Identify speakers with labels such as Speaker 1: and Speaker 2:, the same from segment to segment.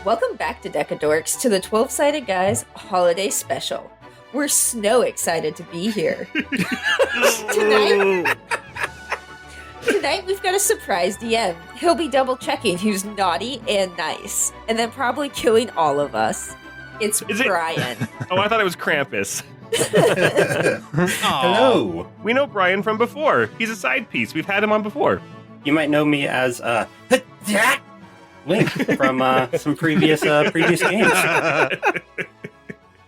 Speaker 1: Welcome back to Decadorks to the 12-Sided Guys Holiday Special. We're so excited to be here. Tonight we've got a surprise DM. He'll be double-checking who's naughty and nice, and then probably killing all of us. It's Brian.
Speaker 2: Oh, I thought it was Krampus.
Speaker 3: Hello.
Speaker 2: We know Brian from before. He's a side piece. We've had him on before.
Speaker 3: You might know me as Link from some previous games.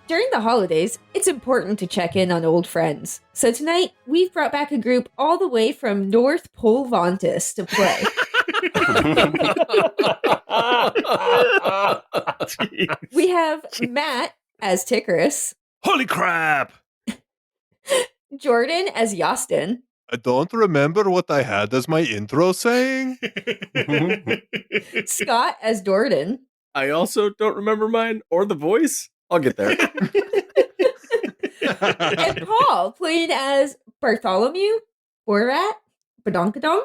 Speaker 1: During the holidays, it's important to check in on old friends. So tonight, we've brought back a group all the way from North Pavantis to play. We have Matt as Tickerus.
Speaker 2: Holy crap!
Speaker 1: Jordan as Yostin.
Speaker 4: I don't remember what I had as my intro saying.
Speaker 1: Scott as Dordan.
Speaker 5: I also don't remember mine or the voice. I'll get there.
Speaker 1: And Paul playing as Bartholomew, Borat, Badonkadonk.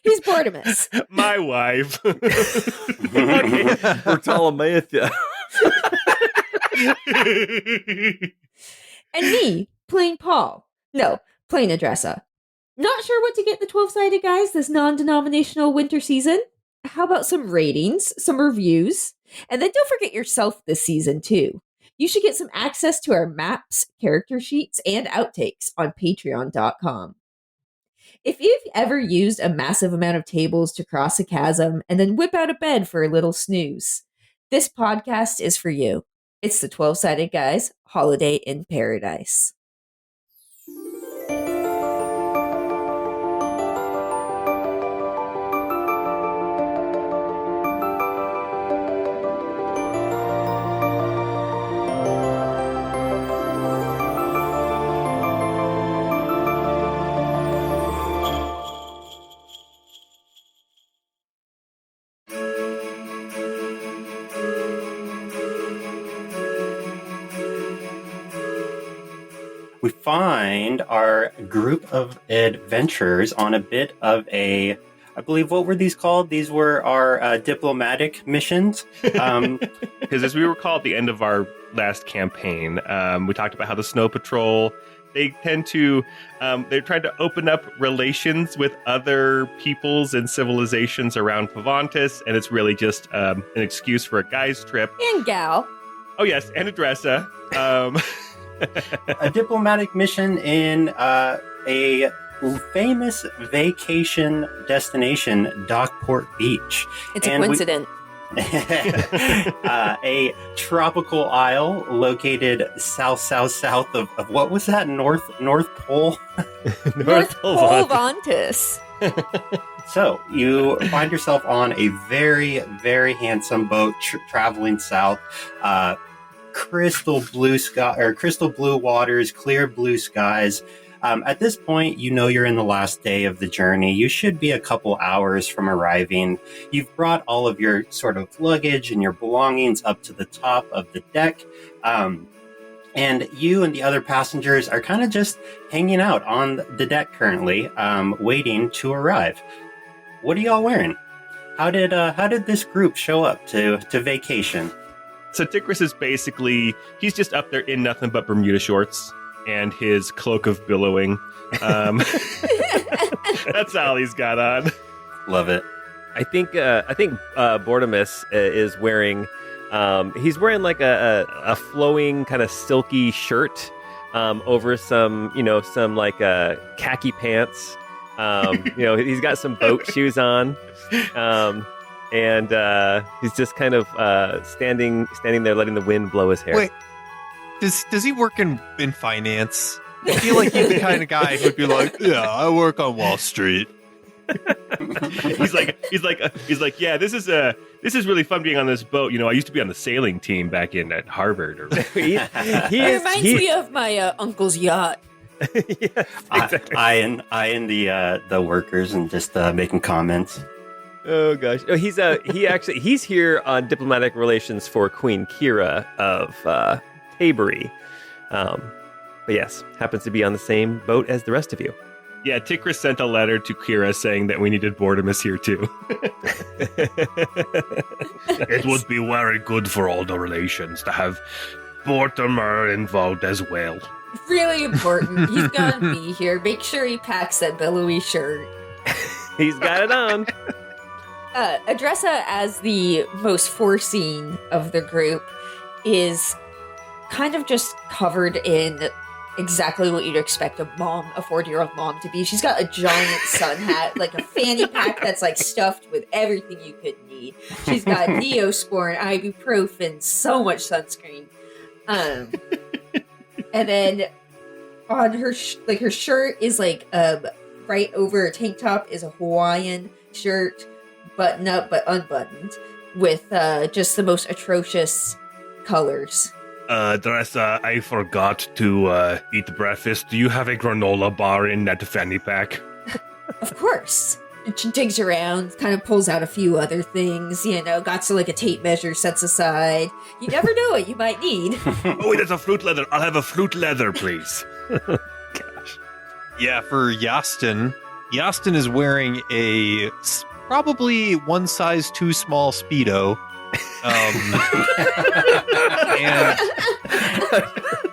Speaker 1: He's Bortimus.
Speaker 2: My wife.
Speaker 5: Bartholomew.
Speaker 1: And me, playing Paul. No, playing Adressa. Not sure what to get the 12-Sided Guys this non-denominational winter season? How about some ratings, some reviews? And then don't forget yourself this season, too. You should get some access to our maps, character sheets, and outtakes on patreon.com. If you've ever used a massive amount of tables to cross a chasm and then whip out of bed for a little snooze, this podcast is for you. It's the 12-Sided Guys Holiday in Paradise.
Speaker 3: We find our group of adventurers on a bit of a, I believe, what were these called? These were our diplomatic missions.
Speaker 2: Because as we recall at the end of our last campaign, we talked about how the Snow Patrol, they tend to, they're trying to open up relations with other peoples and civilizations around Pavantis, and it's really just an excuse for a guy's trip.
Speaker 1: And gal.
Speaker 2: Oh yes, and Adressa.
Speaker 3: A diplomatic mission in a famous vacation destination, Dockport Beach.
Speaker 1: It's a coincidence.
Speaker 3: A tropical isle located south of what was that? North Pole?
Speaker 1: North Pavantis.
Speaker 3: So you find yourself on a very, very handsome boat traveling south. Crystal blue sky, or crystal blue waters, clear blue skies. At this point, you know you're in the last day of the journey. You should be a couple hours from arriving. You've brought all of your sort of luggage and your belongings up to the top of the deck. And you and the other passengers are kind of just hanging out on the deck currently, waiting to arrive. What are y'all wearing? How did this group show up to vacation?
Speaker 2: So Tickerus is basically, he's just up there in nothing but Bermuda shorts and his cloak of billowing. That's all he's got on.
Speaker 3: Love it.
Speaker 5: I think Bortimus is wearing, he's wearing like a flowing kind of silky shirt over some like khaki pants. He's got some boat shoes on. And he's just kind of standing there, letting the wind blow his hair.
Speaker 4: Wait, does he work in finance? I feel like he's the kind of guy who'd be like, "Yeah, I work on Wall Street."
Speaker 2: He's like, yeah, this is really fun being on this boat. You know, I used to be on the sailing team back at Harvard.
Speaker 1: It reminds me of my uncle's yacht.
Speaker 5: Yeah, exactly.
Speaker 3: Eyeing the workers and just making comments.
Speaker 5: Oh gosh, he's here on diplomatic relations for Queen Kira of Tabery. But yes, happens to be on the same boat as the rest of you.
Speaker 2: Yeah, Tikris sent a letter to Kira saying that we needed Bortimus here too. It would be very good for all the relations to have Mortimer involved as well.
Speaker 1: Really important. He's gotta be here. Make sure he packs that billowy shirt.
Speaker 5: He's got it on.
Speaker 1: Adressa, as the most foreseen of the group, is kind of just covered in exactly what you'd expect a 40-year-old mom to be. She's got a giant sun hat, like a fanny pack that's like stuffed with everything you could need. She's got Neosporin, ibuprofen, so much sunscreen. And then on her her shirt is like right over her tank top is a Hawaiian shirt, button up but unbuttoned, with just the most atrocious colors.
Speaker 2: Dressa, I forgot to eat breakfast. Do you have a granola bar in that fanny pack?
Speaker 1: Of course. She digs around, kind of pulls out a few other things, got to like a tape measure, sets aside. You never know what you might need.
Speaker 2: Oh, wait, that's a fruit leather. I'll have a fruit leather, please.
Speaker 5: Gosh.
Speaker 4: Yeah, for Yastin is wearing a probably one size too small Speedo.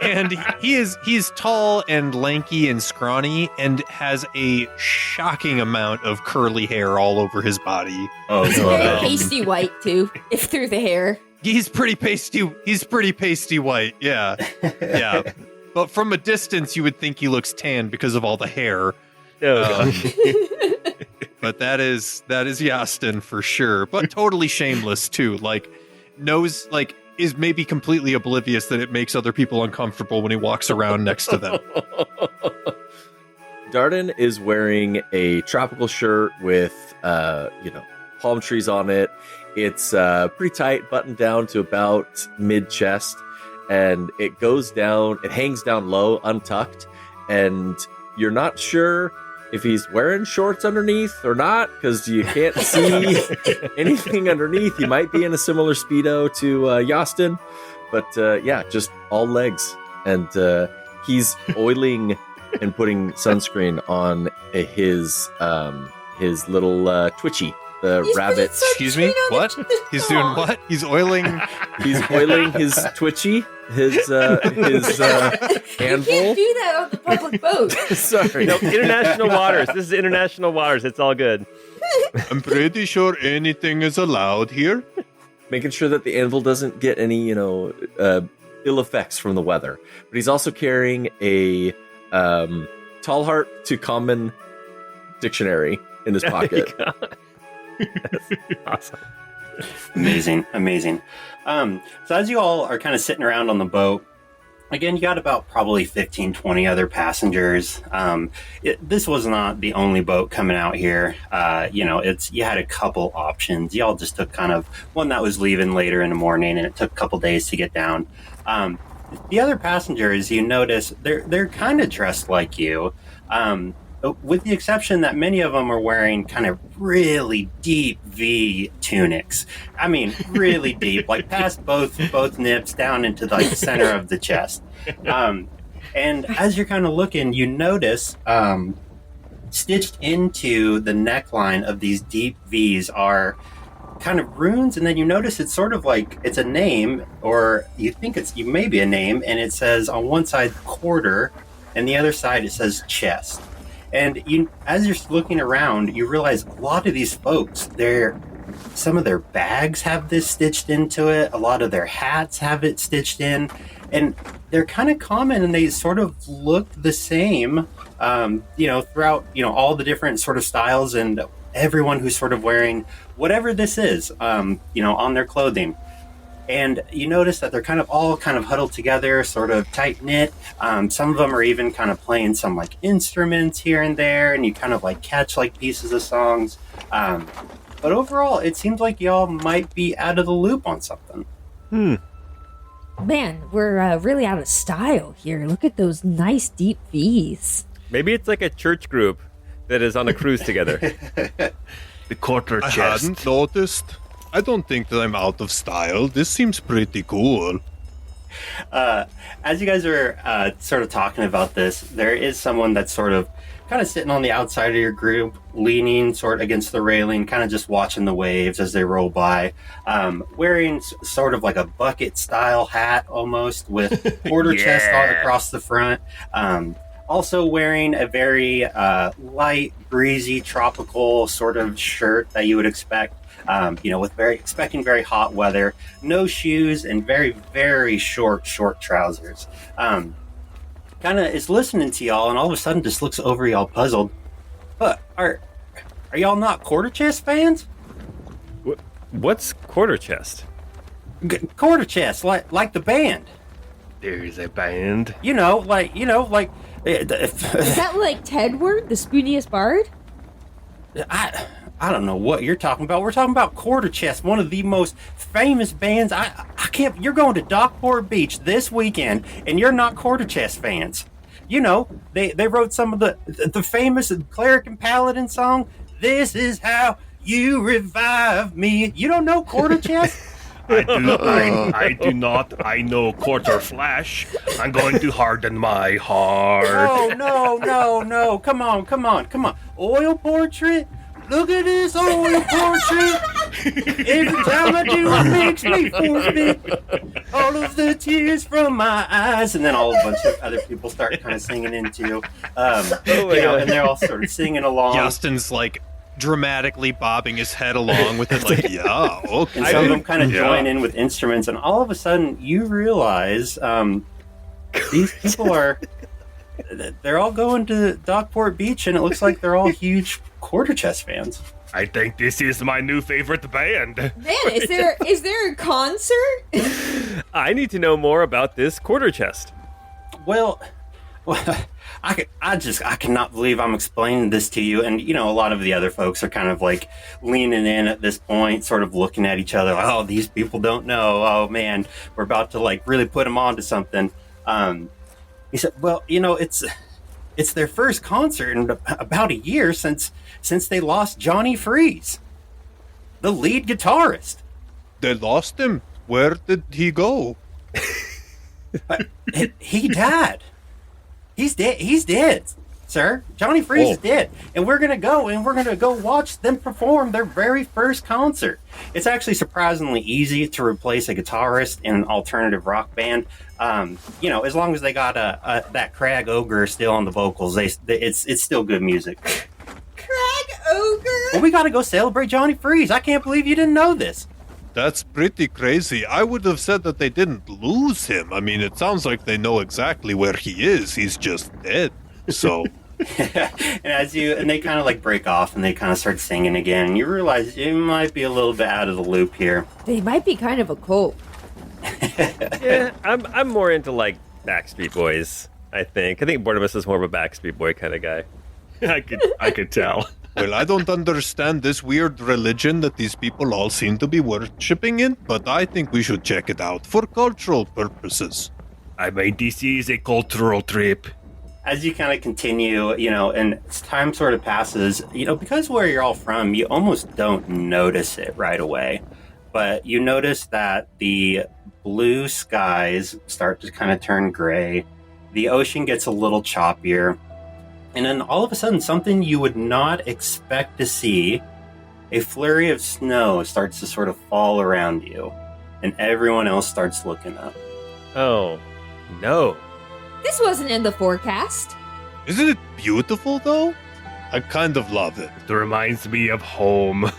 Speaker 4: And he's tall and lanky and scrawny and has a shocking amount of curly hair all over his body.
Speaker 3: Oh,
Speaker 1: He's very pasty white too, if through the hair.
Speaker 4: He's pretty pasty white, yeah. Yeah. But from a distance you would think he looks tan because of all the hair. But that is Yastin for sure. But totally shameless too. Is maybe completely oblivious that it makes other people uncomfortable when he walks around next to them.
Speaker 5: Darden is wearing a tropical shirt with, palm trees on it. It's pretty tight, buttoned down to about mid-chest, and it hangs down low, untucked, and you're not sure if he's wearing shorts underneath or not, because you can't see anything underneath. He might be in a similar Speedo to Yastin, but just all legs. And he's oiling and putting sunscreen on his little Twitchy, the rabbit.
Speaker 4: Excuse me? What? He's doing what? He's oiling.
Speaker 5: He's oiling his Twitchy, his anvil.
Speaker 1: You can't do that on the public boat.
Speaker 5: Sorry, no, international waters. This is international waters. It's all good.
Speaker 4: I'm pretty sure anything is allowed here.
Speaker 5: Making sure that the anvil doesn't get any, ill effects from the weather. But he's also carrying a Tall Heart to Common dictionary in his pocket. That's awesome.
Speaker 3: Amazing. So as you all are kind of sitting around on the boat, again, you got about probably 15, 20 other passengers. This was not the only boat coming out here. You had a couple options. Y'all just took kind of one that was leaving later in the morning, and it took a couple days to get down. The other passengers, you notice, they're kind of dressed like you. With the exception that many of them are wearing kind of really deep V tunics. I mean, really deep, like past both nips down into the center of the chest. And as you're kind of looking, you notice stitched into the neckline of these deep V's are kind of runes, and then you notice it's sort of like it's a name, or you think you may be a name, and it says on one side quarter, and the other side it says chest. And as you're looking around, you realize a lot of these folks, some of their bags have this stitched into it. A lot of their hats have it stitched in. And they're kind of common, and they sort of look the same, throughout, all the different sort of styles, and everyone who's sort of wearing whatever this is, on their clothing. And you notice that they're kind of all huddled together, sort of tight knit. Some of them are even kind of playing some like instruments here and there, and you kind of like catch like pieces of songs. But overall, it seems like y'all might be out of the loop on something.
Speaker 1: Man, we're really out of style here. Look at those nice deep V's.
Speaker 5: Maybe it's like a church group that is on a cruise together.
Speaker 2: The quarter
Speaker 4: I
Speaker 2: chest.
Speaker 4: hadn't noticed. I don't think that I'm out of style. This seems pretty cool.
Speaker 3: As you guys are sort of talking about this, there is someone that's sort of kind of sitting on the outside of your group, leaning sort of against the railing, kind of just watching the waves as they roll by, wearing sort of like a bucket-style hat almost with quarter chest all across the front. Also wearing a very light, breezy, tropical sort of shirt that you would expect, with expecting very hot weather. No shoes and very, very short trousers. Kind of is listening to y'all, and all of a sudden just looks over y'all puzzled. But are y'all not quarter chest fans?
Speaker 5: What's quarter chest?
Speaker 3: Quarter chest, like the band.
Speaker 2: There's a band.
Speaker 1: Is that like Tedward, the spooniest bard?
Speaker 3: I don't know what you're talking about. We're talking about Quarter Chest, one of the most famous bands. I can't. You're going to Dockport Beach this weekend, and you're not Quarter Chest fans. They wrote some of the famous Cleric and Paladin song. This is how you revive me. You don't know Quarter Chest?
Speaker 2: I do not. I know quarter flash. I'm going to harden my heart.
Speaker 3: Oh, no. Come on. Oil portrait? Look at this oil portrait. Every time I do, it makes me forfeit all of the tears from my eyes. And then a bunch of other people start kind of singing into, and they're all sort of singing along.
Speaker 4: Justin's like dramatically bobbing his head along with it, like, yeah, okay.
Speaker 3: And some of them kind of join in with instruments, and all of a sudden you realize these people they're all going to Dockport Beach, and it looks like they're all huge Quarter Chest fans.
Speaker 2: I think this is my new favorite band.
Speaker 1: Man, is there a concert?
Speaker 5: I need to know more about this quarter chest.
Speaker 3: Well, I cannot believe I'm explaining this to you. And, a lot of the other folks are kind of like leaning in at this point, sort of looking at each other. Like, oh, these people don't know. Oh, man, we're about to like really put them onto something. He said, well, it's their first concert in about a year since they lost Johnny Freeze, the lead guitarist.
Speaker 4: They lost him. Where did he go?
Speaker 3: He died. He's dead, sir. Johnny Freeze is dead. And we're going to go watch them perform their very first concert. It's actually surprisingly easy to replace a guitarist in an alternative rock band. As long as they got that Crag Ogre still on the vocals, it's still good music.
Speaker 1: Crag Ogre?
Speaker 3: Well, we got to go celebrate Johnny Freeze. I can't believe you didn't know this.
Speaker 4: That's pretty crazy. I would have said that they didn't lose him. I mean, it sounds like they know exactly where he is. He's just dead. So...
Speaker 3: and they kind of like break off and they kind of start singing again, and you realize you might be a little bit out of the loop here.
Speaker 1: They might be kind of a cult.
Speaker 5: Yeah, I'm more into like Backstreet Boys. I think Bordamus is more of a Backstreet Boy kind of guy.
Speaker 2: I could tell.
Speaker 4: Well, I don't understand this weird religion that these people all seem to be worshipping in, but I think we should check it out for cultural purposes.
Speaker 2: I mean, this is a cultural trip.
Speaker 3: As you kind of continue, and as time sort of passes, because where you're all from, you almost don't notice it right away. But you notice that the blue skies start to kind of turn gray. The ocean gets a little choppier. And then all of a sudden, something you would not expect to see, a flurry of snow starts to sort of fall around you. And everyone else starts looking up.
Speaker 5: Oh, no.
Speaker 1: This wasn't in the forecast.
Speaker 4: Isn't it beautiful, though? I kind of love it.
Speaker 2: It reminds me of home.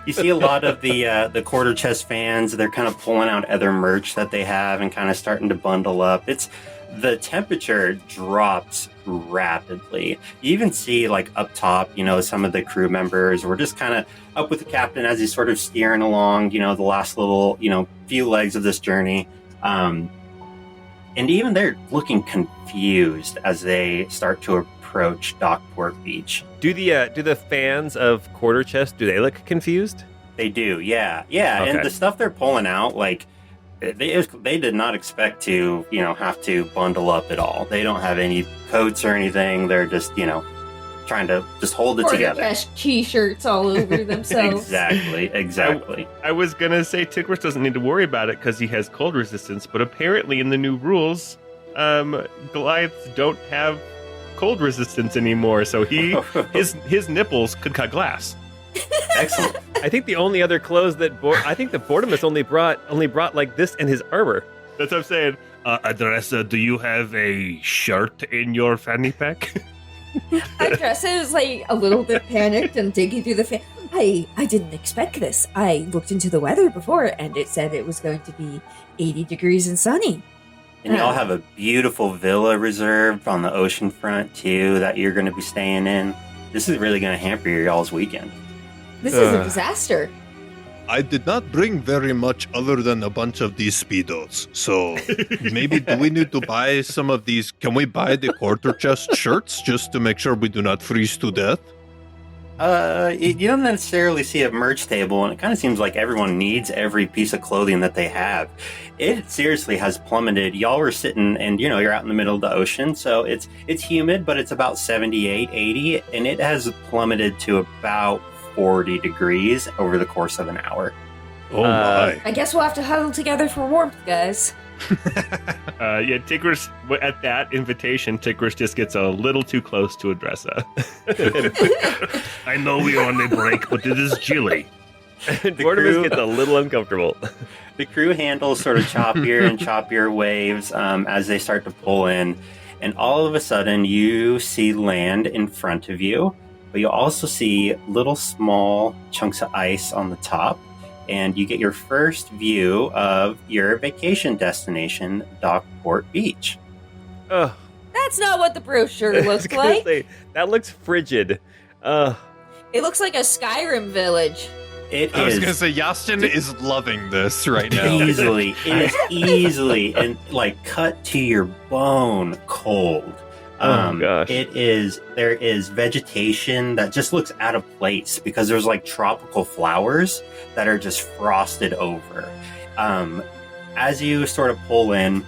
Speaker 3: You see a lot of the Quarter Chest fans, they're kind of pulling out other merch that they have and kind of starting to bundle up. The temperature drops rapidly. You even see like up top, some of the crew members were just kind of up with the captain as he's sort of steering along, the last little, few legs of this journey. And even they're looking confused as they start to approach Dockport Beach.
Speaker 5: Do the fans of Quarter Chest, do they look confused?
Speaker 3: They do, yeah. Okay. And the stuff they're pulling out, like, they did not expect to, have to bundle up at all. They don't have any coats or anything. They're just, trying to just hold it together.
Speaker 1: Fresh t-shirts all over themselves.
Speaker 3: Exactly.
Speaker 2: I was gonna say Tickworth doesn't need to worry about it because he has cold resistance, but apparently in the new rules, Goliaths don't have cold resistance anymore, so his nipples could cut glass.
Speaker 3: Excellent.
Speaker 5: I think the only other clothes that I think the Bortimus only brought like this and his armor.
Speaker 2: That's what I'm saying. Adressa, do you have a shirt in your fanny pack?
Speaker 1: Adressa is like a little bit panicked and digging through the fan. I didn't expect this. I looked into the weather before and it said it was going to be 80 degrees and sunny.
Speaker 3: And y'all have a beautiful villa reserved on the ocean front, too, that you're going to be staying in. This is really going to hamper y'all's weekend.
Speaker 1: This is a disaster.
Speaker 4: I did not bring very much other than a bunch of these Speedos. So maybe do we need to buy some of these? Can we buy the quarter chest shirts just to make sure we do not freeze to death?
Speaker 3: You don't necessarily see a merch table, and it kind of seems like everyone needs every piece of clothing that they have. It seriously has plummeted. Y'all were sitting, and you're out in the middle of the ocean, so it's humid, but it's about 78, 80, and it has plummeted to about 40 degrees over the course of an hour.
Speaker 4: Oh my.
Speaker 1: I guess we'll have to huddle together for warmth, guys.
Speaker 2: Yeah, Tigris, at that invitation, Tigris just gets a little too close to Adressa. I know we are on a break, but it is chilly.
Speaker 5: Bortimus gets a little uncomfortable.
Speaker 3: The crew handles sort of choppier and choppier waves as they start to pull in, and all of a sudden you see land in front of you, but you also see little small chunks of ice on the top. And you get your first view of your vacation destination, Dockport Beach.
Speaker 5: Oh,
Speaker 1: That's not what the brochure looks like.
Speaker 5: That looks frigid.
Speaker 1: It looks like a Skyrim village.
Speaker 3: It
Speaker 4: I was
Speaker 3: is
Speaker 4: going to say, Yastin is loving this right now.
Speaker 3: easily, it is easily and like cut to your bone cold.
Speaker 5: Gosh.
Speaker 3: There is vegetation that just looks out of place because there's like tropical flowers that are just frosted over. As you sort of pull in,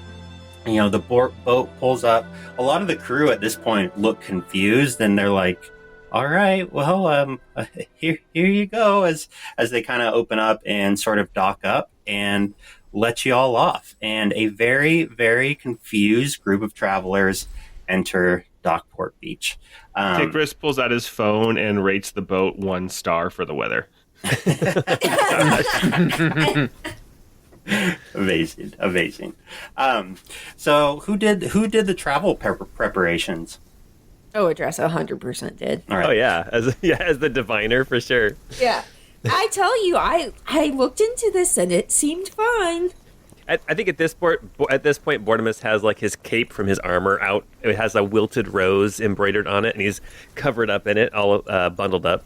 Speaker 3: the boat pulls up. A lot of the crew at this point look confused, and they're like, all right, well, here you go, as they kind of open up and sort of dock up and let you all off. And a very, very confused group of travelers enter Dockport Beach.
Speaker 2: Tigris pulls out his phone and rates the boat 1 star for the weather.
Speaker 3: Amazing. So who did the travel preparations?
Speaker 1: Oh, Adressa 100% did.
Speaker 3: All right.
Speaker 5: Oh yeah, as the diviner for sure.
Speaker 1: Yeah. I tell you, I looked into this and it seemed fine.
Speaker 5: I think at this point, Bortimus has like his cape from his armor out. It has a wilted rose embroidered on it, and he's covered up in it, all bundled up.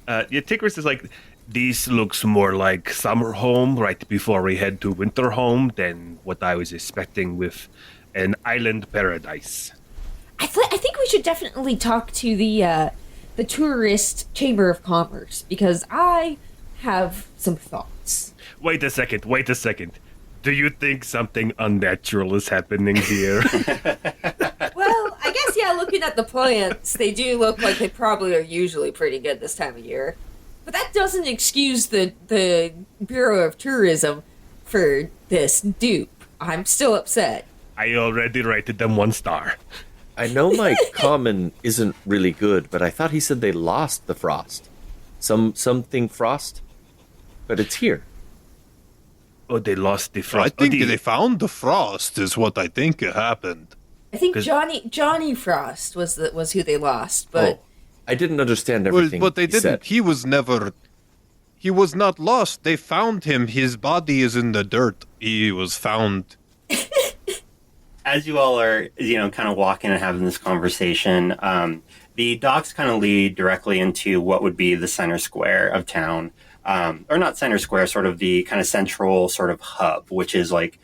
Speaker 2: Yeah, Tigris is like, this looks more like summer home right before we head to winter home than what I was expecting with an island paradise.
Speaker 1: I think we should definitely talk to the tourist chamber of commerce because I have some thoughts.
Speaker 2: Wait a second. Do you think something unnatural is happening here?
Speaker 1: Well, I guess, yeah, looking at the plants, they do look like they probably are usually pretty good this time of year. But that doesn't excuse the Bureau of Tourism for this dupe. I'm still upset.
Speaker 2: I already rated them 1 star.
Speaker 6: I know my common isn't really good, but I thought he said they lost the frost. Something frost, but it's here.
Speaker 2: Oh, they lost the
Speaker 4: I
Speaker 2: frost.
Speaker 4: think they found the frost is what I think happened.
Speaker 1: I think Johnny Frost was who they lost, but
Speaker 6: I didn't understand everything.
Speaker 4: But they didn't.
Speaker 6: Said.
Speaker 4: He was not lost. They found him. His body is in the dirt. He was found.
Speaker 3: As you all are, kind of walking and having this conversation, the docks kind of lead directly into what would be the center square of town. Or not center square, sort of the kind of central sort of hub, which is like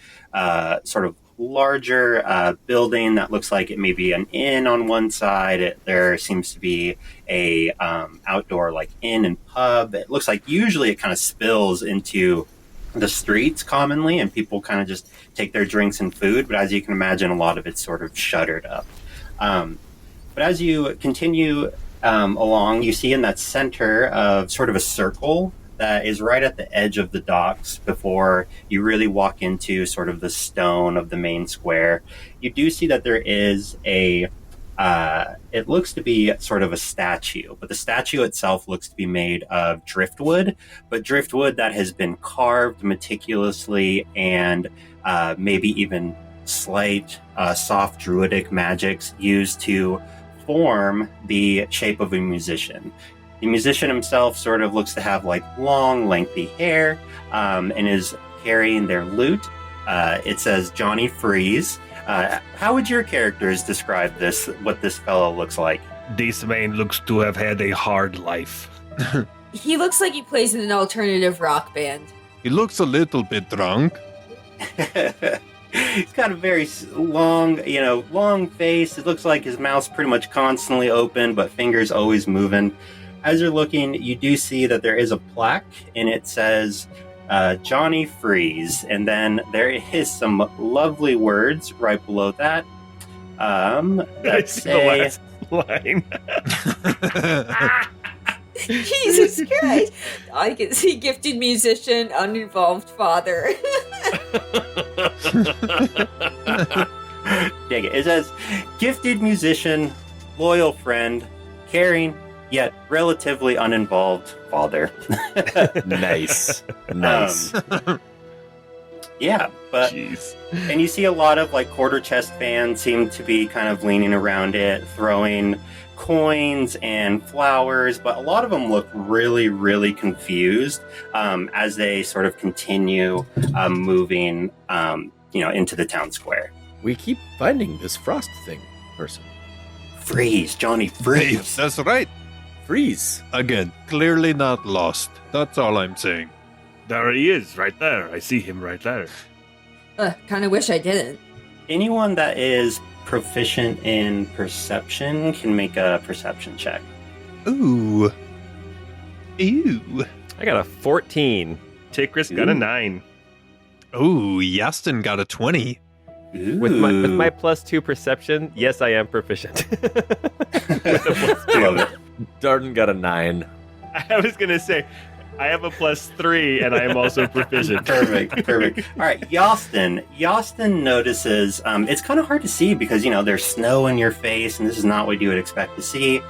Speaker 3: sort of larger building that looks like it may be an inn on one side. There seems to be a outdoor like inn and pub. It looks like usually it kind of spills into the streets commonly, and people kind of just take their drinks and food. But as you can imagine, a lot of it's sort of shuttered up. But as you continue along, you see in that center of sort of a circle that is right at the edge of the docks before you really walk into sort of the stone of the main square. You do see that there is a It looks to be sort of a statue, but the statue itself looks to be made of driftwood, but driftwood that has been carved meticulously and maybe even slight soft druidic magics used to form the shape of a musician. The musician himself sort of looks to have like long, lengthy hair and is carrying their lute. It says Johnny Freeze. How would your characters describe this, what this fellow looks like?
Speaker 2: This man looks to have had a hard life.
Speaker 1: He looks like he plays in an alternative rock band.
Speaker 4: He looks a little bit drunk.
Speaker 3: He's got a very long, long face. It looks like his mouth's pretty much constantly open, but fingers always moving. As you're looking, you do see that there is a plaque, and it says Johnny Freeze, and then there is some lovely words right below that. That say,
Speaker 2: the last line.
Speaker 1: Jesus Christ! I can see gifted musician, uninvolved father.
Speaker 3: Dang it. It says, gifted musician, loyal friend, caring, yet relatively uninvolved father.
Speaker 6: Nice.
Speaker 3: Yeah, but
Speaker 2: Jeez.
Speaker 3: and you see a lot of like quarter chest fans seem to be kind of leaning around it, throwing coins and flowers, but a lot of them look really, really confused as they sort of continue moving, into the town square.
Speaker 6: We keep finding this Frost thing person.
Speaker 3: Freeze, Johnny, freeze!
Speaker 4: That's right.
Speaker 6: Freeze.
Speaker 4: Again, clearly not lost. That's all I'm saying.
Speaker 2: There he is, right there. I see him right there.
Speaker 1: Kind of wish I didn't.
Speaker 3: Anyone that is proficient in perception can make a perception check.
Speaker 4: Ooh. Ew.
Speaker 5: I got a 14.
Speaker 2: Tikris got a 9.
Speaker 4: Ooh, Yastin got a 20.
Speaker 3: Ooh.
Speaker 5: With my +2 perception, yes, I am proficient.
Speaker 3: Love it.
Speaker 6: Darden got a 9.
Speaker 2: I was going to say, I have a +3, and I am also proficient.
Speaker 3: Perfect. All right, Yastin notices, it's kind of hard to see because, there's snow in your face, and this is not what you would expect to see.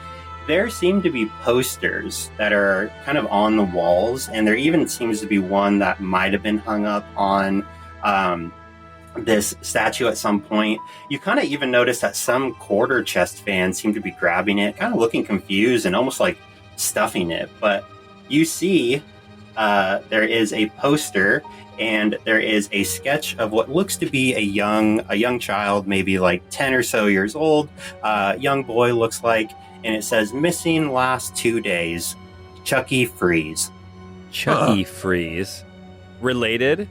Speaker 3: There seem to be posters that are kind of on the walls, and there even seems to be one that might have been hung up on this statue at some point. You kind of even notice that some quarter chest fans seem to be grabbing it, kind of looking confused and almost like stuffing it. But you see there is a poster and there is a sketch of what looks to be a young child, maybe like 10 or so years old. Young boy looks like, and it says missing last 2 days, Chucky Freeze.
Speaker 5: Chucky Freeze. Related?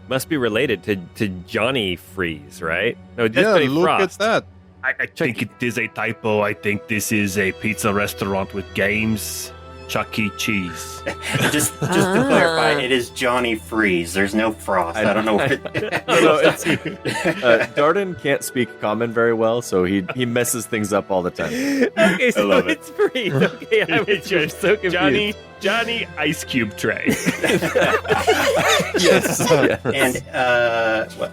Speaker 5: Must be related to Johnny Freeze, right? No, just
Speaker 4: Yeah,
Speaker 5: Johnny
Speaker 4: look
Speaker 5: Frost.
Speaker 4: at that.
Speaker 2: I think it is a typo. I think this is a pizza restaurant with games. Chuck E. Cheese.
Speaker 3: Just to clarify, it is Johnny Freeze. There's no Frost. I don't know what
Speaker 6: No, it's Darden can't speak common very well, so he messes things up all the time.
Speaker 5: Okay, so
Speaker 3: love it.
Speaker 5: it's Freeze. Okay, I was just so confused.
Speaker 2: Johnny Ice Cube Tray.
Speaker 6: Yes.
Speaker 3: And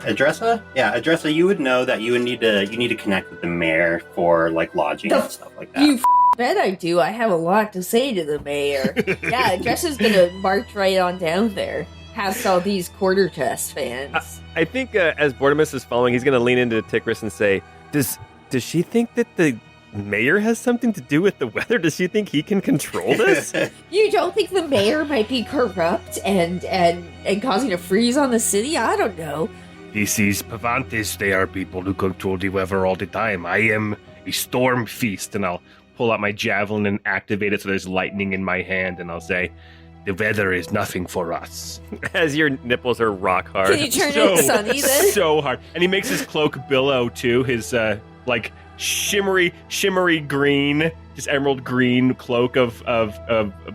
Speaker 3: Adressa? Yeah, Adressa, you would know that you need to connect with the mayor for like lodging and stuff like that.
Speaker 1: You bet I do. I have a lot to say to the mayor. Yeah, Jess gonna march right on down there. Past all these quarter chest fans.
Speaker 5: I think as Bortimus is following, he's going to lean into Tikris and say, Does she think that the mayor has something to do with the weather? Does she think he can control this?
Speaker 1: You don't think the mayor might be corrupt and causing a freeze on the city? I don't know.
Speaker 2: This is Pavantis. They are people who control the weather all the time. I am a storm feast, and I'll pull out my javelin and activate it so there's lightning in my hand, and I'll say, the weather is nothing for us.
Speaker 5: As your nipples are rock hard.
Speaker 1: Can you turn it sunny then?
Speaker 2: So hard. And he makes his cloak billow, too. His, shimmery green, just emerald green cloak of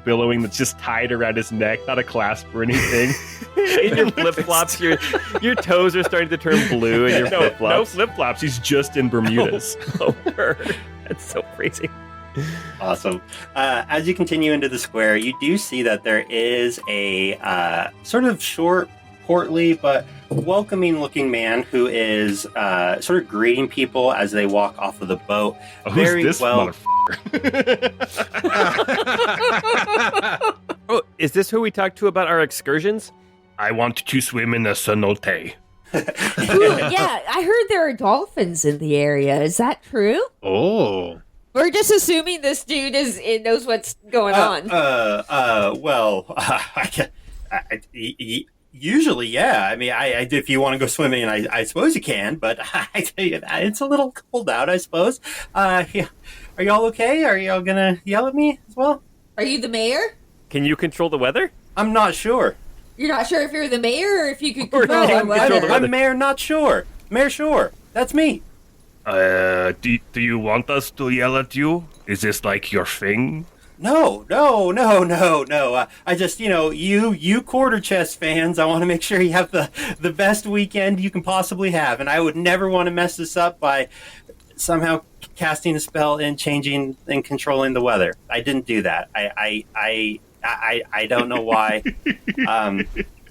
Speaker 2: billowing that's just tied around his neck, not a clasp or anything.
Speaker 5: In your flip-flops, your toes are starting to turn blue in your
Speaker 2: No
Speaker 5: flip-flops.
Speaker 2: flip-flops. He's just in Bermudas.
Speaker 5: Oh, word. That's so crazy.
Speaker 3: Awesome. As you continue into the square, you do see that there is a sort of short portly but welcoming-looking man who is sort of greeting people as they walk off of the boat.
Speaker 2: Who's
Speaker 3: Very
Speaker 2: this
Speaker 3: well.
Speaker 2: motherfucker?
Speaker 5: Oh, is this who we talked to about our excursions?
Speaker 2: I want to swim in a cenote.
Speaker 1: Ooh, yeah, I heard there are dolphins in the area. Is that true?
Speaker 4: Oh.
Speaker 1: We're just assuming this dude knows what's going on.
Speaker 3: Usually, yeah. I mean, if you want to go swimming, I suppose you can, but I tell you, it's a little cold out, I suppose. Yeah. Are y'all okay? Are y'all gonna yell at me as well?
Speaker 1: Are you the mayor?
Speaker 5: Can you control the weather?
Speaker 3: I'm not sure.
Speaker 1: You're not sure if you're the mayor or if you could
Speaker 5: Or
Speaker 1: control
Speaker 5: you
Speaker 1: the
Speaker 5: can control the
Speaker 1: weather.
Speaker 5: weather.
Speaker 3: I'm Mayor Not Sure. Mayor Sure. That's me.
Speaker 2: Do you want us to yell at you? Is this like your thing?
Speaker 3: No. I just, you quarter chess fans, I want to make sure you have the best weekend you can possibly have. And I would never want to mess this up by somehow casting a spell and changing and controlling the weather. I didn't do that. I don't know why.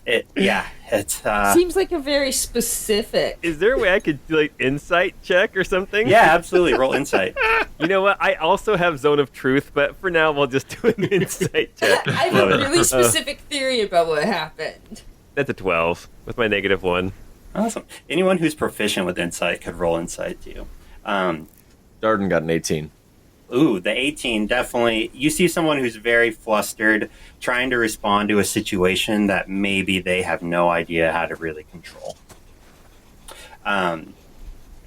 Speaker 3: It's
Speaker 1: Seems like a very specific.
Speaker 5: Is there a way I could do like insight check or something?
Speaker 3: yeah, absolutely. Roll insight.
Speaker 5: You know what? I also have zone of truth, but for now we'll just do an insight check.
Speaker 1: I have a really specific theory about what happened.
Speaker 5: That's a 12 with my -1.
Speaker 3: Awesome. Anyone who's proficient with insight could roll insight too.
Speaker 6: Darden got an 18.
Speaker 3: Ooh, the 18, definitely. You see someone who's very flustered, trying to respond to a situation that maybe they have no idea how to really control.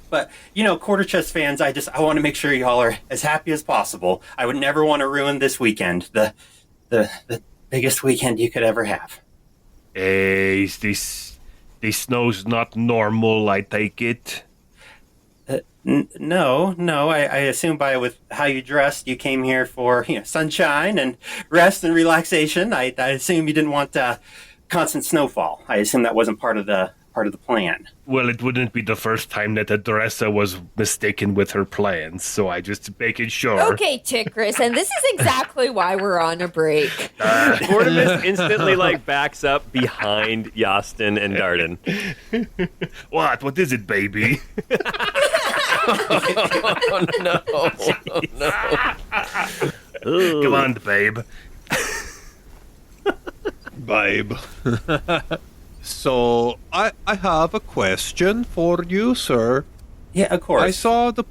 Speaker 3: But, quarter chess fans, I want to make sure y'all are as happy as possible. I would never want to ruin this weekend, the biggest weekend you could ever have.
Speaker 2: Is this snow's not normal, I take it?
Speaker 3: No. I assume with how you dressed, you came here for sunshine and rest and relaxation. I assume you didn't want constant snowfall. I assume that wasn't part of the plan.
Speaker 2: Well, it wouldn't be the first time that Adressa was mistaken with her plans, so I just making sure.
Speaker 1: Okay, Tikris, and this is exactly why we're on a break.
Speaker 5: Mortimus instantly backs up behind Yastin and Darden.
Speaker 2: What is it, baby?
Speaker 6: Oh, no. Oh,
Speaker 2: Come on, babe.
Speaker 4: Babe. So, I have a question for you, sir.
Speaker 3: Yeah, of course.
Speaker 4: I saw the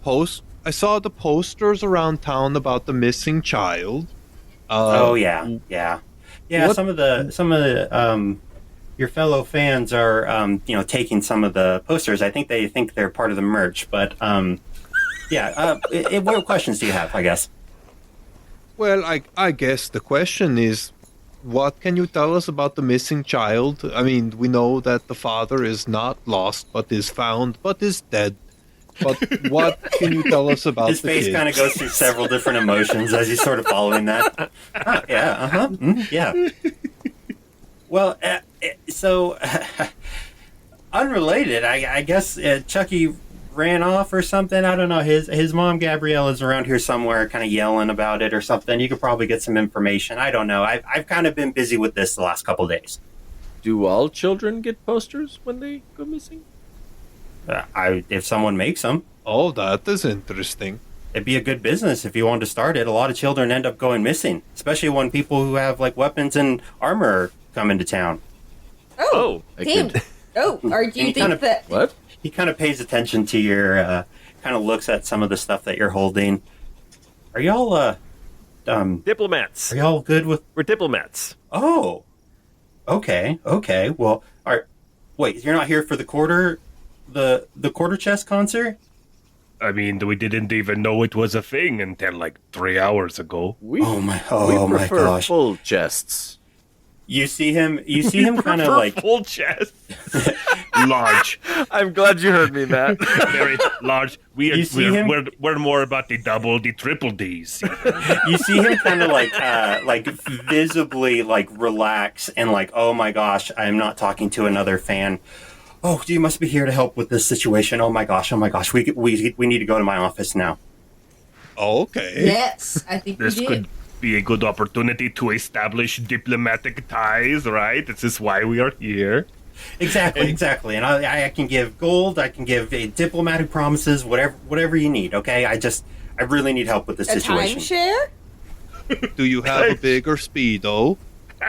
Speaker 4: posters around town about the missing child.
Speaker 3: Yeah.
Speaker 4: What-
Speaker 3: Some of the your fellow fans are taking some of the posters. I think they think they're part of the merch, but what questions do you have? I guess.
Speaker 4: Well, I guess the question is, what can you tell us about the missing child? I mean, we know that the father is not lost, but is found, but is dead. But what can you tell us about
Speaker 3: His
Speaker 4: the
Speaker 3: face
Speaker 4: kid?
Speaker 3: kind of goes through several different emotions as he's sort of following that. Yeah. Well, so unrelated, I guess Chucky ran off or something. I don't know. His mom Gabrielle is around here somewhere, kind of yelling about it or something. You could probably get some information. I don't know. I've kind of been busy with this the last couple of days.
Speaker 6: do all children get posters when they go missing?
Speaker 3: If someone makes them,
Speaker 4: Oh, that is interesting.
Speaker 3: it'd be a good business if you wanted to start it. A lot of children end up going missing, especially when people who have weapons and armor come into town.
Speaker 5: Oh,
Speaker 6: I
Speaker 1: Damn.
Speaker 6: could-
Speaker 1: Oh, or do you
Speaker 3: Any
Speaker 1: think
Speaker 3: kind of-
Speaker 1: that...
Speaker 6: What?
Speaker 3: He kind of pays attention to your, kind of looks at some of the stuff that you're holding. Are y'all,
Speaker 5: diplomats.
Speaker 3: are y'all good with?
Speaker 5: We're diplomats.
Speaker 3: Oh, okay. Well, wait, you're not here for the quarter chess concert?
Speaker 2: I mean, we didn't even know it was a thing until 3 hours ago.
Speaker 6: We,
Speaker 3: Oh my
Speaker 6: we prefer
Speaker 3: gosh!
Speaker 6: full chests.
Speaker 3: You see him kind of
Speaker 2: For full chest. Large.
Speaker 5: I'm glad you heard me, Matt.
Speaker 2: Very large.
Speaker 3: You see him?
Speaker 2: We're more about the double, the triple Ds.
Speaker 3: You see him kind of visibly relax and oh my gosh, I'm not talking to another fan. Oh, you must be here to help with this situation. Oh my gosh, we need to go to my office now.
Speaker 4: Okay.
Speaker 1: Yes, I think
Speaker 2: This
Speaker 1: we did.
Speaker 2: could be a good opportunity to establish diplomatic ties, right? This is why we are here.
Speaker 3: Exactly. And I can give gold. I can give diplomatic promises. Whatever you need. Okay. I really need help with this
Speaker 1: A
Speaker 3: situation.
Speaker 1: timeshare?
Speaker 4: Do you have a bigger speedo?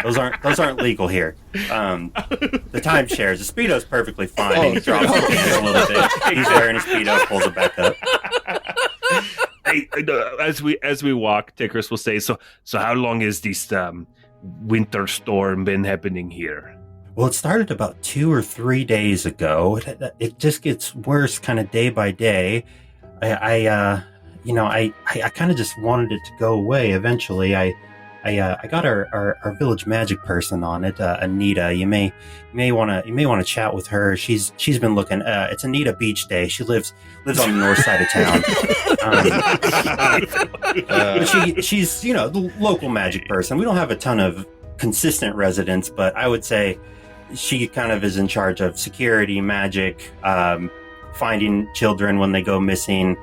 Speaker 3: Those aren't legal here. The timeshares. The speedo's perfectly fine.
Speaker 4: Oh,
Speaker 3: And he drops his pants a little bit. He's wearing his speedo, pulls it back up.
Speaker 2: Hey, as we walk, Tickrus will say, "So how long has this winter storm been happening here?"
Speaker 3: Well, it started about 2 or 3 days ago. It just gets worse, kind of day by day. I kind of just wanted it to go away. Eventually, I got our village magic person on it, Anita. You may want to chat with her. She's been looking. It's Anita Beach Day. She lives on the north side of town. But she's the local magic person. We don't have a ton of consistent residents, but I would say she kind of is in charge of security, magic, finding children when they go missing,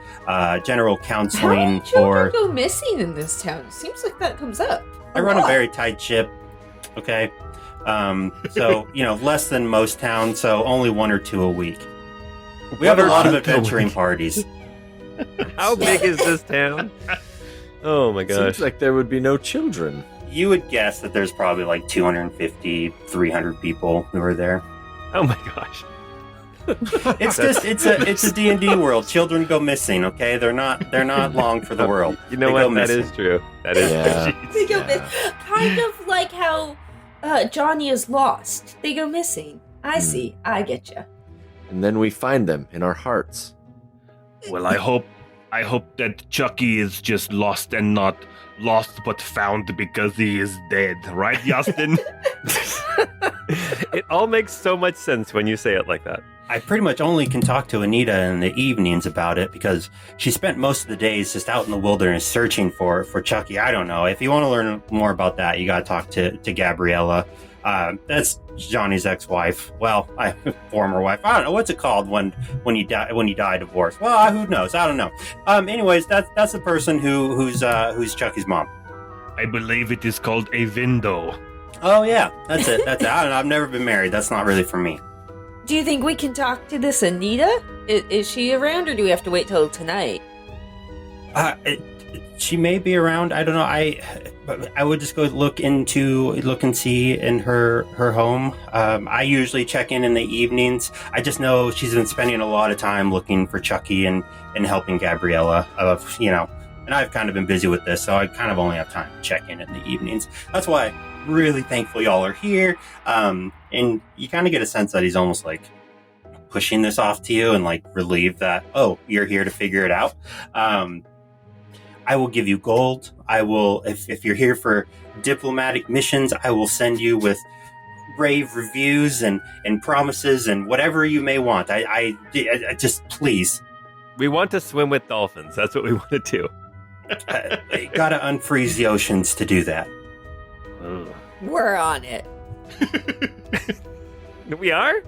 Speaker 3: general counseling.
Speaker 1: How many children go missing in this town? Seems like that comes up.
Speaker 3: I run a very tight ship. Okay. So, less than most towns, so only 1 or 2 a week. We have a lot of adventuring parties.
Speaker 5: How big is this town? Oh my gosh.
Speaker 6: Seems like there would be no children.
Speaker 3: You would guess that there's probably like 250, 300 people who are there.
Speaker 5: Oh my gosh.
Speaker 3: It's a D&D world. Children go missing, okay? They're not long for the world.
Speaker 5: You know
Speaker 3: They
Speaker 5: what?
Speaker 3: go
Speaker 5: That
Speaker 3: missing.
Speaker 5: is true. That is true.
Speaker 1: They go kind of like how Johnny is lost. They go missing. I see. I get you.
Speaker 6: And then we find them in our hearts.
Speaker 2: Well, I hope that Chucky is just lost and not lost but found because he is dead, right, Justin?
Speaker 5: It all makes so much sense when you say it like that.
Speaker 3: I pretty much only can talk to Anita in the evenings about it because she spent most of the days just out in the wilderness searching for Chucky. I don't know. If you want to learn more about that, you got to talk to Gabriella. That's Johnny's ex-wife. Well, former wife. I don't know what's it called when you die divorced. Well, who knows? I don't know. Anyways, that's the person who's Chucky's mom.
Speaker 2: I believe it is called a window.
Speaker 3: Oh yeah, that's it. I don't know. I've never been married. That's not really for me.
Speaker 1: Do you think we can talk to this Anita? Is she around, or do we have to wait till tonight?
Speaker 3: She may be around. I don't know. I would just go look and see in her home. I usually check in the evenings. I just know she's been spending a lot of time looking for Chucky and helping Gabriella. And I've kind of been busy with this, so I kind of only have time to check in the evenings. That's why I'm really thankful y'all are here. And you kind of get a sense that he's almost like pushing this off to you and like relieved that, oh, you're here to figure it out. I will give you gold. I will, if you're here for diplomatic missions, I will send you with rave reviews and promises and whatever you may want. I just please.
Speaker 5: We want to swim with dolphins. That's what we want to do.
Speaker 3: You gotta unfreeze the oceans to do that.
Speaker 1: We're on it.
Speaker 5: We are?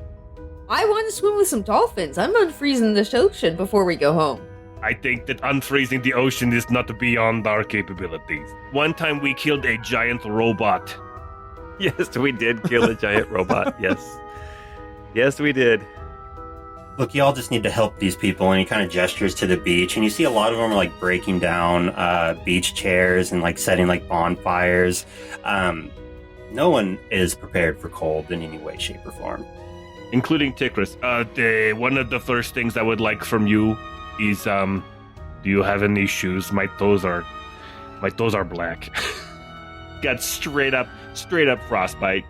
Speaker 1: I want to swim with some dolphins. I'm unfreezing this ocean before we go home.
Speaker 2: I think that unfreezing the ocean is not beyond our capabilities. One time we killed a giant robot.
Speaker 5: Yes, we did kill a giant robot. Yes. Yes, we did.
Speaker 3: Look, y'all just need to help these people, and he kind of gestures to the beach, and you see a lot of them are like breaking down beach chairs and like setting like bonfires. No one is prepared for cold in any way, shape, or form.
Speaker 2: Including Tickrus. One of the first things I would like from you is, do you have any shoes? My toes are black. Got straight up frostbite.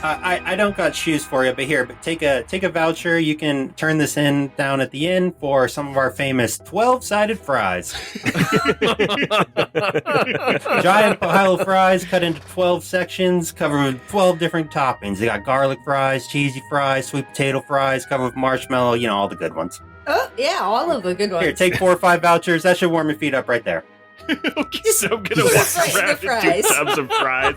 Speaker 3: I don't got shoes for you, but take a voucher. You can turn this in down at the inn for some of our famous 12-sided fries. Giant pile of fries cut into 12 sections, covered with 12 different toppings. They got garlic fries, cheesy fries, sweet potato fries, covered with marshmallow. All the good ones.
Speaker 1: Oh, yeah, all of the good ones.
Speaker 3: Here, take 4 or 5 vouchers. That should warm your feet up right there.
Speaker 2: Okay, so I'm gonna
Speaker 1: Just
Speaker 2: walk
Speaker 1: right in the
Speaker 2: around and do
Speaker 1: fries.
Speaker 2: tubs of fries.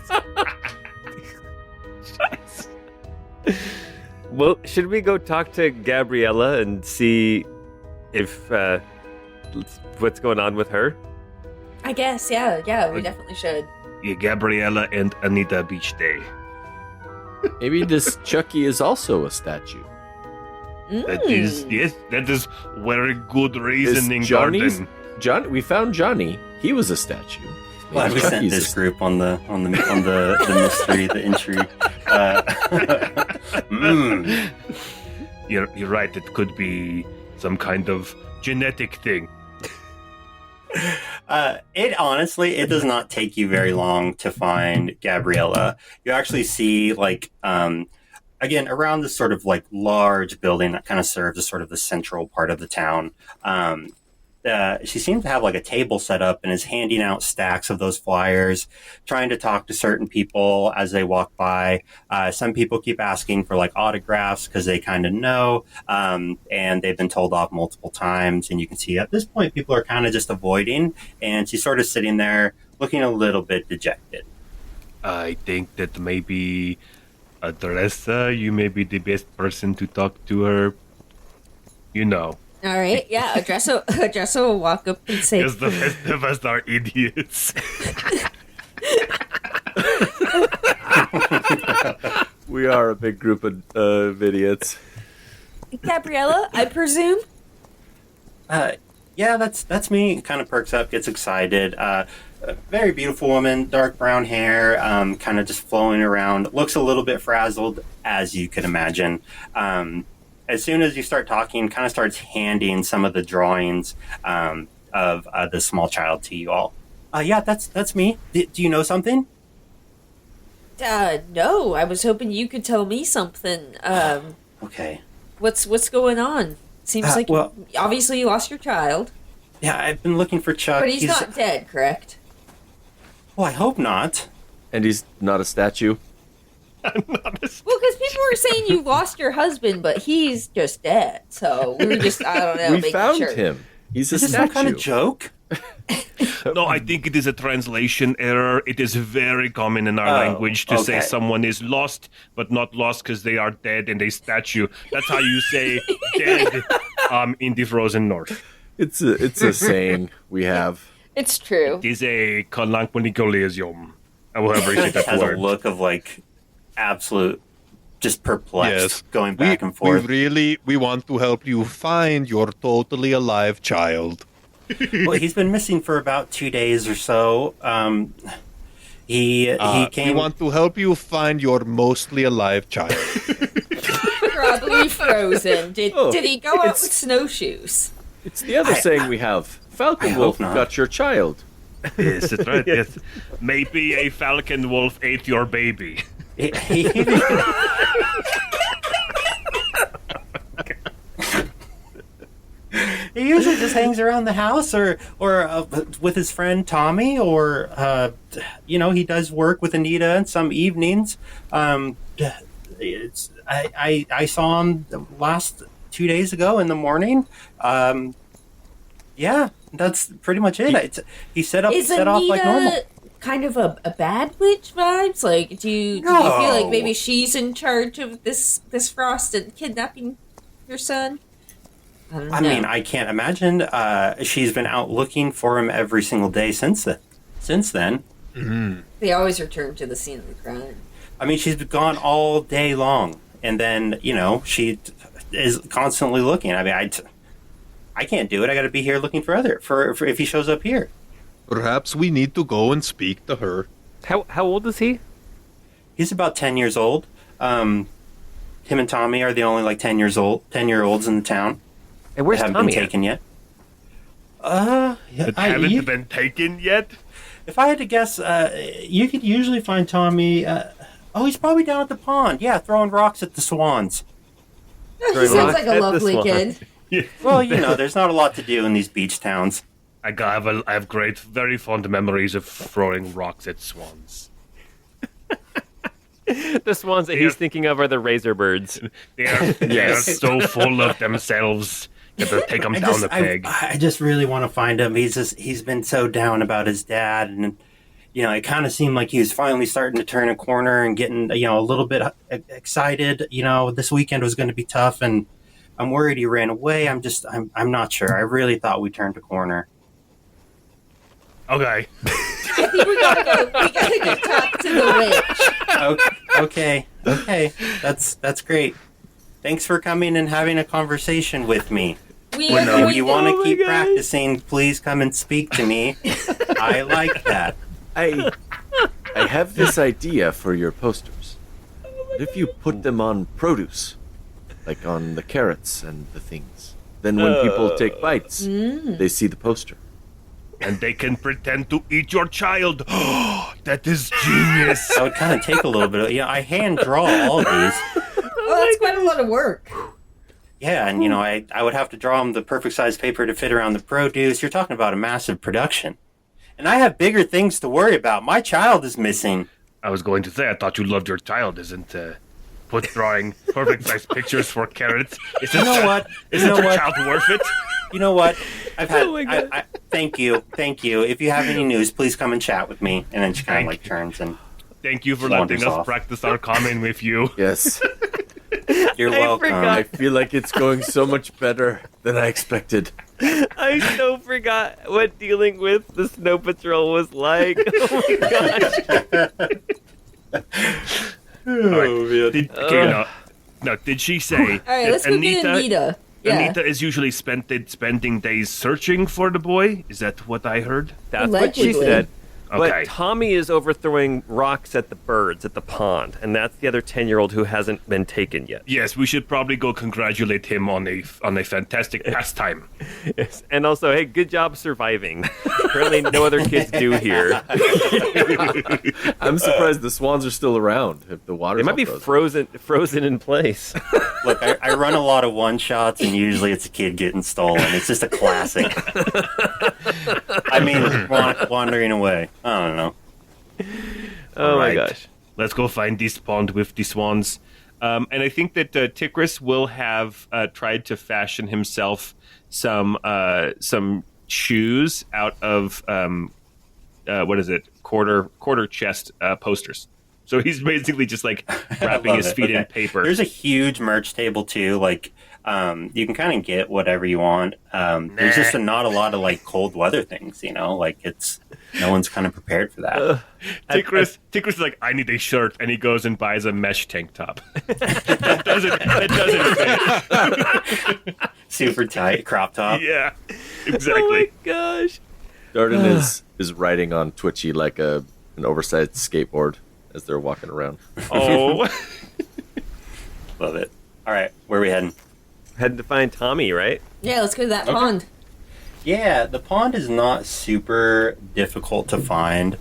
Speaker 5: Well, should we go talk to Gabriella and see if what's going on with her?
Speaker 1: I guess, yeah, we definitely should.
Speaker 2: Yeah, Gabriella and Anita Beach Day.
Speaker 6: Maybe this Chucky is also a statue.
Speaker 2: That is very good reasoning,
Speaker 6: Johnny's
Speaker 2: Gordon.
Speaker 6: We found Johnny. He was a statue.
Speaker 3: Glad we sent
Speaker 6: Chucky's
Speaker 3: this group on the mystery, the intrigue.
Speaker 2: You're right. It could be some kind of genetic thing.
Speaker 3: It does not take you very long to find Gabriella. You actually see again, around this sort of like large building that kind of serves as sort of the central part of the town. She seems to have like a table set up and is handing out stacks of those flyers, trying to talk to certain people as they walk by. Some people keep asking for like autographs because they kind of know, and they've been told off multiple times. And you can see at this point, people are kind of just avoiding, and she's sort of sitting there looking a little bit dejected.
Speaker 2: I think that maybe Adressa, you may be the best person to talk to her. You know.
Speaker 1: All right, yeah. Adressa will walk up and say,
Speaker 2: Because the rest of us are idiots.
Speaker 6: We are a big group of idiots.
Speaker 1: Gabriella, I presume?
Speaker 3: Yeah, that's me. Kind of perks up, gets excited. A very beautiful woman, dark brown hair, kind of just flowing around. Looks a little bit frazzled, as you could imagine. As soon as you start talking, kind of starts handing some of the drawings of the small child to you all. Yeah, that's me. Do you know something?
Speaker 1: No. I was hoping you could tell me something.
Speaker 3: Okay.
Speaker 1: What's going on? Seems like obviously you lost your child.
Speaker 3: Yeah, I've been looking for Chuck.
Speaker 1: But he's not dead, correct?
Speaker 3: Well, I hope not.
Speaker 6: And he's not a statue?
Speaker 1: Well, because people were saying you lost your husband, but he's just dead. So we were just, I don't know,
Speaker 6: We
Speaker 1: making
Speaker 6: found
Speaker 1: sure.
Speaker 6: him. He's a
Speaker 3: Is this
Speaker 6: statue.
Speaker 3: some kind of joke?
Speaker 2: No, I think it is a translation error. It is very common in our language to say someone is lost, but not lost because they are dead and a statue. That's how you say dead in the frozen north.
Speaker 6: It's a saying we have.
Speaker 1: It's true.
Speaker 2: It is a colloquialism. However you say that
Speaker 3: Has
Speaker 2: word.
Speaker 3: a look of like absolute, just perplexed,
Speaker 4: Yes.
Speaker 3: going back and forth.
Speaker 4: We want to help you find your totally alive child.
Speaker 3: Well, he's been missing for about 2 days or so. He
Speaker 4: We
Speaker 3: came.
Speaker 4: want to help you find your mostly alive child.
Speaker 1: Probably frozen. Did he go out with snowshoes?
Speaker 6: It's the other saying we have. Falcon
Speaker 3: I
Speaker 6: Wolf
Speaker 3: hope not.
Speaker 6: got your child.
Speaker 2: Yes, that's right. Yes. Maybe a falcon wolf ate your baby.
Speaker 3: he usually just hangs around the house or with his friend Tommy, or he does work with Anita in some evenings. I saw him the last 2 days ago in the morning. Yeah, that's pretty much it. He set off like normal.
Speaker 1: Kind of a bad witch vibes? Like, do you feel like maybe she's in charge of this Frost and kidnapping your son? I don't know.
Speaker 3: I mean, I can't imagine. She's been out looking for him every single day since then.
Speaker 4: Mm-hmm.
Speaker 1: They always return to the scene of the crime.
Speaker 3: I mean, she's gone all day long, and then she is constantly looking. I mean, I can't do it. I got to be here looking for if he shows up here.
Speaker 4: Perhaps we need to go and speak to her.
Speaker 5: How old is he?
Speaker 3: He's about 10 years old. Him and Tommy are the only 10-year-olds in the town.
Speaker 5: And where's
Speaker 3: They haven't
Speaker 5: Tommy
Speaker 3: been taken yet. Yeah,
Speaker 2: It haven't been taken yet?
Speaker 3: If I had to guess, you could usually find Tommy. He's probably down at the pond. Yeah, throwing rocks at the swans.
Speaker 1: He
Speaker 5: Very
Speaker 1: sounds
Speaker 5: nice.
Speaker 1: like a
Speaker 5: At
Speaker 1: lovely
Speaker 5: this
Speaker 1: kid.
Speaker 3: Well, there's not a lot to do in these beach towns.
Speaker 2: I have great, very fond memories of throwing rocks at swans.
Speaker 5: The swans that he's thinking of are the razor birds.
Speaker 2: They are so full of themselves. You have to take them down the peg.
Speaker 3: I just really want to find him. He's been so down about his dad, and it kind of seemed like he was finally starting to turn a corner and getting a little bit excited. This weekend was going to be tough, and I'm worried he ran away. I'm not sure. I really thought we turned a corner.
Speaker 2: Okay.
Speaker 1: I think we gotta go talk to the witch.
Speaker 3: Okay. Okay, that's great. Thanks for coming and having a conversation with me. If you want to keep practicing, please come and speak to me. I like that.
Speaker 6: I have this idea for your posters. What if you put them on produce, like on the carrots and the things? Then when people take bites, they see the poster.
Speaker 2: And they can pretend to eat your child. That is genius.
Speaker 3: That would kind of take a little bit. I hand draw all of these.
Speaker 1: Oh, that's quite a lot of work.
Speaker 3: Yeah, and I would have to draw them the perfect size paper to fit around the produce. You're talking about a massive production. And I have bigger things to worry about. My child is missing.
Speaker 2: I was going to say, I thought you loved your child. Isn't drawing perfect size pictures for carrots? Isn't your child worth it?
Speaker 3: You know what? I've had.
Speaker 5: Oh my God.
Speaker 3: Thank you. If you have any news, please come and chat with me. And then she kind of like turns and.
Speaker 2: Thank you for
Speaker 3: wanders
Speaker 2: letting us
Speaker 3: off.
Speaker 2: practice our common with you.
Speaker 6: Yes.
Speaker 3: You're welcome.
Speaker 6: I feel like it's going so much better than I expected.
Speaker 5: I so forgot what dealing with the Snow Patrol was like. Oh my gosh.
Speaker 2: Did she say?
Speaker 1: All right, let's go get Anita. Yeah.
Speaker 2: Anita is usually spending days searching for the boy. Is that what I heard?
Speaker 5: That's what she
Speaker 1: Allegedly.
Speaker 5: said.
Speaker 2: Okay.
Speaker 5: But Tommy is overthrowing rocks at the birds at the pond, and that's the other 10-year-old who hasn't been taken yet.
Speaker 2: Yes, we should probably go congratulate him on a fantastic pastime.
Speaker 5: Yes. And also, hey, good job surviving. Apparently no other kids do here.
Speaker 6: I'm surprised the swans are still around. If the water
Speaker 5: They might be frozen in place.
Speaker 3: Look, I run a lot of one shots, and usually it's a kid getting stolen. It's just a classic. I mean, wandering away. I don't know.
Speaker 5: Oh my
Speaker 2: Right.
Speaker 5: gosh.
Speaker 2: Let's go find this pond with the swans. And I think that Ticris will have tried to fashion himself some shoes out of quarter chest posters. So he's basically just like wrapping his feet in paper.
Speaker 3: There's a huge merch table too. Like, you can kind of get whatever you want. There's just not a lot of like cold weather things. Like no one's kind of prepared for that.
Speaker 2: Ticris is like, I need a shirt, and he goes and buys a mesh tank top. that doesn't fit.
Speaker 3: Super tight crop top.
Speaker 2: Yeah,
Speaker 5: Oh
Speaker 2: exactly.
Speaker 5: my gosh.
Speaker 6: Darden is riding on Twitchy like an oversized skateboard as they're walking around.
Speaker 2: Oh,
Speaker 3: Love it. All right, where are we heading?
Speaker 5: Heading to find Tommy, right?
Speaker 1: Yeah, let's go to that pond.
Speaker 3: Yeah, the pond is not super difficult to find.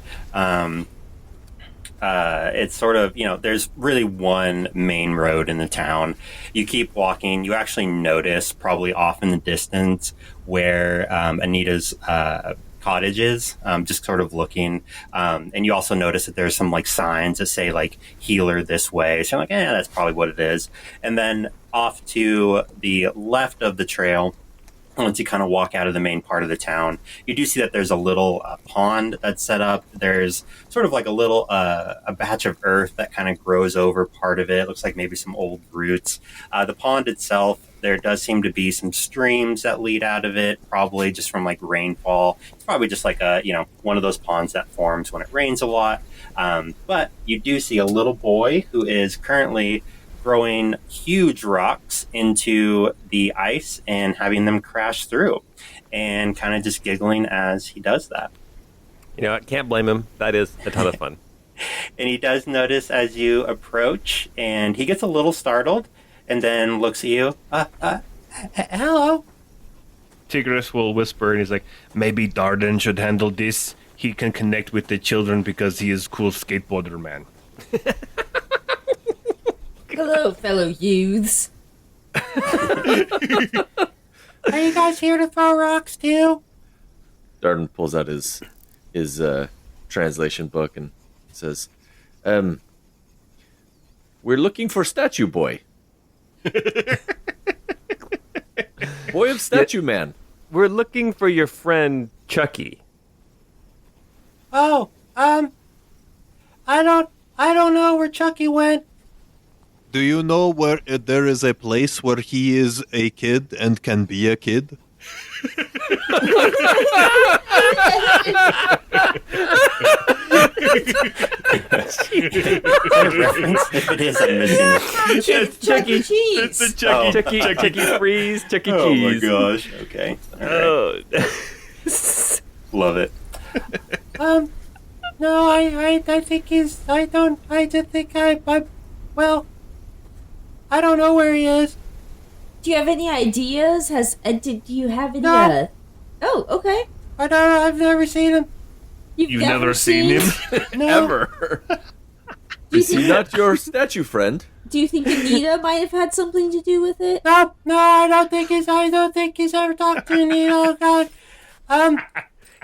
Speaker 3: It's sort of, there's really one main road in the town. You keep walking, you actually notice probably off in the distance where Anita's cottage is, just sort of looking. And you also notice that there's some like signs that say like healer this way. So you're like, that's probably what it is. And then off to the left of the trail, once you kind of walk out of the main part of the town, you do see that there's a little pond that's set up. There's sort of like a little a batch of earth that kind of grows over part of it. It looks like maybe some old roots. The pond itself, there does seem to be some streams that lead out of it, probably just from like rainfall. It's probably just like one of those ponds that forms when it rains a lot. But you do see a little boy who is currently throwing huge rocks into the ice and having them crash through, and kind of just giggling as he does that.
Speaker 5: I can't blame him. That is a ton of fun.
Speaker 3: And he does notice as you approach, and he gets a little startled, and then looks at you. Hello.
Speaker 2: Tigris will whisper, and he's like, maybe Darden should handle this. He can connect with the children because he is cool skateboarder man.
Speaker 1: Hello, fellow youths.
Speaker 3: Are you guys here to throw rocks too?
Speaker 6: Darden pulls out his translation book and says, "We're looking for Statue Boy. Boy of Statue Man."
Speaker 5: We're looking for your friend Chucky.
Speaker 3: Oh, I don't know where Chucky went.
Speaker 4: Do you know where there is a place where he is a kid and can be a kid?
Speaker 3: that a reference? If it is, I'm missing it.
Speaker 1: It's Chuck E. Cheese.
Speaker 2: It's the Chuck E.
Speaker 5: Freeze, Chuck E.
Speaker 3: Oh my
Speaker 5: Cheese.
Speaker 3: gosh. Okay. All right.
Speaker 5: Oh.
Speaker 3: Love it.
Speaker 7: No, I think well, I don't know where he is.
Speaker 1: Do you have any ideas? Do you have any?
Speaker 7: No.
Speaker 1: Oh, okay.
Speaker 7: I've never seen him.
Speaker 2: You've never seen him?
Speaker 7: No.
Speaker 6: Ever.
Speaker 1: Do you
Speaker 6: Is he
Speaker 1: think?
Speaker 6: not your statue friend?
Speaker 1: Do you think Anita might have had something to do with it?
Speaker 7: No, I don't think he's ever talked to Anita. Oh, God.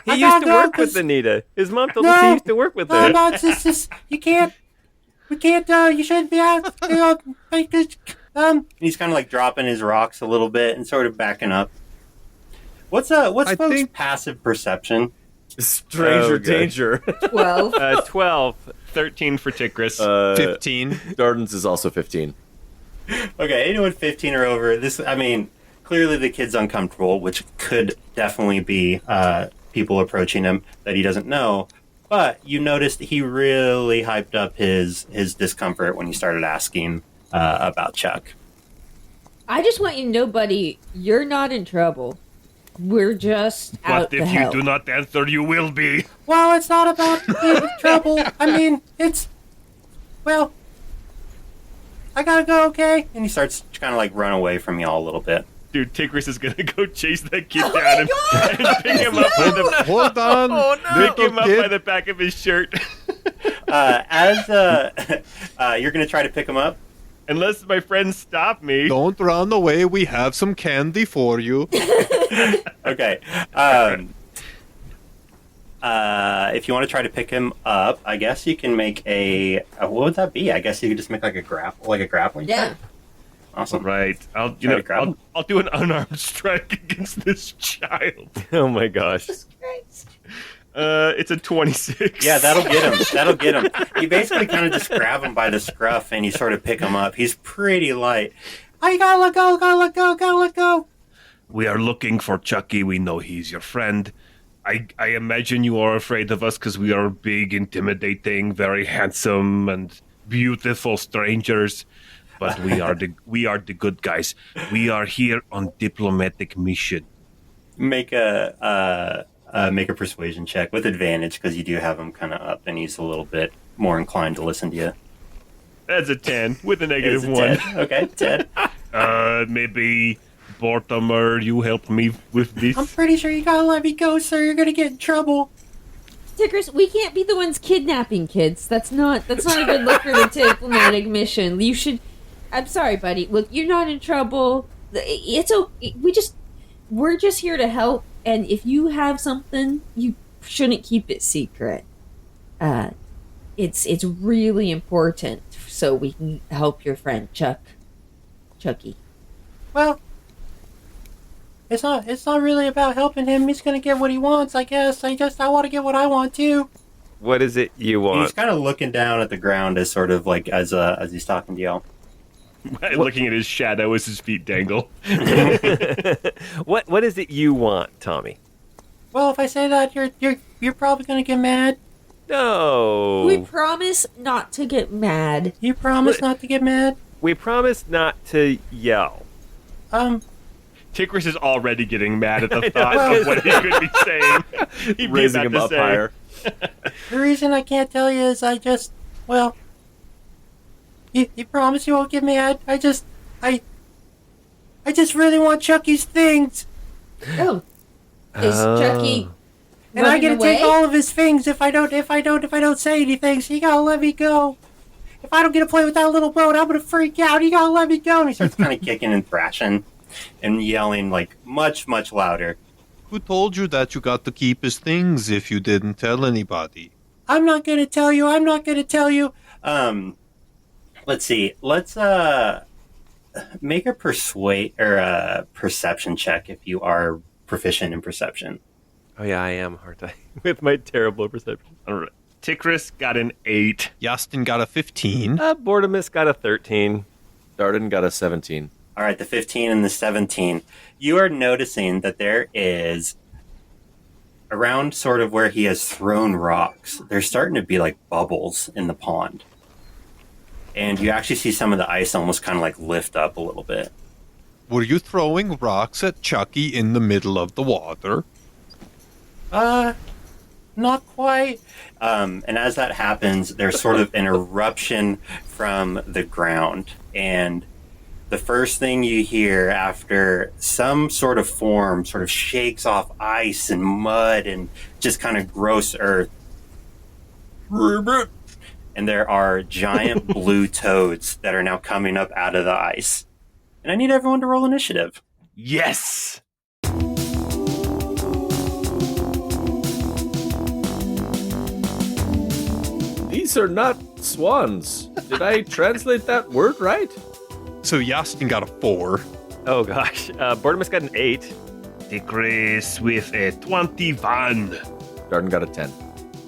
Speaker 5: He
Speaker 7: I
Speaker 5: used
Speaker 7: gotta
Speaker 5: to
Speaker 7: go,
Speaker 5: work
Speaker 7: 'cause-
Speaker 5: with Anita. His mom told us he
Speaker 7: No.
Speaker 5: used to work with
Speaker 7: No,
Speaker 5: her.
Speaker 7: no, it's just we can't, you shouldn't be out, like this,
Speaker 3: He's kind of like dropping his rocks a little bit and sort of backing up. What's folks'
Speaker 4: think-
Speaker 3: passive perception?
Speaker 6: Stranger
Speaker 5: Oh, God.
Speaker 6: danger.
Speaker 1: 12.
Speaker 2: 12, 13 for Tikris.
Speaker 4: 15.
Speaker 6: Darden's is also 15.
Speaker 3: Okay, anyone 15 or over. Clearly the kid's uncomfortable, which could definitely be people approaching him that he doesn't know. But you noticed he really hyped up his discomfort when he started asking about Chuck.
Speaker 1: I just want you to know, buddy, you're not in trouble. We're just out
Speaker 2: But
Speaker 1: to
Speaker 2: if you
Speaker 1: help.
Speaker 2: do not answer, you will be.
Speaker 7: well, it's not about being in trouble. Well, I gotta go, okay?
Speaker 3: And he starts to kind of like run away from y'all a little bit.
Speaker 2: Dude, Tikris is gonna go chase that kid
Speaker 1: Oh
Speaker 2: down
Speaker 1: my
Speaker 2: and pick him up by the
Speaker 4: Hold on.
Speaker 2: pick
Speaker 4: little
Speaker 2: him up
Speaker 4: kid.
Speaker 2: by the back of his shirt.
Speaker 3: As you're going to try to pick him up.
Speaker 2: Unless my friends stop me.
Speaker 4: Don't run away. We have some candy for you.
Speaker 3: Okay. If you want to try to pick him up, I guess you can make a. What would that be? I guess you could just make like a grappling.
Speaker 1: Yeah.
Speaker 3: check? Awesome.
Speaker 2: Right. I'll
Speaker 3: Try to grab him.
Speaker 2: I'll do an unarmed strike against this child.
Speaker 5: Oh my gosh.
Speaker 1: Christ.
Speaker 2: It's a 26.
Speaker 3: Yeah, that'll get him. That'll get him. You basically kind of just grab him by the scruff and you sort of pick him up. He's pretty light.
Speaker 7: Oh, you gotta let go.
Speaker 2: We are looking for Chucky. We know he's your friend. I imagine you are afraid of us because we are big, intimidating, very handsome, and beautiful strangers. But we are the good guys. We are here on diplomatic mission.
Speaker 3: Make a persuasion check with advantage because you do have him kind of up and he's a little bit more inclined to listen to you.
Speaker 2: That's a 10 with a
Speaker 3: It's
Speaker 2: negative
Speaker 3: a
Speaker 2: 1.
Speaker 3: 10. Okay, 10.
Speaker 2: Maybe Mortimer, you help me with this.
Speaker 7: I'm pretty sure you gotta let me go, sir. You're gonna get in trouble.
Speaker 1: Tickers, we can't be the ones kidnapping kids. That's not a good look for the diplomatic mission. You should. I'm sorry, buddy. Look, you're not in trouble. It's okay. We're just here to help. And if you have something, you shouldn't keep it secret. It's really important so we can help your friend Chucky.
Speaker 7: Well, it's not really about helping him. He's gonna get what he wants, I guess. I want to get what I want too.
Speaker 5: What is it you
Speaker 3: He's
Speaker 5: want?
Speaker 3: kind of looking down at the ground as sort of like as he's talking to y'all.
Speaker 2: Looking at his shadow as his feet dangle.
Speaker 5: What is it you want, Tommy?
Speaker 7: Well, if I say that, you're probably gonna get mad.
Speaker 5: No.
Speaker 1: We promise not to get mad.
Speaker 7: You promise not to get mad.
Speaker 5: We promise not to yell.
Speaker 2: Tikris is already getting mad at the
Speaker 5: I know,
Speaker 2: thought
Speaker 5: I was
Speaker 2: of what he could be saying. He'd be
Speaker 6: Raising
Speaker 2: about
Speaker 6: him
Speaker 2: to
Speaker 6: up
Speaker 2: say,
Speaker 6: higher.
Speaker 7: The reason I can't tell you is you promise you won't get mad. I just really want Chucky's things,
Speaker 1: Oh, is Chucky
Speaker 7: and I
Speaker 1: running
Speaker 7: get to
Speaker 1: away?
Speaker 7: take all of his things if I don't say anything. So you gotta let me go. If I don't get to play with that little boat, I'm gonna freak out. You gotta let me go.
Speaker 3: And he starts kind of kicking and thrashing and yelling like much, much louder.
Speaker 4: Who told you that you got to keep his things if you didn't tell anybody?
Speaker 7: I'm not gonna tell you.
Speaker 3: Let's see. Let's make a persuade or a perception check if you are proficient in perception.
Speaker 5: Oh yeah, I am, aren't I? With my terrible perception.
Speaker 2: All right. Tikris got an 8.
Speaker 4: Yastin got a 15.
Speaker 5: Bordemus got a 13.
Speaker 6: Darden got a 17.
Speaker 3: All right, the 15 and the 17. You are noticing that there is around sort of where he has thrown rocks, there's starting to be like bubbles in the pond. And you actually see some of the ice almost kind of like lift up a little bit.
Speaker 4: Were you throwing rocks at Chucky in the middle of the water?
Speaker 7: Not quite.
Speaker 3: And as that happens, there's sort of an eruption from the ground. And the first thing you hear after some sort of form sort of shakes off ice and mud and just kind of gross earth. And there are giant blue toads that are now coming up out of the ice. And I need everyone to roll initiative.
Speaker 2: Yes!
Speaker 6: These are not swans. Did I translate that word right?
Speaker 4: So Yastin got a 4.
Speaker 5: Oh gosh. Bortimus got an 8.
Speaker 2: Tigris with a 21.
Speaker 6: Darden got a 10.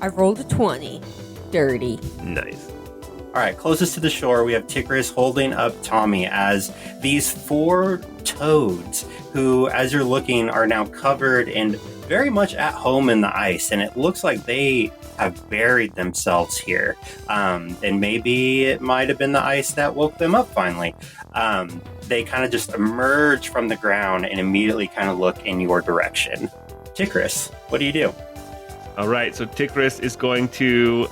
Speaker 1: I rolled a 20. Dirty.
Speaker 5: Nice.
Speaker 3: All right, closest to the shore, we have Tigris holding up Tommy as these 4 toads, who, as you're looking, are now covered and very much at home in the ice. And it looks like they have buried themselves here. And maybe it might have been the ice that woke them up finally. They kind of just emerge from the ground and immediately kind of look in your direction. Tigris, what do you do?
Speaker 2: All right, so Tigris is going to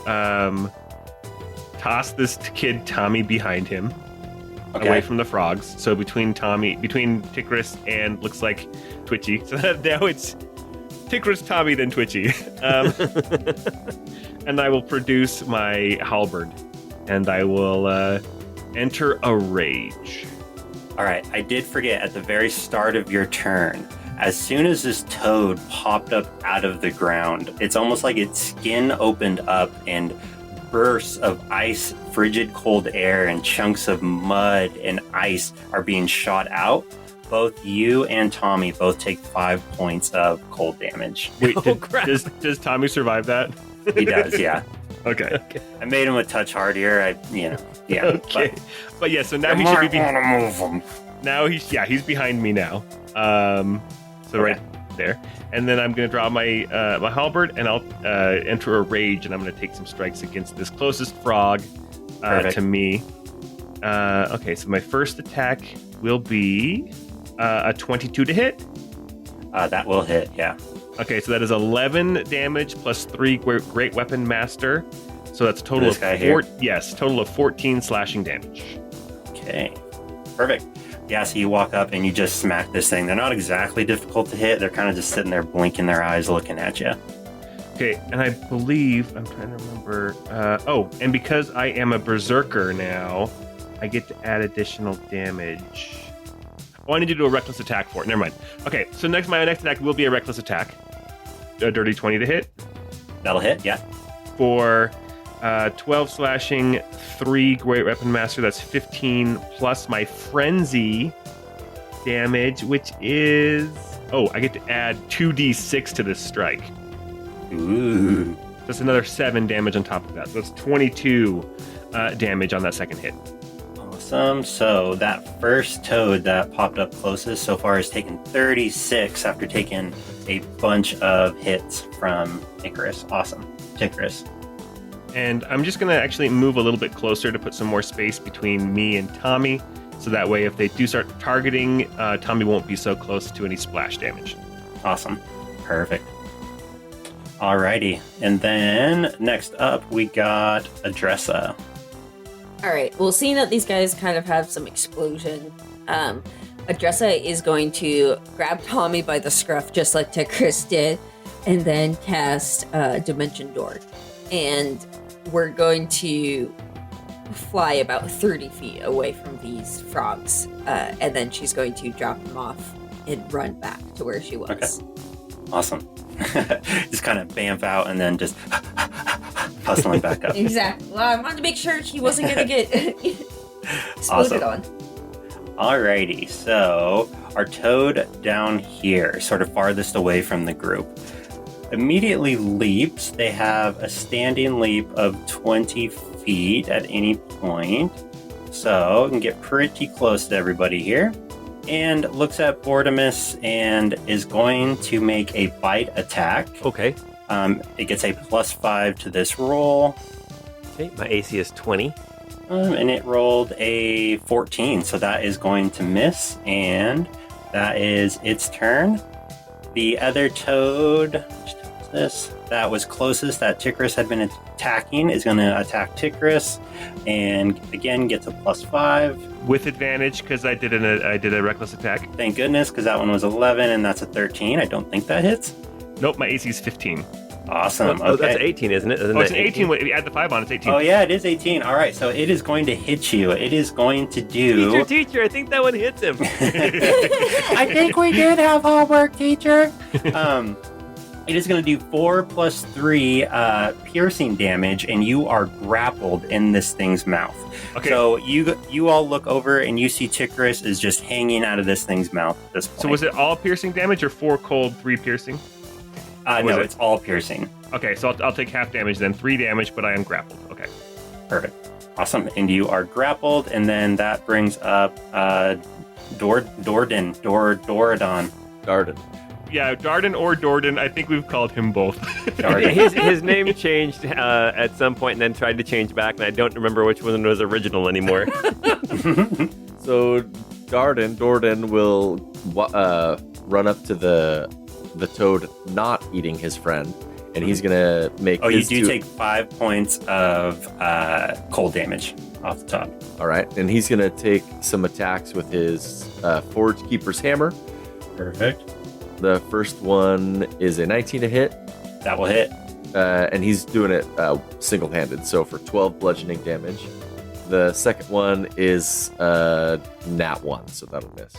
Speaker 2: toss this kid Tommy behind him, away from the frogs. So between Tigris and looks like Twitchy. So now it's Tigris, Tommy, then Twitchy. And I will produce my halberd, and I will enter a rage.
Speaker 3: All right, I did forget at the very start of your turn, as soon as this toad popped up out of the ground, it's almost like its skin opened up and bursts of ice, frigid cold air, and chunks of mud and ice are being shot out. Both you and Tommy both take 5 points of cold damage.
Speaker 2: Wait, does Tommy survive that?
Speaker 3: He does, yeah.
Speaker 2: Okay.
Speaker 3: I made him a touch hardier. Yeah.
Speaker 2: Okay. But yeah, so now he should be move him. Now he's behind me now. Right there. And then I'm going to draw my my halberd, and I'll enter a rage, and I'm going to take some strikes against this closest frog to me. Okay, so my first attack will be a 22 to hit.
Speaker 3: That will hit, yeah.
Speaker 2: Okay, so that is 11 damage plus 3 Great Weapon Master. So that's a total of total of 14 slashing damage.
Speaker 3: Okay, perfect. Yeah, so you walk up and you just smack this thing. They're not exactly difficult to hit. They're kind of just sitting there blinking their eyes looking at you.
Speaker 2: Okay, and I believe, I'm trying to remember. And because I am a berserker now, I get to add additional damage. Oh, I need to do a reckless attack for it. Never mind. Okay, so my next attack will be a reckless attack. A dirty 20 to hit.
Speaker 3: That'll hit, yeah.
Speaker 2: For 12 slashing, 3 Great Weapon Master. That's 15 plus my frenzy damage, which is... Oh, I get to add 2d6 to this strike.
Speaker 3: Ooh.
Speaker 2: That's another 7 damage on top of that. So that's 22 damage on that second hit.
Speaker 3: Awesome. So that first toad that popped up closest so far has taken 36 after taking a bunch of hits from Icarus. Awesome. Icarus.
Speaker 2: And I'm just going to actually move a little bit closer to put some more space between me and Tommy. So that way, if they do start targeting, Tommy won't be so close to any splash damage.
Speaker 3: Awesome. Perfect. Alrighty. And then next up, we got Adressa.
Speaker 1: All right. Well, seeing that these guys kind of have some explosion, Adressa is going to grab Tommy by the scruff, just like Tigris did, and then cast Dimension Door. And we're going to fly about 30 feet away from these frogs. And then she's going to drop them off and run back to where she was.
Speaker 3: Okay. Awesome. Just kind of bamf out and then just hustling back up.
Speaker 1: Exactly. Well, I wanted to make sure she wasn't going to get exploded on.
Speaker 3: Alrighty, so our toad down here, sort of farthest away from the group, immediately leaps. They have a standing leap of 20 feet at any point. So we can get pretty close to everybody here. and looks at Bortimus and is going to make a bite attack.
Speaker 5: Okay.
Speaker 3: It gets a +5 to this roll.
Speaker 5: Okay. My AC is 20.
Speaker 3: And it rolled a 14, so that is going to miss, and that is its turn. The other toad, which toad is this? That was closest that Ticris had been attacking, is going to attack Ticris, and again gets a +5.
Speaker 2: With advantage because I did a reckless attack.
Speaker 3: Thank goodness, because that one was 11, and that's a 13. I don't think that hits.
Speaker 2: Nope, my AC is 15.
Speaker 3: Awesome.
Speaker 5: Oh,
Speaker 3: Okay.
Speaker 5: that's 18, isn't it? Isn't
Speaker 2: Oh, it's
Speaker 5: that
Speaker 2: an 18. If you add the 5 on, it's 18.
Speaker 3: Oh yeah, it is 18. All right, so it is going to hit you. It is going to do.
Speaker 5: Teacher, I think that one hits him.
Speaker 7: I think we did have homework, teacher.
Speaker 3: It is going to do 4 + 3 piercing damage, and you are grappled in this thing's mouth.
Speaker 2: Okay.
Speaker 3: So you all look over, and you see Ticris is just hanging out of this thing's mouth at this point.
Speaker 2: So was it all piercing damage or 4 cold, 3 piercing?
Speaker 3: No,
Speaker 2: was it?
Speaker 3: it's all piercing.
Speaker 2: Okay, so I'll take half damage then, 3 damage, but I am grappled. Okay.
Speaker 3: Perfect. Awesome. And you are grappled, and then that brings up Doradon.
Speaker 6: Darden.
Speaker 2: Yeah, Darden or Dorden. I think we've called him both.
Speaker 5: His name changed at some point and then tried to change back, and I don't remember which one was original anymore.
Speaker 6: So Dorden will run up to the toad not eating his friend, and he's gonna make.
Speaker 3: Oh, you
Speaker 6: his
Speaker 3: do take 5 points of cold damage off the top.
Speaker 6: All right, and he's gonna take some attacks with his Forge Keeper's Hammer.
Speaker 3: Perfect.
Speaker 6: The first one is a 19 to hit,
Speaker 3: That will hit.
Speaker 6: and he's doing it single-handed, so for 12 bludgeoning damage. The second one is nat 1, so that'll miss.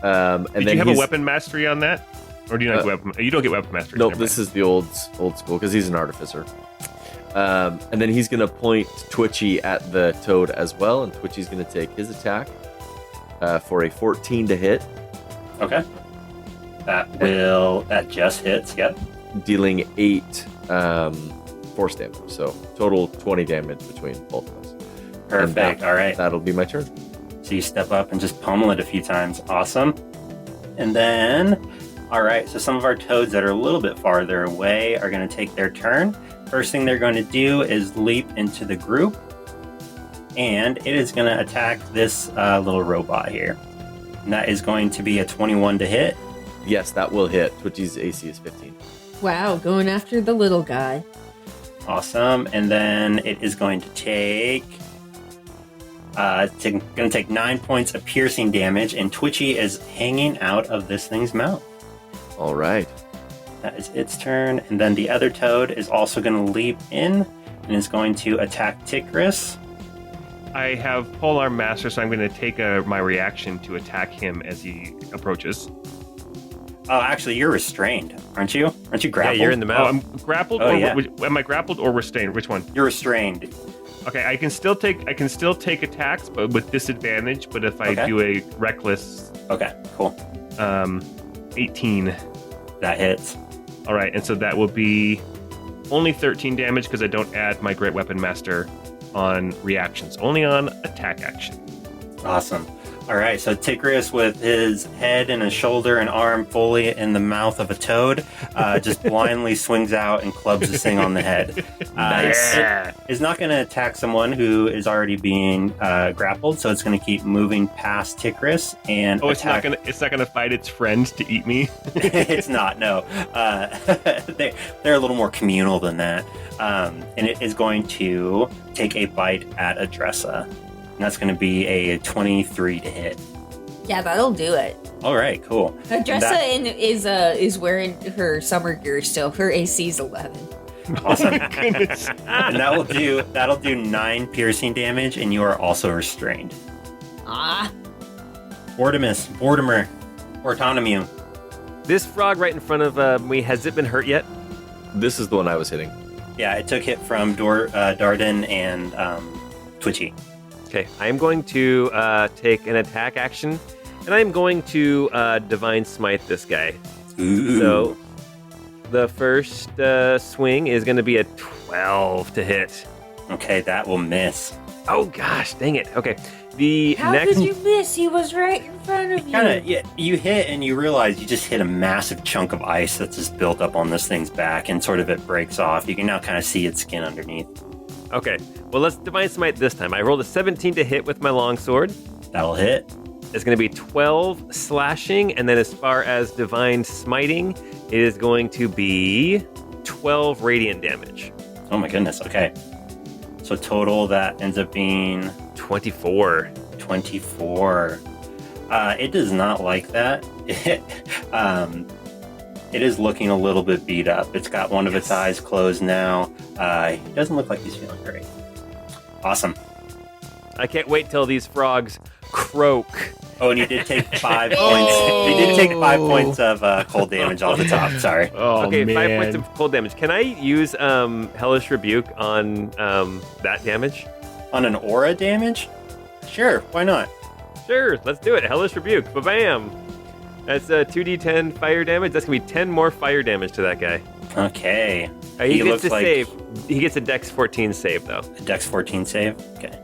Speaker 6: And
Speaker 2: Did
Speaker 6: then
Speaker 2: you have a
Speaker 6: he's-
Speaker 2: weapon mastery on that? Or do you not get weapon? You don't get weapon mastery.
Speaker 6: Nope,
Speaker 2: never
Speaker 6: this
Speaker 2: mind.
Speaker 6: is the old school because he's an artificer. And then he's gonna point Twitchy at the toad as well, and Twitchy's gonna take his attack for a 14 to hit,
Speaker 3: Okay. That just hits. Yep.
Speaker 6: dealing 8 force damage. So total 20 damage between both of us. And
Speaker 3: Perfect. All right.
Speaker 6: That'll be my turn.
Speaker 3: So you step up and just pummel it a few times. Awesome. And then, all right, so some of our toads that are a little bit farther away are going to take their turn. First thing they're going to do is leap into the group, and it is going to attack this little robot here. And that is going to be a 21 to hit.
Speaker 6: Yes, that will hit. Twitchy's AC is 15.
Speaker 1: Wow, going after the little guy.
Speaker 3: Awesome. And then it is going to take... going to take 9 points of piercing damage, and Twitchy is hanging out of this thing's mouth.
Speaker 6: All right.
Speaker 3: That is its turn. And then the other toad is also going to leap in and is going to attack Ticris.
Speaker 2: I have Polearm Master, so I'm going to take my reaction to attack him as he approaches.
Speaker 3: Oh, actually, you're restrained, aren't you? Aren't you grappled?
Speaker 5: Yeah, you're in the
Speaker 2: Oh,
Speaker 5: mouth.
Speaker 2: I'm grappled,
Speaker 3: Oh,
Speaker 2: or
Speaker 3: yeah.
Speaker 2: am I grappled or restrained? Which one?
Speaker 3: You're restrained.
Speaker 2: Okay, I can still take attacks, but with disadvantage. But if I
Speaker 3: Okay.
Speaker 2: do a reckless,
Speaker 3: Okay, cool.
Speaker 2: 18.
Speaker 3: That hits.
Speaker 2: All right, and so that will be only 13 damage because I don't add my Great Weapon Master on reactions, only on attack action.
Speaker 3: Awesome. All right, so Ticris with his head and a shoulder and arm fully in the mouth of a toad just blindly swings out and clubs this thing on the head.
Speaker 5: Nice.
Speaker 3: It is not going to attack someone who is already being grappled, so it's going to keep moving past Ticris and
Speaker 2: Oh, it's not
Speaker 3: attack.
Speaker 2: gonna fight its friend to eat me.
Speaker 3: It's not, no. They're a little more communal than that. And it is going to take a bite at Adressa. And that's going to be a 23 to hit.
Speaker 1: Yeah, that'll do it.
Speaker 3: All right, cool.
Speaker 1: Adressa is wearing her summer gear still. Her AC's 11.
Speaker 3: Awesome.
Speaker 2: Goodness.
Speaker 3: And that'll do 9 piercing damage, and you are also restrained.
Speaker 1: Ah,
Speaker 3: Mortimer, Autonomy.
Speaker 5: This frog right in front of me, has it been hurt yet?
Speaker 6: This is the one I was hitting.
Speaker 3: Yeah, it took hit from Darden and Twitchy.
Speaker 5: Okay, I'm going to take an attack action, and I'm going to Divine Smite this guy.
Speaker 3: Ooh.
Speaker 5: So the first swing is going to be a 12 to hit.
Speaker 3: Okay, that will miss.
Speaker 5: Oh gosh, dang it. Okay, The
Speaker 1: How
Speaker 5: next
Speaker 1: did you miss? He was right in front of you.
Speaker 3: Kind of, yeah, you hit and you realize you just hit a massive chunk of ice that's just built up on this thing's back, and sort of it breaks off. You can now kind of see its skin underneath.
Speaker 5: Okay, well, let's Divine Smite this time. I rolled a 17 to hit with my longsword.
Speaker 3: That'll hit.
Speaker 5: It's going to be 12 slashing, and then as far as Divine Smiting, it is going to be 12 radiant damage.
Speaker 3: Oh my goodness, okay. So total, that ends up being
Speaker 5: 24.
Speaker 3: 24. It does not like that. It is looking a little bit beat up. It's got one of its eyes closed now. It doesn't look like he's feeling great. Awesome.
Speaker 5: I can't wait till these frogs croak.
Speaker 3: Oh, and you did take 5 points. You did take 5 points of cold damage off the top. Sorry.
Speaker 2: Oh,
Speaker 5: Okay,
Speaker 2: man.
Speaker 5: 5 points of cold damage. Can I use Hellish Rebuke on that damage?
Speaker 3: On an aura damage? Sure, why not?
Speaker 5: Sure, let's do it. Hellish Rebuke. Ba-bam. That's 2d10 fire damage. That's going to be 10 more fire damage to that guy.
Speaker 3: Okay.
Speaker 5: He gets
Speaker 3: looks
Speaker 5: to
Speaker 3: like
Speaker 5: save. He gets a Dex 14 save, though.
Speaker 3: a Dex 14 save. Okay.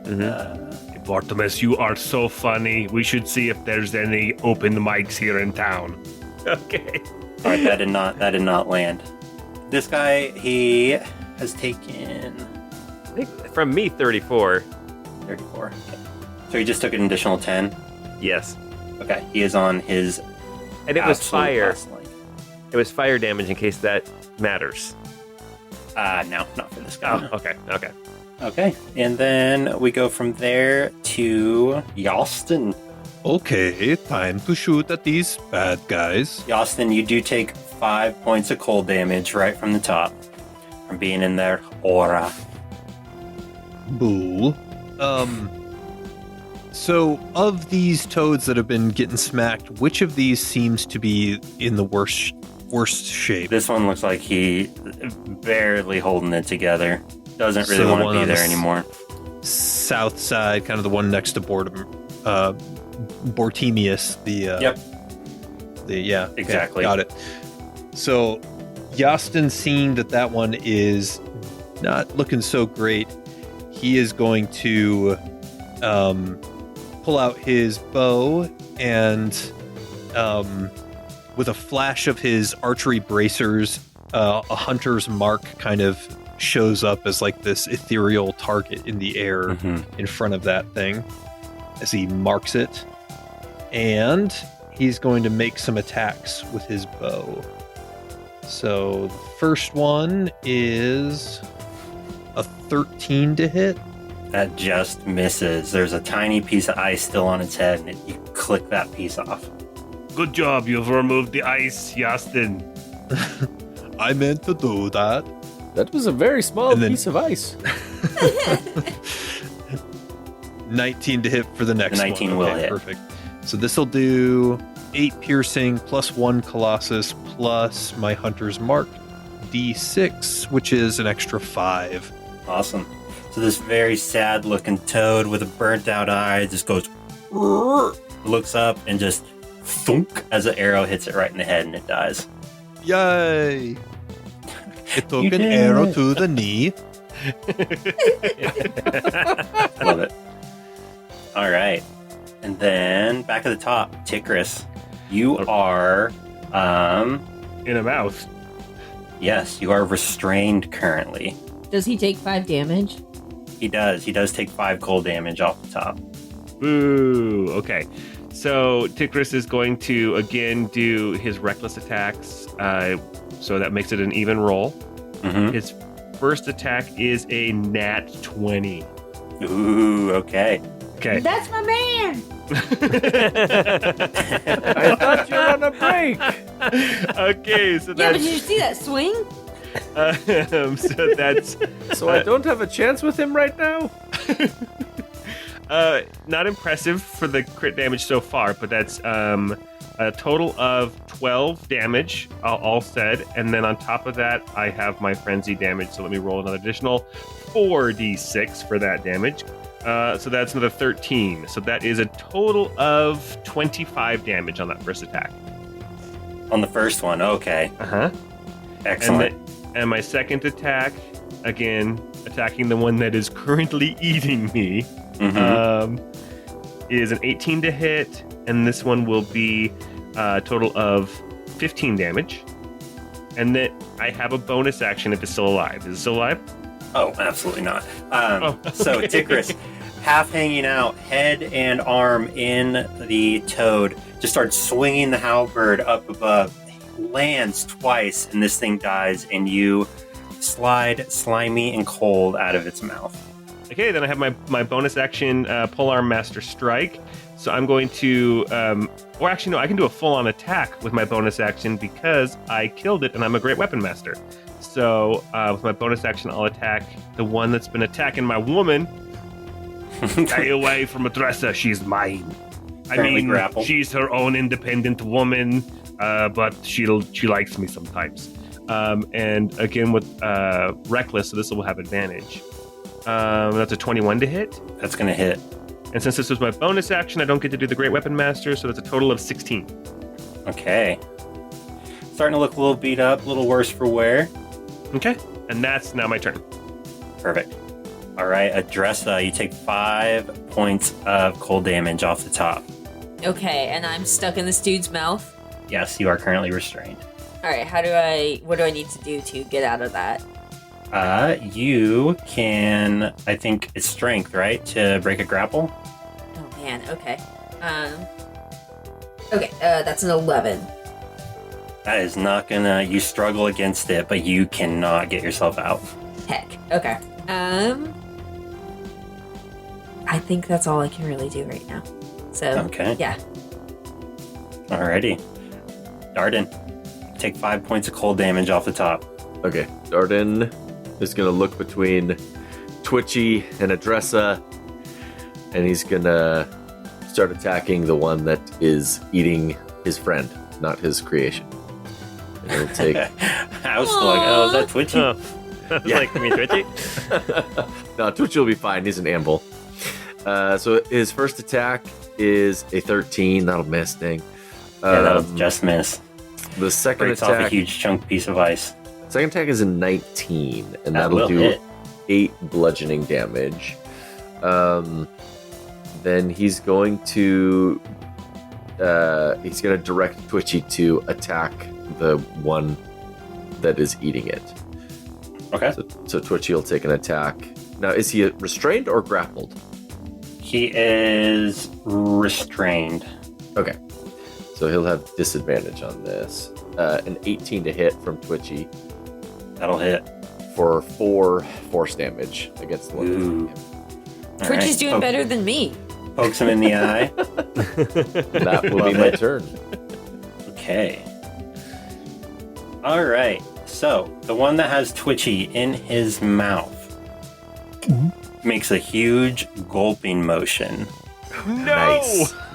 Speaker 2: Bartimus, you are so funny. We should see if there's any open mics here in town.
Speaker 5: Okay.
Speaker 3: All right, that did not land. This guy, he has taken
Speaker 5: I think from me, 34.
Speaker 3: 34. Okay. So he just took an additional 10.
Speaker 5: Yes.
Speaker 3: Okay, he is on his
Speaker 5: And it was
Speaker 3: absolute
Speaker 5: fire.
Speaker 3: last leg.
Speaker 5: It was fire damage in case that matters.
Speaker 3: No, not for this guy.
Speaker 5: Oh, okay. Okay.
Speaker 3: Okay, and then we go from there to Yalston.
Speaker 4: Okay, time to shoot at these bad guys.
Speaker 3: Yalston, you do take 5 points of cold damage right from the top from being in their aura.
Speaker 4: Boo. So of these toads that have been getting smacked, which of these seems to be in the worst shape?
Speaker 3: This one looks like he barely holding it together. Doesn't really
Speaker 4: So the
Speaker 3: want
Speaker 4: one
Speaker 3: to be
Speaker 4: on
Speaker 3: there
Speaker 4: the
Speaker 3: anymore.
Speaker 4: South side, kind of the one next to Bortemius,
Speaker 3: Yep.
Speaker 4: Okay,
Speaker 3: Exactly.
Speaker 4: got it. So Yastin, seeing that one is not looking so great, he is going to pull out his bow and with a flash of his archery bracers, a hunter's mark kind of shows up as like this ethereal target in the air in front of that thing as he marks it. And he's going to make some attacks with his bow. So the first one is a 13 to hit.
Speaker 3: That just misses. There's a tiny piece of ice still on its head, and you click that piece off.
Speaker 2: Good job. You've removed the ice, Yastin.
Speaker 4: I meant to do that.
Speaker 6: That was a very small
Speaker 4: And then-
Speaker 6: piece of ice.
Speaker 4: 19 to hit for the next
Speaker 3: The 19
Speaker 4: one.
Speaker 3: will
Speaker 4: Okay,
Speaker 3: hit.
Speaker 4: Perfect. So this will do 8 piercing plus 1 Colossus plus my Hunter's Mark D6, which is an extra 5.
Speaker 3: Awesome. So this very sad looking toad with a burnt out eye just goes, looks up and just thunk as the arrow hits it right in the head and it dies.
Speaker 4: Yay! It took
Speaker 3: You
Speaker 4: an
Speaker 3: did
Speaker 4: arrow
Speaker 3: it.
Speaker 4: to the knee.
Speaker 3: Love it. All right. And then back at the top, Tikris, you are,
Speaker 2: In a mouth.
Speaker 3: yes, you are restrained currently.
Speaker 1: Does he take 5 damage?
Speaker 3: He does. He does take 5 cold damage off the top.
Speaker 2: Boo. Okay. So Tikris is going to again do his reckless attacks. So that makes it an even roll.
Speaker 3: Mm-hmm.
Speaker 2: His first attack is a nat 20.
Speaker 3: Ooh, okay.
Speaker 2: Okay.
Speaker 1: That's my man!
Speaker 6: I thought you were on a break.
Speaker 2: Okay. So
Speaker 1: Yeah, but did you
Speaker 2: that's
Speaker 1: see that swing?
Speaker 2: so that's
Speaker 6: So I don't have a chance with him right now?
Speaker 2: not impressive for the crit damage so far, but that's a total of 12 damage, all said. And then on top of that, I have my frenzy damage. So let me roll another additional 4d6 for that damage. So that's another 13. So that is a total of 25 damage on that first attack.
Speaker 3: On the first one, okay.
Speaker 2: Uh-huh.
Speaker 3: Excellent.
Speaker 2: And my second attack, again, attacking the one that is currently eating me.
Speaker 3: Mhm.
Speaker 2: is an 18 to hit, and this one will be a total of 15 damage. And then I have a bonus action if it's still alive. Is it still alive?
Speaker 3: Oh, absolutely not.
Speaker 2: Okay.
Speaker 3: So Tikris, half hanging out, head and arm in the toad, just starts swinging the halberd up above, lands twice, and this thing dies, and you slide slimy and cold out of its mouth.
Speaker 2: Okay, then I have my bonus action, Polearm Master Strike. So I'm going to, or actually no, I can do a full-on attack with my bonus action because I killed it and I'm a great weapon master. So with my bonus action, I'll attack the one that's been attacking my woman. Stay away from Adressa, she's mine.
Speaker 3: Apparently grappled.
Speaker 2: She's her own independent woman, but she likes me sometimes. And again with Reckless, so this will have advantage. That's a 21 to hit.
Speaker 3: That's going to hit.
Speaker 2: And since this was my bonus action, I don't get to do the Great Weapon Master, so that's a total of 16.
Speaker 3: Okay. Starting to look a little beat up, a little worse for wear.
Speaker 2: Okay, and that's now my turn.
Speaker 3: Perfect. All right, Adressa, you take 5 points of cold damage off the top.
Speaker 1: Okay, and I'm stuck in this dude's mouth.
Speaker 3: Yes, you are currently restrained.
Speaker 1: All right, what do I need to do to get out of that?
Speaker 3: You can, I think it's strength, right? To break a grapple?
Speaker 1: Oh man, okay. That's an 11.
Speaker 3: That is not gonna, you struggle against it, but you cannot get yourself out.
Speaker 1: Heck. Okay. I think that's all I can really do right now. So,
Speaker 3: Okay.
Speaker 1: yeah.
Speaker 3: Alrighty. Darden, take 5 points of cold damage off the top.
Speaker 6: Okay, Darden is going to look between Twitchy and Adressa, and he's going to start attacking the one that is eating his friend, not his creation. And he'll take...
Speaker 3: I was like, oh, is that Twitchy?
Speaker 5: Oh.
Speaker 6: Yeah.
Speaker 5: Like me, Twitchy.
Speaker 6: No, Twitchy will be fine. He's an amble. So his first attack is a 13. That'll miss, dang.
Speaker 3: Yeah, that'll just miss.
Speaker 6: The second
Speaker 3: Breaks off a
Speaker 6: attack...
Speaker 3: huge chunk piece of ice.
Speaker 6: Second attack is a 19, and
Speaker 3: That
Speaker 6: that'll
Speaker 3: will
Speaker 6: do
Speaker 3: hit.
Speaker 6: 8 bludgeoning damage. Then he's going to direct Twitchy to attack the one that is eating it.
Speaker 3: Okay.
Speaker 6: So Twitchy will take an attack. Now, is he restrained or grappled?
Speaker 3: He is restrained.
Speaker 6: Okay. So he'll have disadvantage on this. An 18 to hit from Twitchy
Speaker 3: That'll hit.
Speaker 6: for 4 force damage against the one that's
Speaker 3: Ooh.
Speaker 6: eating him.
Speaker 3: All
Speaker 1: Twitch
Speaker 3: right.
Speaker 1: is doing better than me.
Speaker 3: Pokes him in the eye.
Speaker 6: That will be
Speaker 3: Love
Speaker 6: my
Speaker 3: it.
Speaker 6: turn.
Speaker 3: Okay. All right. So the one that has Twitchy in his mouth makes a huge gulping motion.
Speaker 2: No!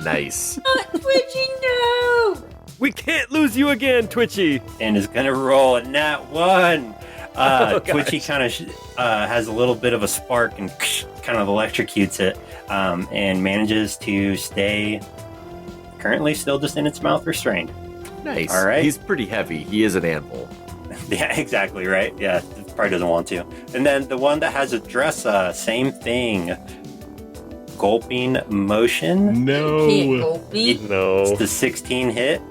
Speaker 6: Nice.
Speaker 1: Not Twitchy, no!
Speaker 5: We can't lose you again, Twitchy.
Speaker 3: And is going to roll a nat 1.
Speaker 5: Oh, gosh.
Speaker 3: Twitchy kind of has a little bit of a spark and kind of electrocutes it and manages to stay currently still just in its mouth restrained.
Speaker 6: Nice.
Speaker 3: All right.
Speaker 6: He's pretty heavy. He is an anvil.
Speaker 3: Yeah, exactly, right? Yeah, probably doesn't want to. And then the one that has Adressa, same thing. Gulping motion.
Speaker 1: Can't
Speaker 2: No.
Speaker 1: gulp me.
Speaker 3: It's
Speaker 5: No.
Speaker 3: the 16 hit.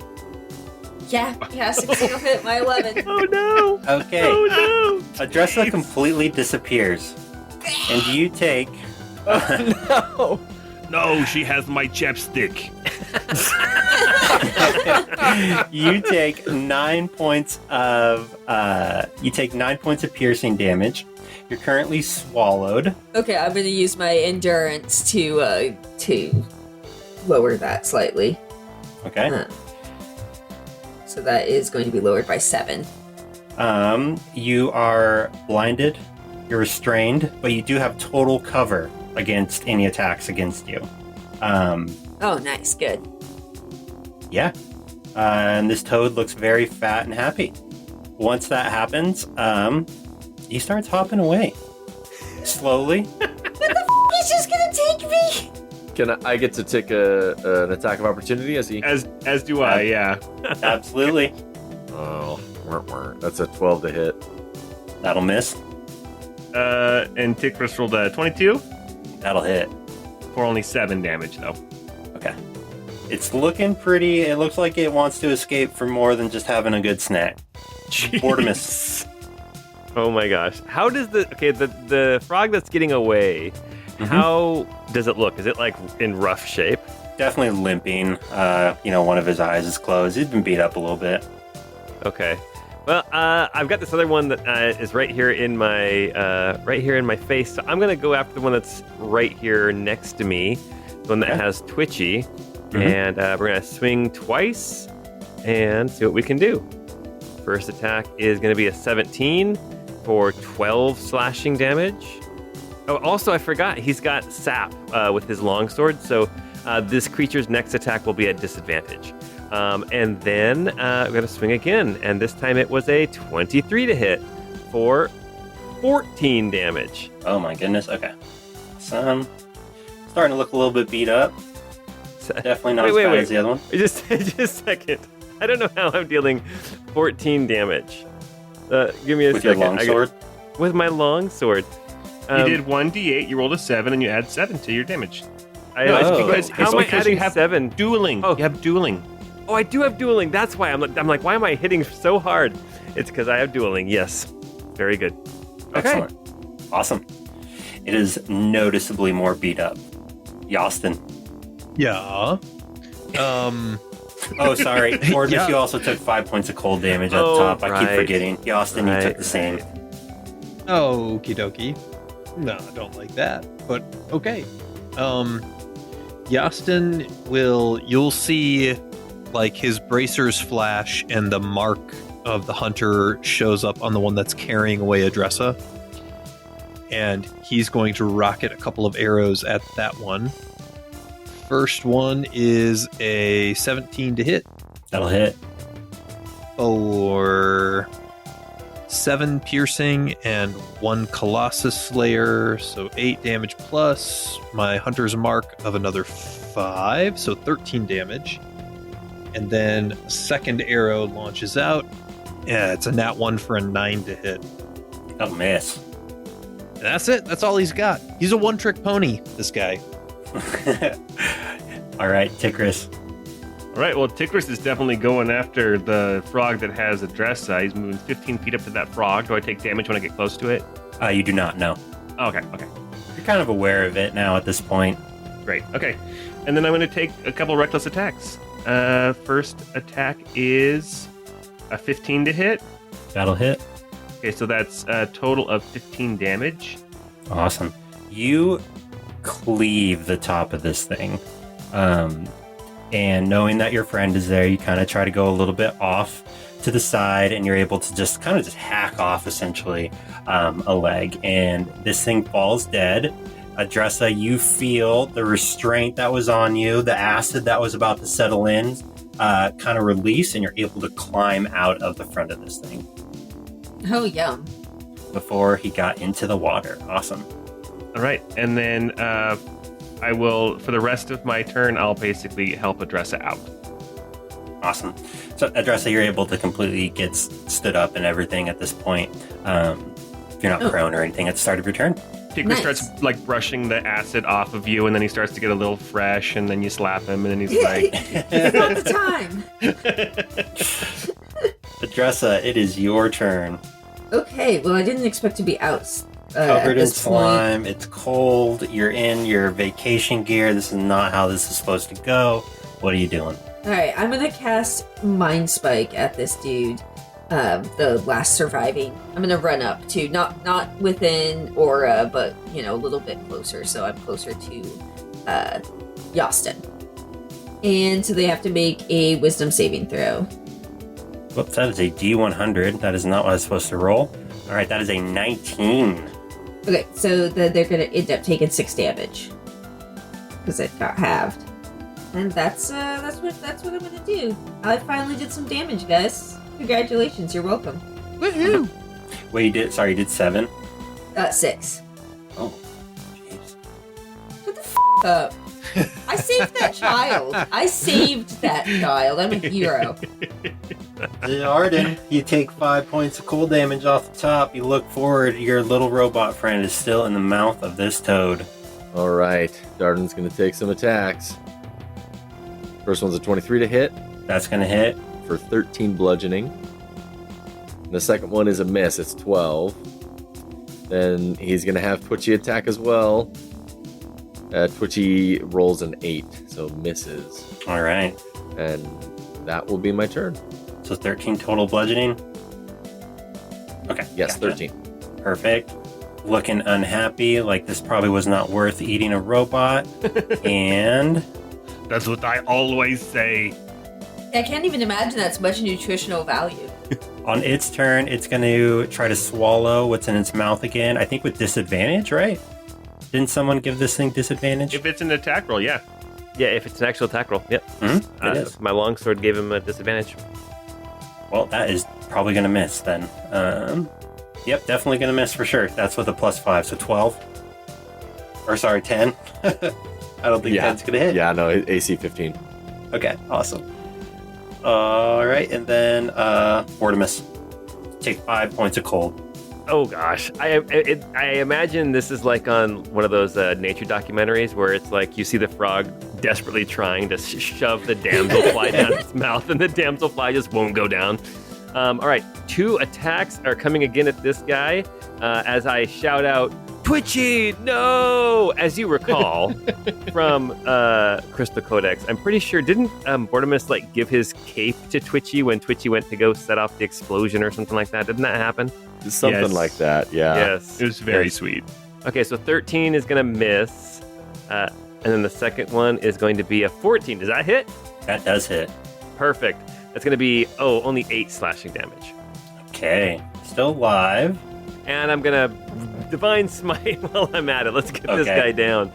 Speaker 1: Yeah, 16 will hit my 11.
Speaker 2: Oh no!
Speaker 3: Okay.
Speaker 2: Oh
Speaker 3: Adressa completely disappears. And you take
Speaker 5: No.
Speaker 2: No, she has my chapstick.
Speaker 3: you take 9 points of piercing damage. You're currently swallowed.
Speaker 1: Okay, I'm gonna use my endurance to lower that slightly.
Speaker 3: Okay.
Speaker 1: So that is going to be lowered by 7.
Speaker 3: You are blinded. You're restrained, but you do have total cover against any attacks against you.
Speaker 1: Oh, nice, good.
Speaker 3: Yeah. And this toad looks very fat and happy. Once that happens, he starts hopping away. Slowly.
Speaker 1: He's just gonna take me!
Speaker 6: Can I get to take an attack of opportunity as he?
Speaker 2: As do I, yeah.
Speaker 3: Absolutely.
Speaker 6: Oh, that's a 12 to hit.
Speaker 3: That'll miss.
Speaker 2: And Tikris rolled a 22.
Speaker 3: That'll hit.
Speaker 2: for only 7 damage, though.
Speaker 3: Okay. It's looking pretty. It looks like it wants to escape for more than just having a good snack. Bortimus.
Speaker 5: Oh my gosh. How does the frog that's getting away, how does it look? Is it like in rough shape?
Speaker 3: Definitely limping. One of his eyes is closed. He's been beat up a little bit.
Speaker 5: Okay. Well, I've got this other one that is right here in my face. So I'm gonna go after the one that's right here next to me, the one that has twitchy, and we're gonna swing twice and see what we can do. First attack is gonna be a 17 for 12 slashing damage. Oh, also I forgot he's got sap with his longsword, so this creature's next attack will be at disadvantage. And then we're going to swing again, and this time it was a 23 to hit for 14 damage.
Speaker 3: Oh my goodness, okay. Starting to look a little bit beat up. Definitely not as bad as the other one.
Speaker 5: Just a second. I don't know how I'm dealing 14 damage. Give me a second.
Speaker 3: With your longsword?
Speaker 5: With my longsword.
Speaker 2: You did 1d8, you rolled a 7, and you add 7 to your damage.
Speaker 5: How am I adding
Speaker 2: you have
Speaker 5: 7?
Speaker 2: Dueling.
Speaker 5: Oh.
Speaker 2: You have dueling.
Speaker 5: Oh, I do have dueling. That's why I'm like, why am I hitting so hard? It's because I have dueling. Yes. Very good. Okay.
Speaker 3: Excellent. Awesome. It is noticeably more beat up. Yostin.
Speaker 4: Yeah.
Speaker 3: Oh, sorry. Bortimus,
Speaker 4: Yeah.
Speaker 3: you also took 5 points of cold damage at the top. I keep forgetting. Yostin, you took the same.
Speaker 4: Okie dokie. No, I don't like that. But okay. Yastin you'll see like his bracers flash and the mark of the hunter shows up on the one that's carrying away Adressa. And he's going to rocket a couple of arrows at that one. First one is a 17 to hit.
Speaker 3: That'll hit.
Speaker 4: For 7 piercing and 1 Colossus Slayer, so 8 damage plus my Hunter's Mark of another 5, so 13 damage. And then a second arrow launches out. Yeah, it's a nat 1 for a 9 to hit.
Speaker 3: That'll miss.
Speaker 4: And that's it. That's all he's got. He's a one-trick pony, this guy.
Speaker 3: All right, Tikris.
Speaker 2: All right, well, Tikris is definitely going after the frog that has Adressa. He's moving 15 feet up to that frog. Do I take damage when I get close to it?
Speaker 3: You do not know.
Speaker 2: Okay.
Speaker 3: You're kind of aware of it now at this point.
Speaker 2: Great. Okay. And then I'm going to take a couple reckless attacks. First attack is a 15 to hit.
Speaker 3: That'll hit.
Speaker 2: Okay, so that's a total of 15 damage.
Speaker 3: Awesome. You cleave the top of this thing. And knowing that your friend is there, you kind of try to go a little bit off to the side, and you're able to just hack off, essentially, a leg. And this thing falls dead. Adressa, you feel the restraint that was on you, the acid that was about to settle in, kind of release, and you're able to climb out of the front of this thing.
Speaker 1: Oh, yum.
Speaker 3: Before he got into the water. Awesome.
Speaker 2: All right, and then I will, for the rest of my turn, I'll basically help Adressa out.
Speaker 3: Awesome. So, Adressa, you're able to completely get stood up and everything at this point. If you're not prone or anything at the start of your turn.
Speaker 2: Tikris starts like brushing the acid off of you, and then he starts to get a little fresh, and then you slap him, and then he's like,
Speaker 1: It's not the time.
Speaker 3: Adressa, it is your turn.
Speaker 1: Okay, well, I didn't expect to be out
Speaker 3: Covered
Speaker 1: at
Speaker 3: in
Speaker 1: this
Speaker 3: slime,
Speaker 1: point.
Speaker 3: it's cold, you're in your vacation gear, this is not how this is supposed to go. What are you doing?
Speaker 1: Alright, I'm gonna cast Mind Spike at this dude, the last surviving. I'm gonna run up to, not within aura, but, a little bit closer, so I'm closer to Yostin. And so they have to make a wisdom saving throw.
Speaker 3: Whoops, that is a D100. That is not what I was supposed to roll. Alright, that is a 19.
Speaker 1: Okay, so they're gonna end up taking 6 damage. Because it got halved. And that's what I'm gonna do. I finally did some damage, guys. Congratulations, you're welcome.
Speaker 4: Woohoo!
Speaker 3: Wait, you did 7?
Speaker 1: 6.
Speaker 3: Oh, jeez.
Speaker 1: Shut the up. I saved that child. I'm a hero.
Speaker 3: Arden, you take 5 points of cold damage off the top. You look forward, your little robot friend is still in the mouth of this toad.
Speaker 6: All right. Darden's going to take some attacks. First one's a 23 to hit
Speaker 3: That's going to hit.
Speaker 6: for 13 bludgeoning. And the second one is a miss. It's 12. Then he's going to have Twitchy attack as well. Twitchy rolls an 8, so misses.
Speaker 3: All right.
Speaker 6: And that will be my turn.
Speaker 3: So 13 total bludgeoning. Okay.
Speaker 6: Yes,
Speaker 3: gotcha.
Speaker 6: 13.
Speaker 3: Perfect. Looking unhappy, like this probably was not worth eating a robot. And
Speaker 2: That's what I always say.
Speaker 1: I can't even imagine that's much nutritional value.
Speaker 3: on its turn, it's going to try to swallow what's in its mouth again. I think with disadvantage, right? Didn't someone give this thing disadvantage?
Speaker 2: If it's an attack roll, yeah.
Speaker 5: Yeah, if it's an actual attack roll. Yep.
Speaker 3: It is.
Speaker 5: My longsword gave him a disadvantage.
Speaker 3: Well, that is probably going to miss then. Yep, definitely going to miss for sure. That's with a +5, so 12. Or sorry, 10. I don't think 10's going to hit.
Speaker 6: Yeah, no, AC 15.
Speaker 3: Okay, awesome. All right, and then Vortimus. Take 5 points of cold.
Speaker 5: Oh gosh, I imagine this is like on one of those nature documentaries where it's like you see the frog desperately trying to shove the damselfly down its mouth, and the damselfly just won't go down. All right, 2 attacks are coming again at this guy as I shout out, "Twitchy, no!" As you recall from Crystal Codex, I'm pretty sure, didn't Bortimus like give his cape to Twitchy when Twitchy went to go set off the explosion or something like that? Didn't that happen?
Speaker 6: Something
Speaker 2: Yes.
Speaker 6: like that, yeah.
Speaker 5: Yes.
Speaker 2: It was very sweet.
Speaker 5: Okay, so 13 is going to miss. And then the second one is going to be a 14. Does that hit?
Speaker 3: That does hit.
Speaker 5: Perfect. That's going to be, only 8 slashing damage.
Speaker 3: Okay, still alive.
Speaker 5: And I'm going to Divine Smite while I'm at it. Let's get this
Speaker 3: Okay.
Speaker 5: guy down.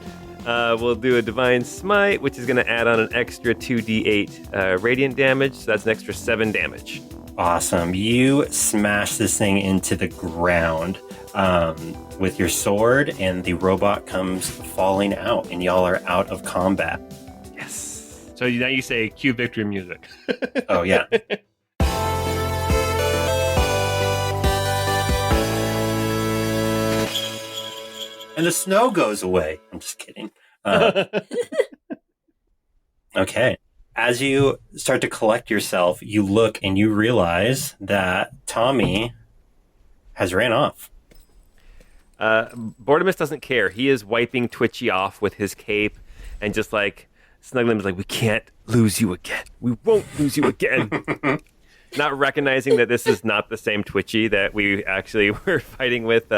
Speaker 5: We'll do a Divine Smite, which is going to add on an extra 2d8 radiant damage. So that's an extra 7 damage.
Speaker 3: Awesome. You smash this thing into the ground with your sword, and the robot comes falling out, and y'all are out of combat.
Speaker 5: Yes.
Speaker 2: So now you say cue victory music.
Speaker 3: Oh, yeah. And the snow goes away. I'm just kidding. Okay. As you start to collect yourself, you look and you realize that Tommy has ran off.
Speaker 5: Bortimus doesn't care. He is wiping Twitchy off with his cape and just like snuggling him, like, "We can't lose you again. We won't lose you again." Not recognizing that this is not the same Twitchy that we actually were fighting with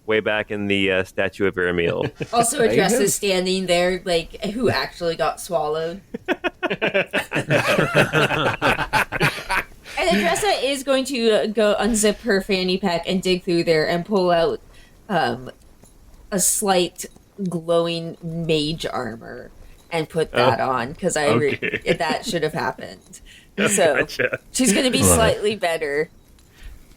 Speaker 5: way back in the statue of Aramil.
Speaker 1: Also, Adressa is standing there, like, who actually got swallowed. And Adressa is going to go unzip her fanny pack and dig through there and pull out a slight glowing mage armor and put that on, because
Speaker 2: okay.
Speaker 1: that should have happened. So
Speaker 2: Gotcha.
Speaker 1: she's going to be slightly better.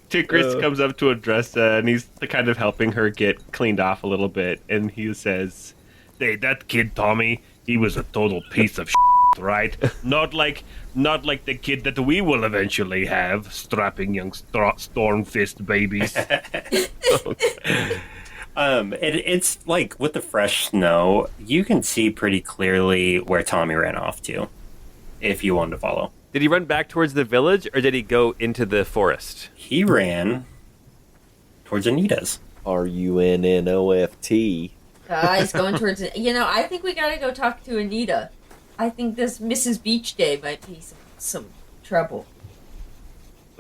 Speaker 2: Tigris comes up to Adressa, and he's kind of helping her get cleaned off a little bit, and he says, "Hey, that kid Tommy, he was a total piece of right? Not like the kid that we will eventually have, strapping young storm-fist babies."
Speaker 3: It's like with the fresh snow, you can see pretty clearly where Tommy ran off to, if you wanted to follow.
Speaker 5: Did he run back towards the village, or did he go into the forest?
Speaker 3: He ran towards Anita's.
Speaker 6: RUNNOFT.
Speaker 1: He's going towards it. I think we gotta go talk to Anita. I think this Mrs. Beach Day might be some trouble.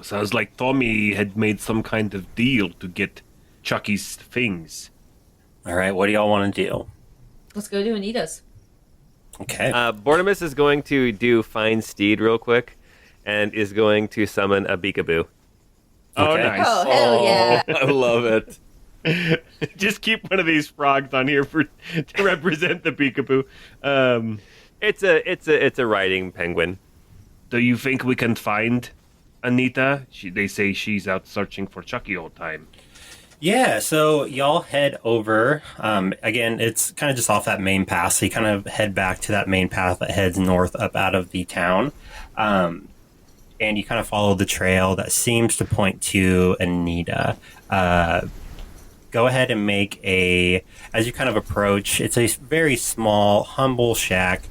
Speaker 2: Sounds like Tommy had made some kind of deal to get Chucky's things.
Speaker 3: All right, what do y'all want to do?
Speaker 1: Let's go to Anita's.
Speaker 3: Okay.
Speaker 5: Bortimus is going to do Find Steed real quick and is going to summon a Beekaboo.
Speaker 2: Oh,
Speaker 3: Okay.
Speaker 2: nice.
Speaker 1: Oh, hell yeah.
Speaker 6: I love it.
Speaker 2: Just keep one of these frogs on here to represent the peekaboo.
Speaker 5: It's a riding penguin.
Speaker 2: Do you think we can find Anita? They say she's out searching for Chucky all the time.
Speaker 3: Yeah, so y'all head over. Again, it's kind of just off that main path, so you kind of head back to that main path that heads north up out of the town. And you kind of follow the trail that seems to point to Anita. go ahead and make as you kind of approach, it's a very small, humble shack.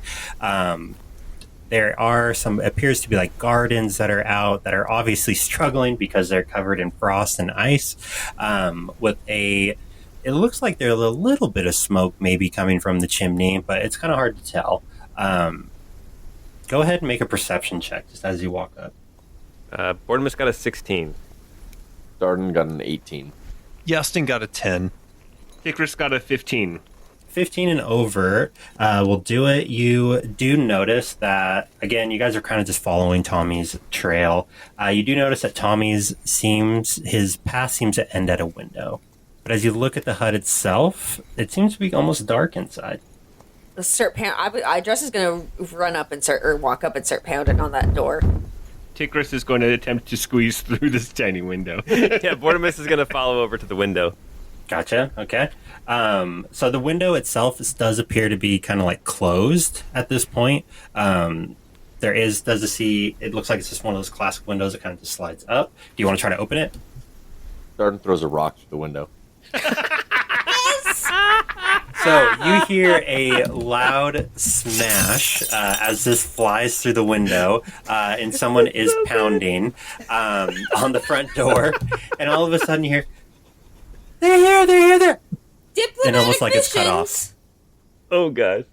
Speaker 3: There are appears to be like gardens that are out that are obviously struggling because they're covered in frost and ice. It looks like there's a little bit of smoke maybe coming from the chimney, but it's kind of hard to tell. Go ahead and make a perception check just as you walk up.
Speaker 5: Bordemus got a 16.
Speaker 6: Darden got an 18.
Speaker 4: Yastin got a 10.
Speaker 2: Tickrus got a 15.
Speaker 3: 15 and over will do it. You do notice that, again, you guys are kind of just following Tommy's trail. You do notice that his path seems to end at a window. But as you look at the hut itself, it seems to be almost dark inside.
Speaker 1: Let's start Dress is going to run up and walk up and start pounding on that door.
Speaker 2: Tickrus is going to attempt to squeeze through this tiny window.
Speaker 5: Yeah, Bordemus is going to follow over to the window.
Speaker 3: Gotcha. Okay. So the window itself does appear to be kind of like closed at this point. It looks like it's just one of those classic windows that kind of just slides up. Do you want to try to open it?
Speaker 6: Darden throws a rock through the window.
Speaker 3: So you hear a loud smash as this flies through the window, and someone is pounding on the front door, and all of a sudden you hear, "They're here! They're here! They're!"
Speaker 1: Diplomatic
Speaker 3: And almost like
Speaker 1: missions.
Speaker 3: it's cut off.
Speaker 5: Oh, God.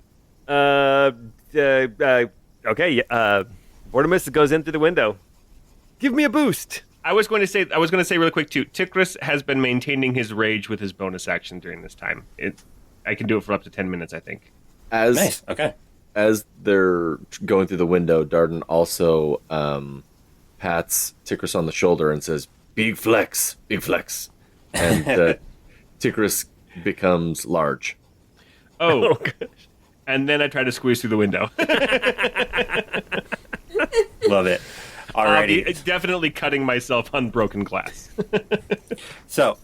Speaker 5: Okay, Bordemus goes in through the window. Give me a boost.
Speaker 2: I was going to say really quick too. Tickrus has been maintaining his rage with his bonus action during this time. I can do it for up to 10 minutes, I think.
Speaker 3: Nice. Okay.
Speaker 6: As they're going through the window, Darden also pats Tickrus on the shoulder and says, big flex. And Tickrus becomes large.
Speaker 2: Oh, and then I try to squeeze through the window.
Speaker 3: Love it. Alrighty.
Speaker 2: It's definitely cutting myself on broken glass.
Speaker 3: So,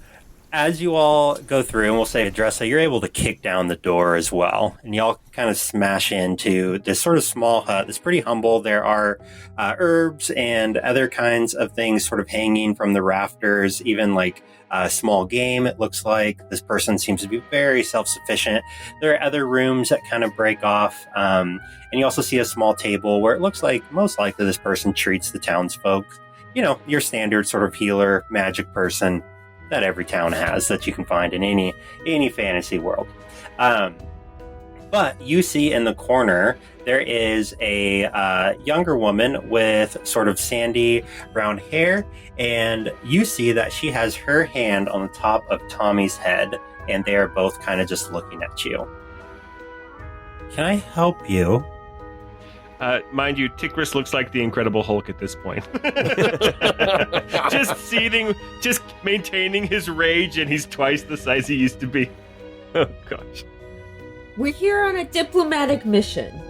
Speaker 3: as you all go through, and we'll say, Dressa, you're able to kick down the door as well. And y'all kind of smash into this sort of small hut that's pretty humble. There are herbs and other kinds of things sort of hanging from the rafters, even like small game, it looks like. This person seems to be very self-sufficient. There are other rooms that kind of break off. And you also see a small table where it looks like most likely this person treats the townsfolk. You know, your standard sort of healer, magic person that every town has that you can find in any fantasy world. But you see in the corner, there is a younger woman with sort of sandy brown hair, and you see that she has her hand on the top of Tommy's head, and they are both kind of just looking at you. Can I help you?
Speaker 2: Mind you, Tickrus looks like the Incredible Hulk at this point. Just seething, just maintaining his rage, and he's twice the size he used to be. Oh, gosh.
Speaker 1: We're here on a diplomatic mission.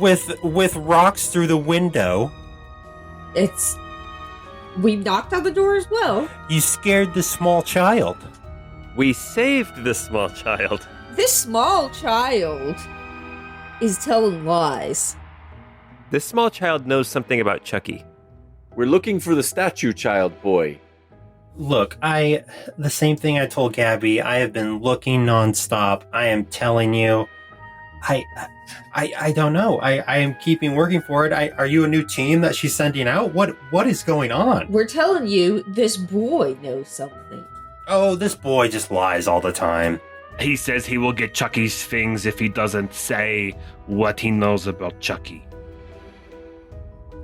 Speaker 3: With rocks through the window.
Speaker 1: We knocked on the door as well.
Speaker 3: You scared the small child.
Speaker 5: We saved the small child.
Speaker 1: This small child is telling lies.
Speaker 5: This small child knows something about Chucky.
Speaker 6: We're looking for the statue child boy.
Speaker 3: Look, the same thing I told Gabby. I have been looking nonstop. I am telling you, I don't know. I am keeping working for it. Are you a new team that she's sending out? What is going on?
Speaker 1: We're telling you, this boy knows something.
Speaker 3: Oh, this boy just lies all the time.
Speaker 2: He says he will get Chucky's things if he doesn't say what he knows about Chucky.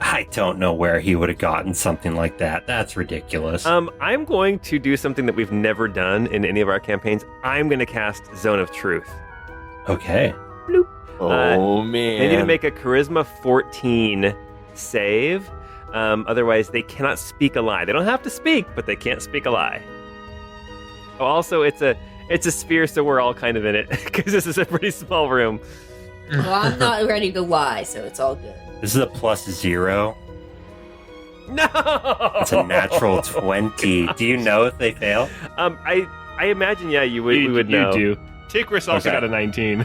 Speaker 3: I don't know where he would have gotten something like that. That's ridiculous.
Speaker 5: I'm going to do something that we've never done in any of our campaigns. I'm going to cast Zone of Truth.
Speaker 3: Okay.
Speaker 5: Bloop.
Speaker 6: Oh, man.
Speaker 5: They need to make a Charisma 14 save. Otherwise, they cannot speak a lie. They don't have to speak, but they can't speak a lie. Oh, also, it's a sphere, so we're all kind of in it, because this is a pretty small room.
Speaker 1: Well, I'm not ready to lie, so it's all good.
Speaker 3: This is a +0.
Speaker 5: No!
Speaker 3: It's a natural 20. Do you know if they fail?
Speaker 5: I imagine, yeah, we would know.
Speaker 2: You do. Tickrus also got a 19.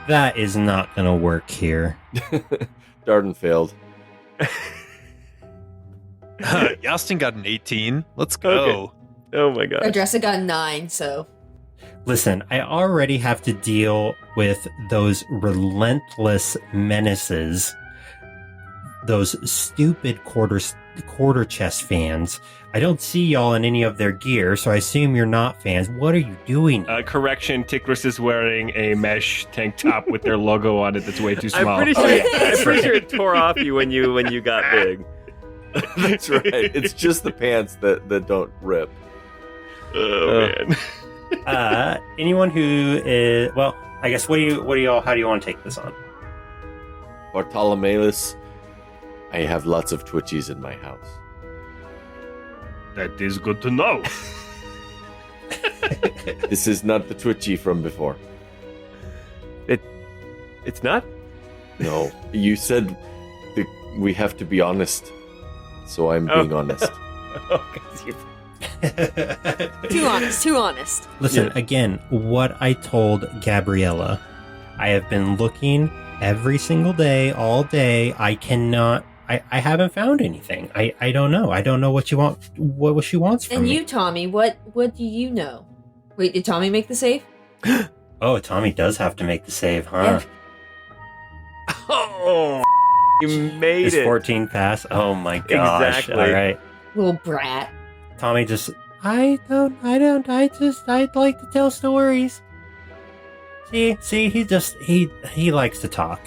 Speaker 3: That is not going to work here.
Speaker 6: Darden failed.
Speaker 4: Yastin got an 18. Let's go.
Speaker 5: Okay. Oh my gosh.
Speaker 1: Odressa got 9, so.
Speaker 3: Listen, I already have to deal with those relentless menaces, those stupid quarter chest fans. I don't see y'all in any of their gear, so I assume you're not fans. What are you doing?
Speaker 2: Correction, Tikris is wearing a mesh tank top with their logo on it that's way too small.
Speaker 5: I'm pretty sure.
Speaker 3: Oh, yeah.
Speaker 5: I'm pretty sure it tore off you when you got big.
Speaker 6: That's right. It's just the pants that don't rip.
Speaker 2: Oh, man.
Speaker 3: Anyone who is, well, I guess, how do you want to take this on?
Speaker 6: Bartholomeus, I have lots of Twitchies in my house.
Speaker 2: That is good to know.
Speaker 6: This is not the Twitchy from before.
Speaker 5: It's not.
Speaker 6: No, you said we have to be honest, so I'm being honest.
Speaker 1: Too honest.
Speaker 3: Listen, again, what I told Gabriella. I have been looking every single day, all day. I haven't found anything. I don't know. I don't know what you want. What she wants from
Speaker 1: And
Speaker 3: me.
Speaker 1: you, Tommy, what do you know? Wait, did Tommy make the save?
Speaker 3: Oh, Tommy does have to make the save, huh?
Speaker 5: Oh, you made
Speaker 3: Is
Speaker 5: it.
Speaker 3: 14 pass? Oh my gosh!
Speaker 5: Exactly.
Speaker 3: All right,
Speaker 1: Little brat.
Speaker 3: Tommy just. I'd like to tell stories. See, he likes to talk.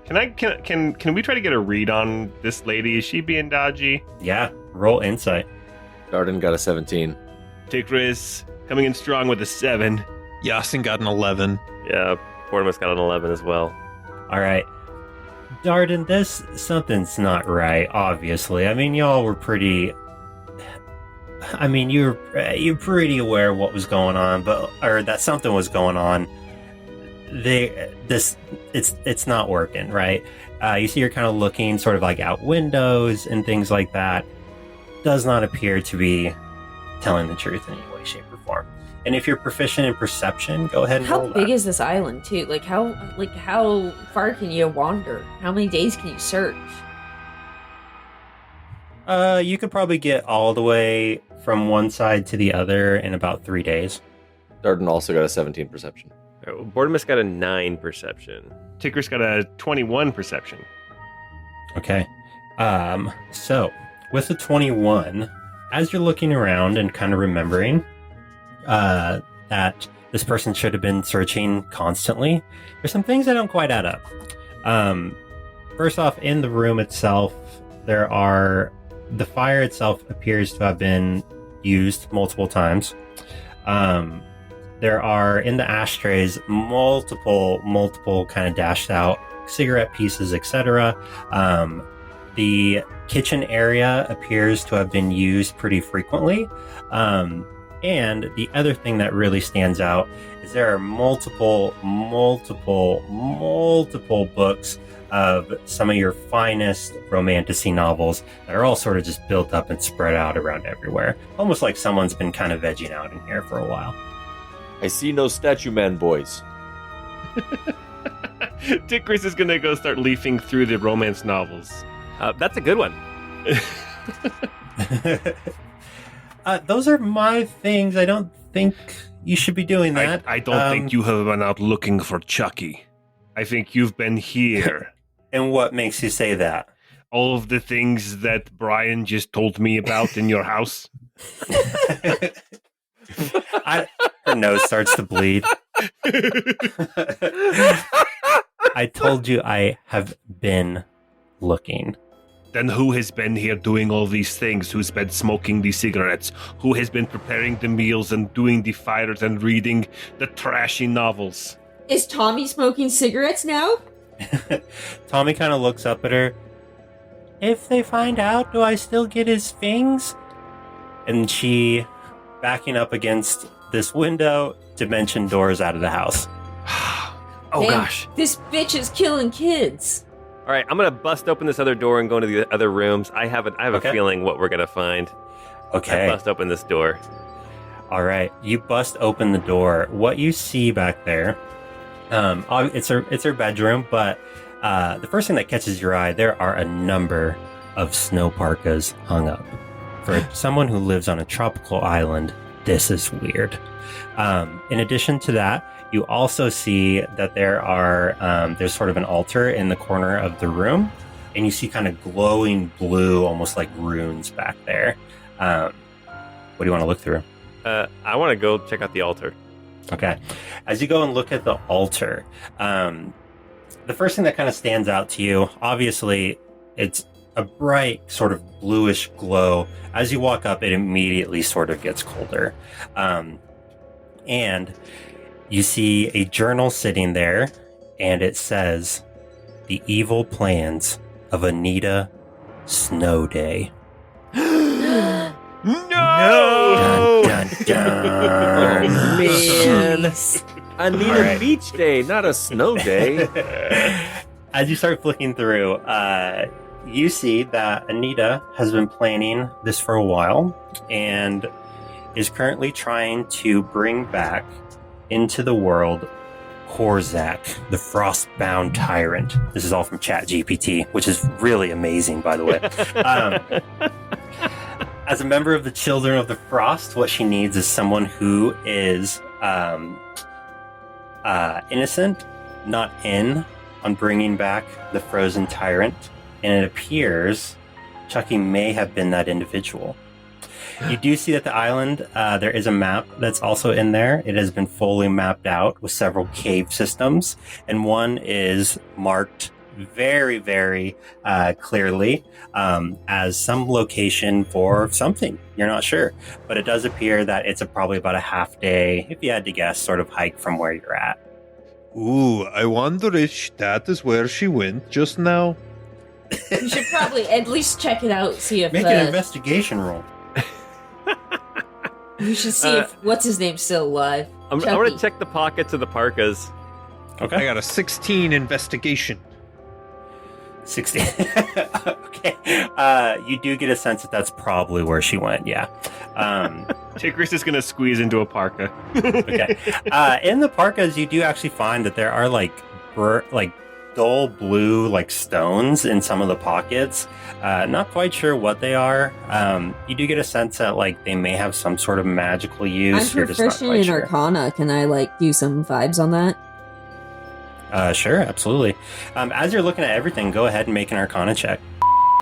Speaker 2: Can we try to get a read on this lady? Is she being dodgy?
Speaker 3: Yeah, roll insight.
Speaker 6: Darden got a 17.
Speaker 2: Tikris coming in strong with a 7.
Speaker 4: Yastin got an 11.
Speaker 5: Yeah, Portimus got an 11 as well.
Speaker 3: All right. Darden, something's not right, obviously. I mean, y'all were pretty... I mean, you're pretty aware of what was going on, or that something was going on. It's not working, right? You see, you're kind of looking sort of like out windows and things like that. Does not appear to be telling the truth in any way, shape, or form. And if you're proficient in perception, go ahead and
Speaker 1: How
Speaker 3: roll
Speaker 1: big
Speaker 3: that.
Speaker 1: is this island, too? How far can you wander? How many days can you search?
Speaker 3: You could probably get all the way from one side to the other in about 3 days.
Speaker 6: Darden also got a 17 perception.
Speaker 5: Bortimus got a 9 perception.
Speaker 2: Tikris got a 21 perception.
Speaker 3: Okay. So with the 21, as you're looking around and kind of remembering that this person should have been searching constantly, there's some things that don't quite add up. First off, in the room itself, the fire itself appears to have been used multiple times. There are in the ashtrays multiple kind of dashed out cigarette pieces, etc. The kitchen area appears to have been used pretty frequently. And the other thing that really stands out is there are multiple books of some of your finest romantasy novels that are all sort of just built up and spread out around everywhere. Almost like someone's been kind of vegging out in here for a while.
Speaker 6: I see no statue man, boys.
Speaker 2: Tikris is gonna go start leafing through the romance novels.
Speaker 5: That's a good one.
Speaker 3: Those are my things. I don't think you should be doing that.
Speaker 2: I don't think you have been out looking for Chucky. I think you've been here.
Speaker 3: And what makes you say that?
Speaker 2: All of the things that Brian just told me about in your house.
Speaker 3: Her nose starts to bleed. I told you I have been looking.
Speaker 2: Then who has been here doing all these things? Who's been smoking these cigarettes? Who has been preparing the meals and doing the fires and reading the trashy novels?
Speaker 1: Is Tommy smoking cigarettes now?
Speaker 3: Tommy kind of looks up at her. If they find out, do I still get his things? And she, backing up against this window, dimension doors out of the house.
Speaker 5: Oh
Speaker 1: Damn,
Speaker 5: gosh.
Speaker 1: This bitch is killing kids.
Speaker 5: All right, I'm gonna bust open this other door and go into the other rooms. I have a feeling what we're gonna find.
Speaker 3: Okay.
Speaker 5: I bust open this door.
Speaker 3: All right. You bust open the door. What you see back there, it's her bedroom, but the first thing that catches your eye, there are a number of snow parkas hung up. For someone who lives on a tropical island, this is weird. In addition to that, you also see that there's sort of an altar in the corner of the room, and you see kind of glowing blue, almost like runes back there. What do you want to look through?
Speaker 5: I want to go check out the altar.
Speaker 3: Okay. As you go and look at the altar, the first thing that kind of stands out to you, obviously, it's a bright sort of bluish glow. As you walk up, it immediately sort of gets colder. And you see a journal sitting there, and it says, "The evil plans of Anita Snow Day."
Speaker 2: No!
Speaker 3: Dun, dun, dun.
Speaker 6: Man, I need
Speaker 3: All right.
Speaker 6: a beach day, not a snow day.
Speaker 3: As you start flicking through, you see that Anita has been planning this for a while and is currently trying to bring back into the world Horzak, the Frostbound Tyrant. This is all from ChatGPT, which is really amazing, by the way. As a member of the Children of the Frost, what she needs is someone who is innocent, not in, on bringing back the Frozen Tyrant. And it appears Chucky may have been that individual. You do see that the island, there is a map that's also in there. It has been fully mapped out with several cave systems, and one is marked very, very clearly as some location for something. You're not sure, but it does appear that it's probably about a half day, if you had to guess, sort of hike from where you're at.
Speaker 4: Ooh, I wonder if that is where she went just now.
Speaker 1: You should probably at least check it out, see if
Speaker 3: Make an investigation roll.
Speaker 1: you should see if what's his name's still alive.
Speaker 5: I want
Speaker 1: Chucky.
Speaker 5: to check the pockets of the parkas.
Speaker 3: Okay.
Speaker 4: I got a 16 investigation.
Speaker 3: 60. Okay. You do get a sense that that's probably where she went, yeah.
Speaker 2: Tigris is going to squeeze into a parka.
Speaker 3: Okay. In the parkas, you do actually find that there are like dull blue like stones in some of the pockets. Not quite sure what they are. You do get a sense that like they may have some sort of magical use.
Speaker 1: I'm
Speaker 3: You're just not
Speaker 1: proficient
Speaker 3: quite
Speaker 1: in
Speaker 3: sure.
Speaker 1: Arcana. Can I like do some vibes on that?
Speaker 3: Sure, absolutely. As you're looking at everything, go ahead and make an Arcana check.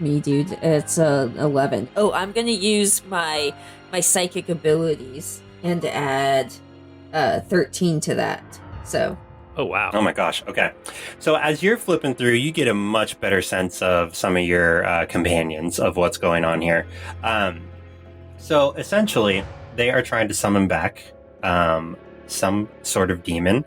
Speaker 1: Me, dude. It's 11. Oh, I'm gonna use my psychic abilities and add 13 to that. So
Speaker 5: Oh, wow.
Speaker 3: Oh my gosh. Okay. So as you're flipping through, you get a much better sense of some of your companions of what's going on here. So essentially, they are trying to summon back some sort of demon.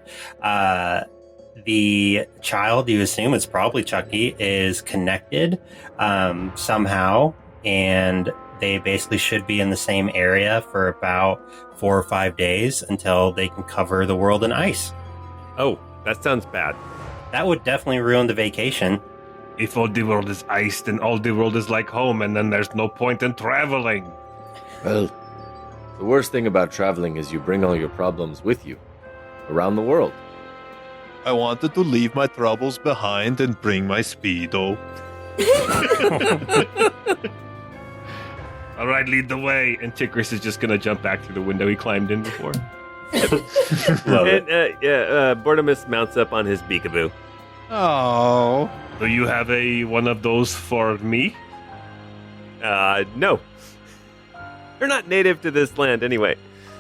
Speaker 3: The child, you assume it's probably Chucky, is connected somehow, and they basically should be in the same area for about 4 or 5 days until they can cover the world in ice.
Speaker 5: Oh, that sounds bad.
Speaker 3: That would definitely ruin the vacation.
Speaker 2: If all the world is iced, then all the world is like home, and then there's no point in traveling.
Speaker 6: Well, the worst thing about traveling is you bring all your problems with you around the world.
Speaker 4: I wanted to leave my troubles behind and bring my Speedo.
Speaker 2: All right, lead the way. And Tigris is just going to jump back through the window he climbed in before.
Speaker 3: Love it.
Speaker 5: And Bortimus mounts up on his beakaboo.
Speaker 4: Oh.
Speaker 2: Do you have one of those for me?
Speaker 5: No. They're not native to this land anyway.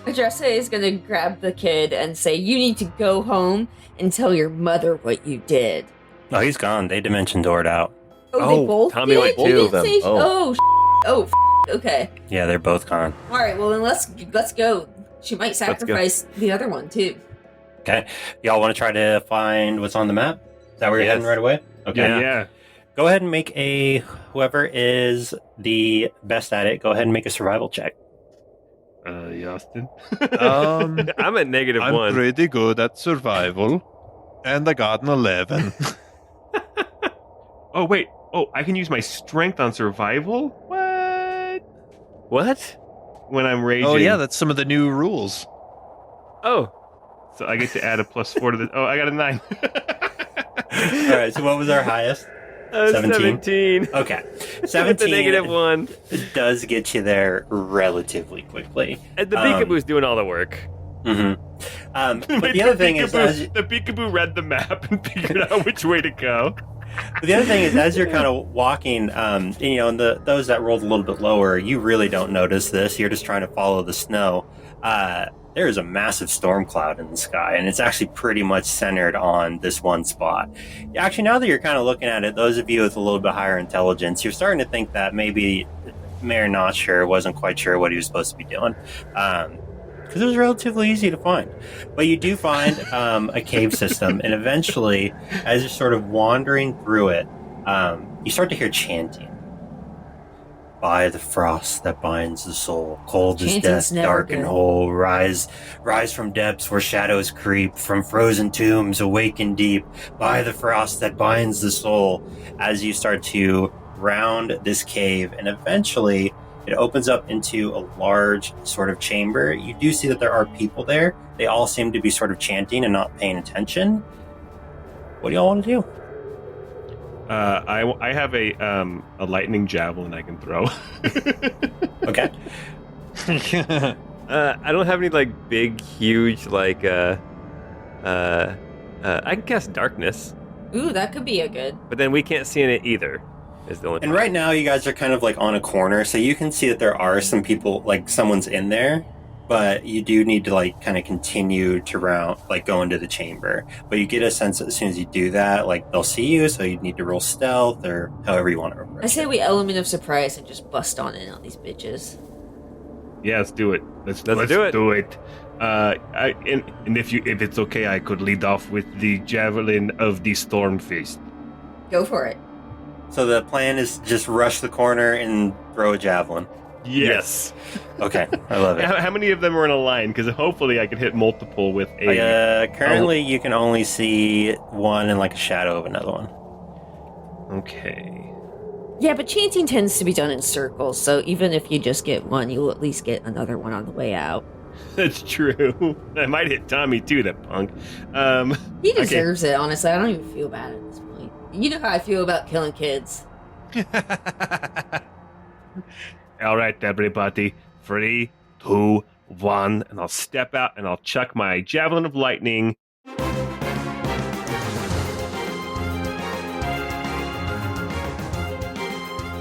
Speaker 1: Adressa is gonna grab the kid and say, "You need to go home and tell your mother what you did."
Speaker 3: Oh, he's gone. They dimension doored out.
Speaker 1: Oh,
Speaker 5: Oh,
Speaker 1: they both
Speaker 5: Tommy
Speaker 1: did?
Speaker 5: went
Speaker 1: You
Speaker 5: too.
Speaker 1: didn't
Speaker 6: Them.
Speaker 1: say-
Speaker 6: Oh.
Speaker 1: okay.
Speaker 3: Yeah, they're both gone.
Speaker 1: All right. Well, then let's go. She might sacrifice the other one too.
Speaker 3: Okay. Y'all want to try to find what's on the map? Is that where you're
Speaker 5: Yes.
Speaker 3: heading right away? Okay.
Speaker 2: Yeah.
Speaker 3: Go ahead and make whoever is the best at it, go ahead and make a survival check.
Speaker 2: Austin?
Speaker 5: I'm at negative
Speaker 4: I'm
Speaker 5: 1.
Speaker 4: pretty good at survival. And I got an 11.
Speaker 2: Oh, wait. Oh, I can use my strength on survival? What?
Speaker 5: What?
Speaker 2: When I'm raging.
Speaker 4: Oh, yeah, that's some of the new rules.
Speaker 5: Oh,
Speaker 2: So I get to add a +4 to the... Oh, I got a 9.
Speaker 3: All right. So what was our highest? 17?
Speaker 5: 17.
Speaker 3: Okay.
Speaker 5: With the
Speaker 3: 17
Speaker 5: -1.
Speaker 3: does get you there relatively quickly.
Speaker 5: And the peekaboo's doing all the work.
Speaker 3: Mm-hmm. But the other thing is,
Speaker 2: the peekaboo read the map and figured out which way to go.
Speaker 3: but the other thing is, as you're kind of walking, and those that rolled a little bit lower, you really don't notice this. You're just trying to follow the snow. There is a massive storm cloud in the sky, and it's actually pretty much centered on this one spot. Actually, now that you're kind of looking at it, those of you with a little bit higher intelligence, you're starting to think that maybe Mayor Not Sure wasn't quite sure what he was supposed to be doing. Because it was relatively easy to find. But you do find a cave system, and eventually, as you're sort of wandering through it, you start to hear chanting. By the frost that binds the soul, cold as
Speaker 1: Chanting's
Speaker 3: death,
Speaker 1: never
Speaker 3: dark
Speaker 1: good.
Speaker 3: and whole, rise from depths where shadows creep, from frozen tombs awaken deep, by the frost that binds the soul, as you start to round this cave, and eventually it opens up into a large sort of chamber. You do see that there are people there. They all seem to be sort of chanting and not paying attention. What do y'all want to do?
Speaker 2: I have a lightning javelin I can throw.
Speaker 3: Okay.
Speaker 5: I don't have any like big, huge like. I can cast darkness,
Speaker 1: Ooh, that could be a good.
Speaker 5: but then we can't see in it either. Is the only.
Speaker 3: And
Speaker 5: problem.
Speaker 3: right now, you guys are kind of like on a corner, so you can see that there are some people, like someone's in there, but you do need to like kind of continue to go into the chamber. But you get a sense that as soon as you do that, like they'll see you, so you need to roll stealth or however you want to roll.
Speaker 1: I say we element of surprise and just bust on in on these bitches.
Speaker 2: Yeah, let's do it. Let's
Speaker 5: do it.
Speaker 2: Do it. And if it's okay, I could lead off with the javelin of the storm fist.
Speaker 1: Go for it.
Speaker 3: So the plan is just rush the corner and throw a javelin.
Speaker 2: Yes.
Speaker 3: Okay, I love it.
Speaker 2: How many of them are in a line? Because hopefully I can hit multiple with a.
Speaker 3: Currently, you can only see one in like a shadow of another one.
Speaker 2: Okay.
Speaker 1: Yeah, but chanting tends to be done in circles, so even if you just get one, you'll at least get another one on the way out.
Speaker 2: That's true. I might hit Tommy too, that punk.
Speaker 1: He deserves it, honestly. I don't even feel bad at this point. You know how I feel about killing kids.
Speaker 2: All right, everybody. 3, 2, 1. And I'll step out and I'll chuck my javelin of lightning.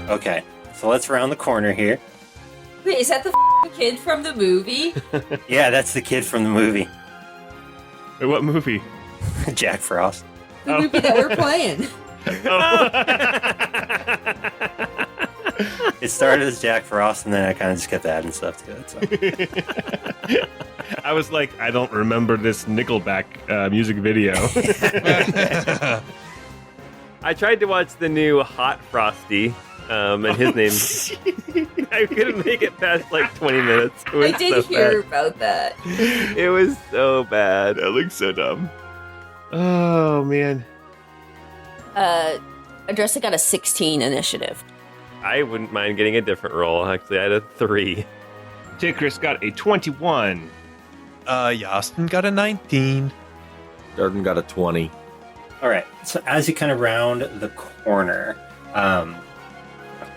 Speaker 3: Okay, so let's round the corner here.
Speaker 1: Wait, is that the kid from the movie?
Speaker 3: Yeah, that's the kid from the movie,
Speaker 2: Wait, what movie?
Speaker 3: Jack Frost.
Speaker 1: The movie that we're playing.
Speaker 3: It started as Jack Frost, and then I kind of just kept adding stuff to it. So.
Speaker 2: I was like, I don't remember this Nickelback music video.
Speaker 5: I tried to watch the new Hot Frosty, and his name. I couldn't make it past like 20 minutes. It was
Speaker 1: I did
Speaker 5: so
Speaker 1: hear about that.
Speaker 5: bad. It was so bad.
Speaker 2: That looks so dumb. Oh, man.
Speaker 1: Adressa got a 16 initiative.
Speaker 5: I wouldn't mind getting a different roll. Actually, I had a 3.
Speaker 2: Tikris got a 21.
Speaker 4: Yastin got a 19.
Speaker 6: Darden got a 20.
Speaker 3: All right. So as you kind of round the corner,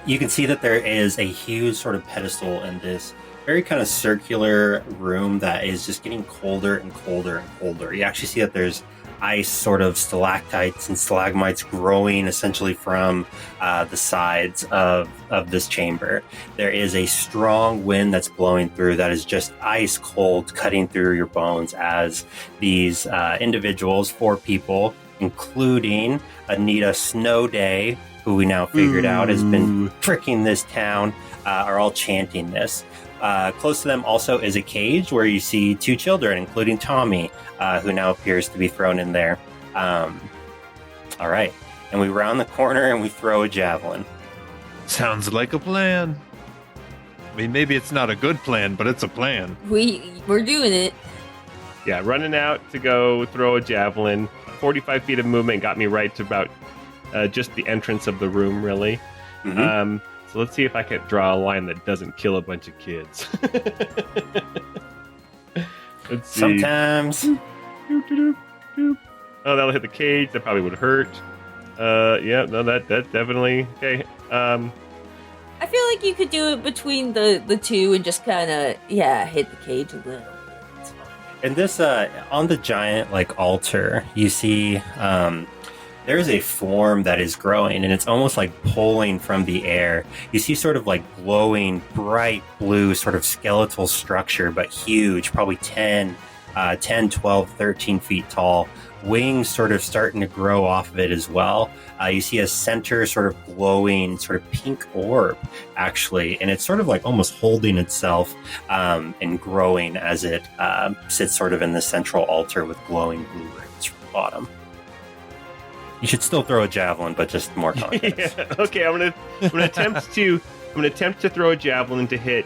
Speaker 3: you can see that there is a huge sort of pedestal in this very kind of circular room that is just getting colder and colder and colder. You actually see that there's ice sort of stalactites and stalagmites growing essentially from the sides of this chamber. There is a strong wind that's blowing through that is just ice cold, cutting through your bones as these individuals, 4 people, including Anita Snowday, who we now figured out has been tricking this town, are all chanting this. Close to them also is a cage where you see 2 children, including Tommy, who now appears to be thrown in there. All right. And we round the corner and we throw a javelin.
Speaker 4: Sounds like a plan. I mean, maybe it's not a good plan, but it's a plan.
Speaker 1: We're doing it.
Speaker 2: Yeah, running out to go throw a javelin. 45 feet of movement got me right to about just the entrance of the room, really.
Speaker 3: Mm-hmm.
Speaker 2: So let's see if I can draw a line that doesn't kill a bunch of kids. Let's see.
Speaker 3: Sometimes.
Speaker 2: Oh, that'll hit the cage. That probably would hurt. Yeah, no, that definitely okay.
Speaker 1: I feel like you could do it between the two and just kind of hit the cage a little. It's fine.
Speaker 3: And this, on the giant like altar, you see there is a form that is growing, and it's almost like pulling from the air. You see sort of like glowing, bright blue, sort of skeletal structure, but huge, probably 10, 12, 13 feet tall. Wings sort of starting to grow off of it as well. You see a center sort of glowing, sort of pink orb, actually, and it's sort of like almost holding itself and growing as it sits sort of in the central altar with glowing blue rings from the bottom. You should still throw a javelin, but just more context.
Speaker 2: Okay, I'm gonna attempt to throw a javelin to hit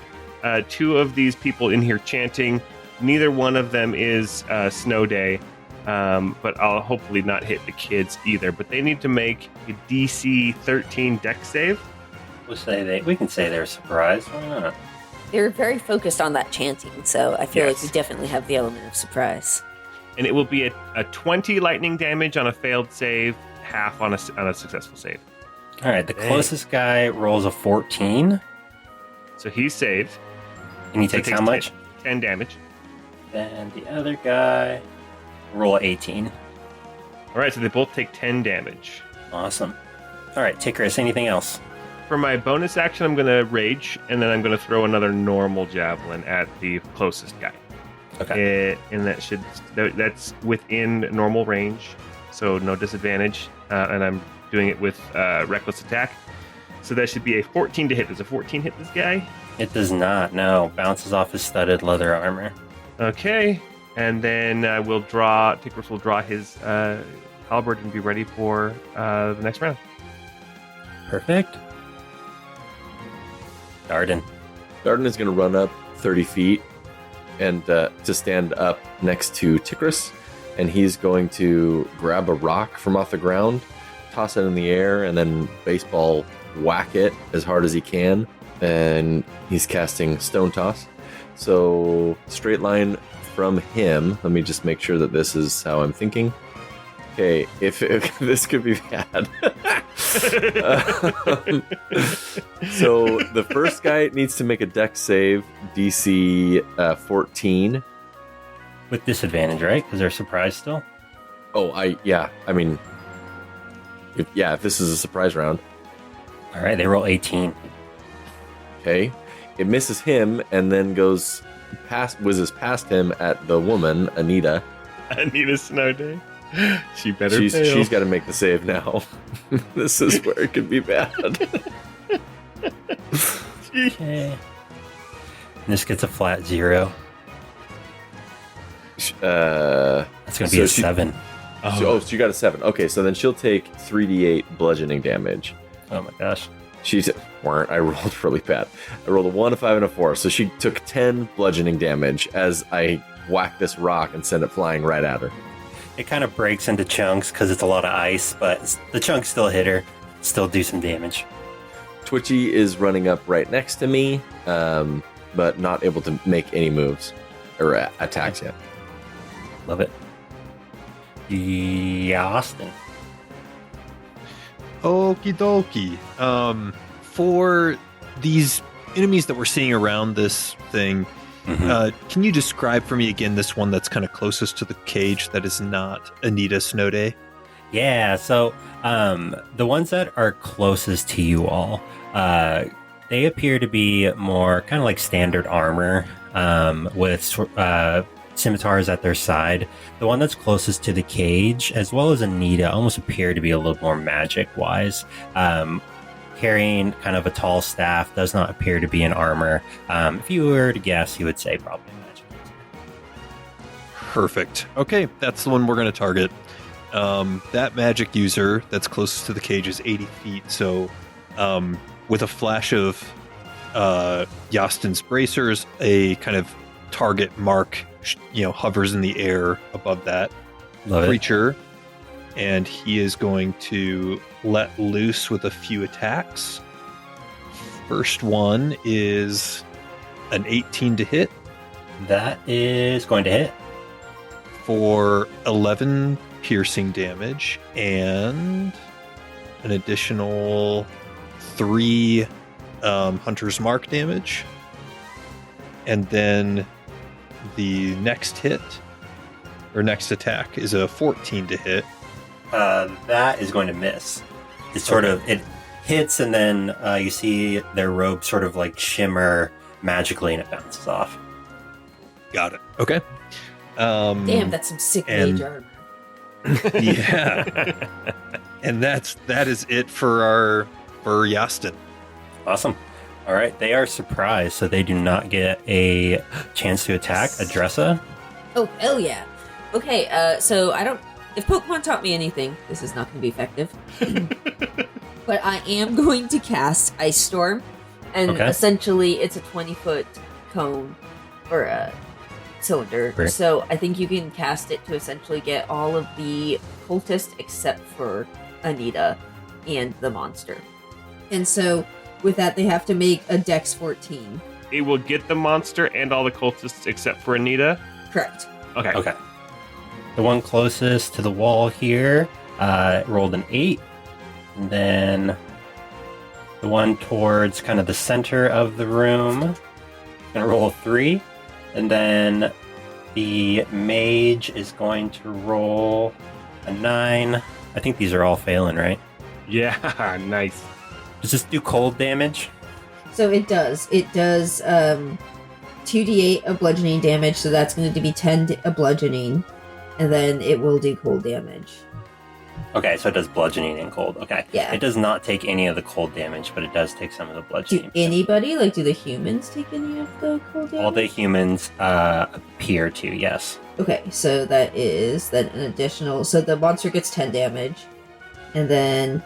Speaker 2: two of these people in here chanting. Neither one of them is Snow Day, but I'll hopefully not hit the kids either. But they need to make a DC 13 Dex save.
Speaker 3: We can say they're surprised. Why not?
Speaker 1: They're very focused on that chanting, so I feel like we definitely have the element of surprise.
Speaker 2: And it will be a 20 lightning damage on a failed save, half on a successful save.
Speaker 3: All right, the closest guy rolls a 14.
Speaker 2: So he's saved.
Speaker 3: And he takes how much?
Speaker 2: 10 damage.
Speaker 3: Then the other guy roll 18.
Speaker 2: All right, so they both take 10 damage.
Speaker 3: Awesome. All right, Tikris, anything else?
Speaker 2: For my bonus action, I'm going to rage, and then I'm going to throw another normal javelin at the closest guy.
Speaker 3: Okay.
Speaker 2: And that's within normal range, so no disadvantage. And I'm doing it with reckless attack. So that should be a 14 to hit. Does a 14 hit this guy?
Speaker 3: It does not, no. Bounces off his studded leather armor.
Speaker 2: Okay. And then Tikris will draw his halberd and be ready for the next round.
Speaker 3: Perfect. Darden.
Speaker 6: Darden is going to run up 30 feet and to stand up next to Tikris, and he's going to grab a rock from off the ground, toss it in the air, and then baseball whack it as hard as he can. And he's casting Stone Toss. So straight line from him. Let me just make sure that this is how I'm thinking. Okay, if this could be bad. So the first guy needs to make a dex save, DC 14.
Speaker 3: With disadvantage, right? Because they're surprised still?
Speaker 6: Oh, I mean, if this is a surprise round.
Speaker 3: All right, they roll 18.
Speaker 6: Okay, it misses him and then whizzes past him at the woman, Anita.
Speaker 2: Anita Snow Day. She better fail.
Speaker 6: She's got to make the save now. This is where it could be bad.
Speaker 3: Okay. This gets a flat 0. That's going to be a 7.
Speaker 6: So you got a 7. Okay, so then she'll take 3d8 bludgeoning damage.
Speaker 3: Oh my gosh.
Speaker 6: I rolled really bad. I rolled a 1, a 5, and a 4. So she took 10 bludgeoning damage as I whack this rock and send it flying right at her.
Speaker 3: It kind of breaks into chunks because it's a lot of ice, but the chunks still hit her, still do some damage.
Speaker 6: Twitchy is running up right next to me, but not able to make any moves or attacks yet.
Speaker 3: Love it. Yeah, Austin.
Speaker 4: Okie dokie. For these enemies that we're seeing around this thing, can you describe for me again this one that's kind of closest to the cage that is not Anita Snowday?
Speaker 3: Yeah, so the ones that are closest to you all, they appear to be more kind of like standard armor with scimitars at their side. The one that's closest to the cage, as well as Anita, almost appear to be a little more magic-wise. Carrying kind of a tall staff, does not appear to be in armor. If you were to guess, you would say probably magic.
Speaker 4: Perfect. Okay, that's the one we're going to target. That magic user that's closest to the cage is 80 feet, so with a flash of Yastin's bracers, a kind of target mark hovers in the air above that creature, and he is going to let loose with a few attacks. First one is an 18 to hit.
Speaker 3: That is going to hit.
Speaker 4: For 11 piercing damage, and an additional 3 Hunter's Mark damage. And then the next hit, or next attack, is a 14 to hit.
Speaker 3: That is going to miss. It's sort of, it hits, and then you see their robe sort of like shimmer magically, and it bounces off.
Speaker 4: Got it. Okay.
Speaker 1: Damn, that's some sick
Speaker 4: and-
Speaker 1: mage armor.
Speaker 4: Yeah. And that is it for Yastin.
Speaker 3: Awesome. All right, they are surprised, so they do not get a chance to attack Adressa.
Speaker 1: Oh, hell yeah. Okay, so I don't... If Pokemon taught me anything, this is not going to be effective. But I am going to cast Ice Storm, and essentially it's a 20-foot cone, or a cylinder.
Speaker 3: Great.
Speaker 1: So I think you can cast it to essentially get all of the cultists except for Anita and the monster. And so with that, they have to make a Dex 14.
Speaker 2: It will get the monster and all the cultists except for Anita.
Speaker 1: Correct.
Speaker 2: Okay.
Speaker 3: Okay. The one closest to the wall here rolled an 8. And then the one towards kind of the center of the room gonna roll a 3. And then the mage is going to roll a 9. I think these are all failing, right?
Speaker 2: Yeah, nice.
Speaker 3: Does this do cold damage?
Speaker 1: So it does. It does 2d8 of bludgeoning damage, so that's going to be 10 of bludgeoning, and then it will do cold damage.
Speaker 3: Okay, so it does bludgeoning and cold. Okay.
Speaker 1: Yeah.
Speaker 3: It does not take any of the cold damage, but it does take some of the
Speaker 1: Do
Speaker 3: bludgeoning.
Speaker 1: anybody, like, do the humans take any of the cold damage?
Speaker 3: All the humans appear to, yes.
Speaker 1: Okay, so that is then an additional... So the monster gets 10 damage, and then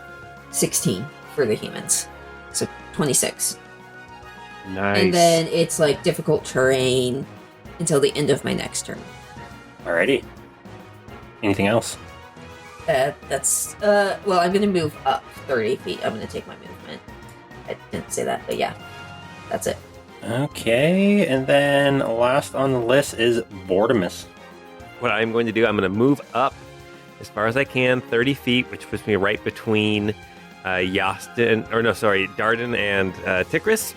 Speaker 1: 16 for the humans. So 26.
Speaker 2: Nice.
Speaker 1: And then it's, like, difficult terrain until the end of my next turn.
Speaker 3: Alrighty. Anything else?
Speaker 1: That's... well, I'm gonna move up 30 feet. I'm gonna take my movement. I didn't say that, but yeah. That's it.
Speaker 3: Okay, and then last on the list is Vortimus.
Speaker 5: What I'm going to do, I'm going to move up as far as I can, 30 feet, which puts me right between Darden and Tikris.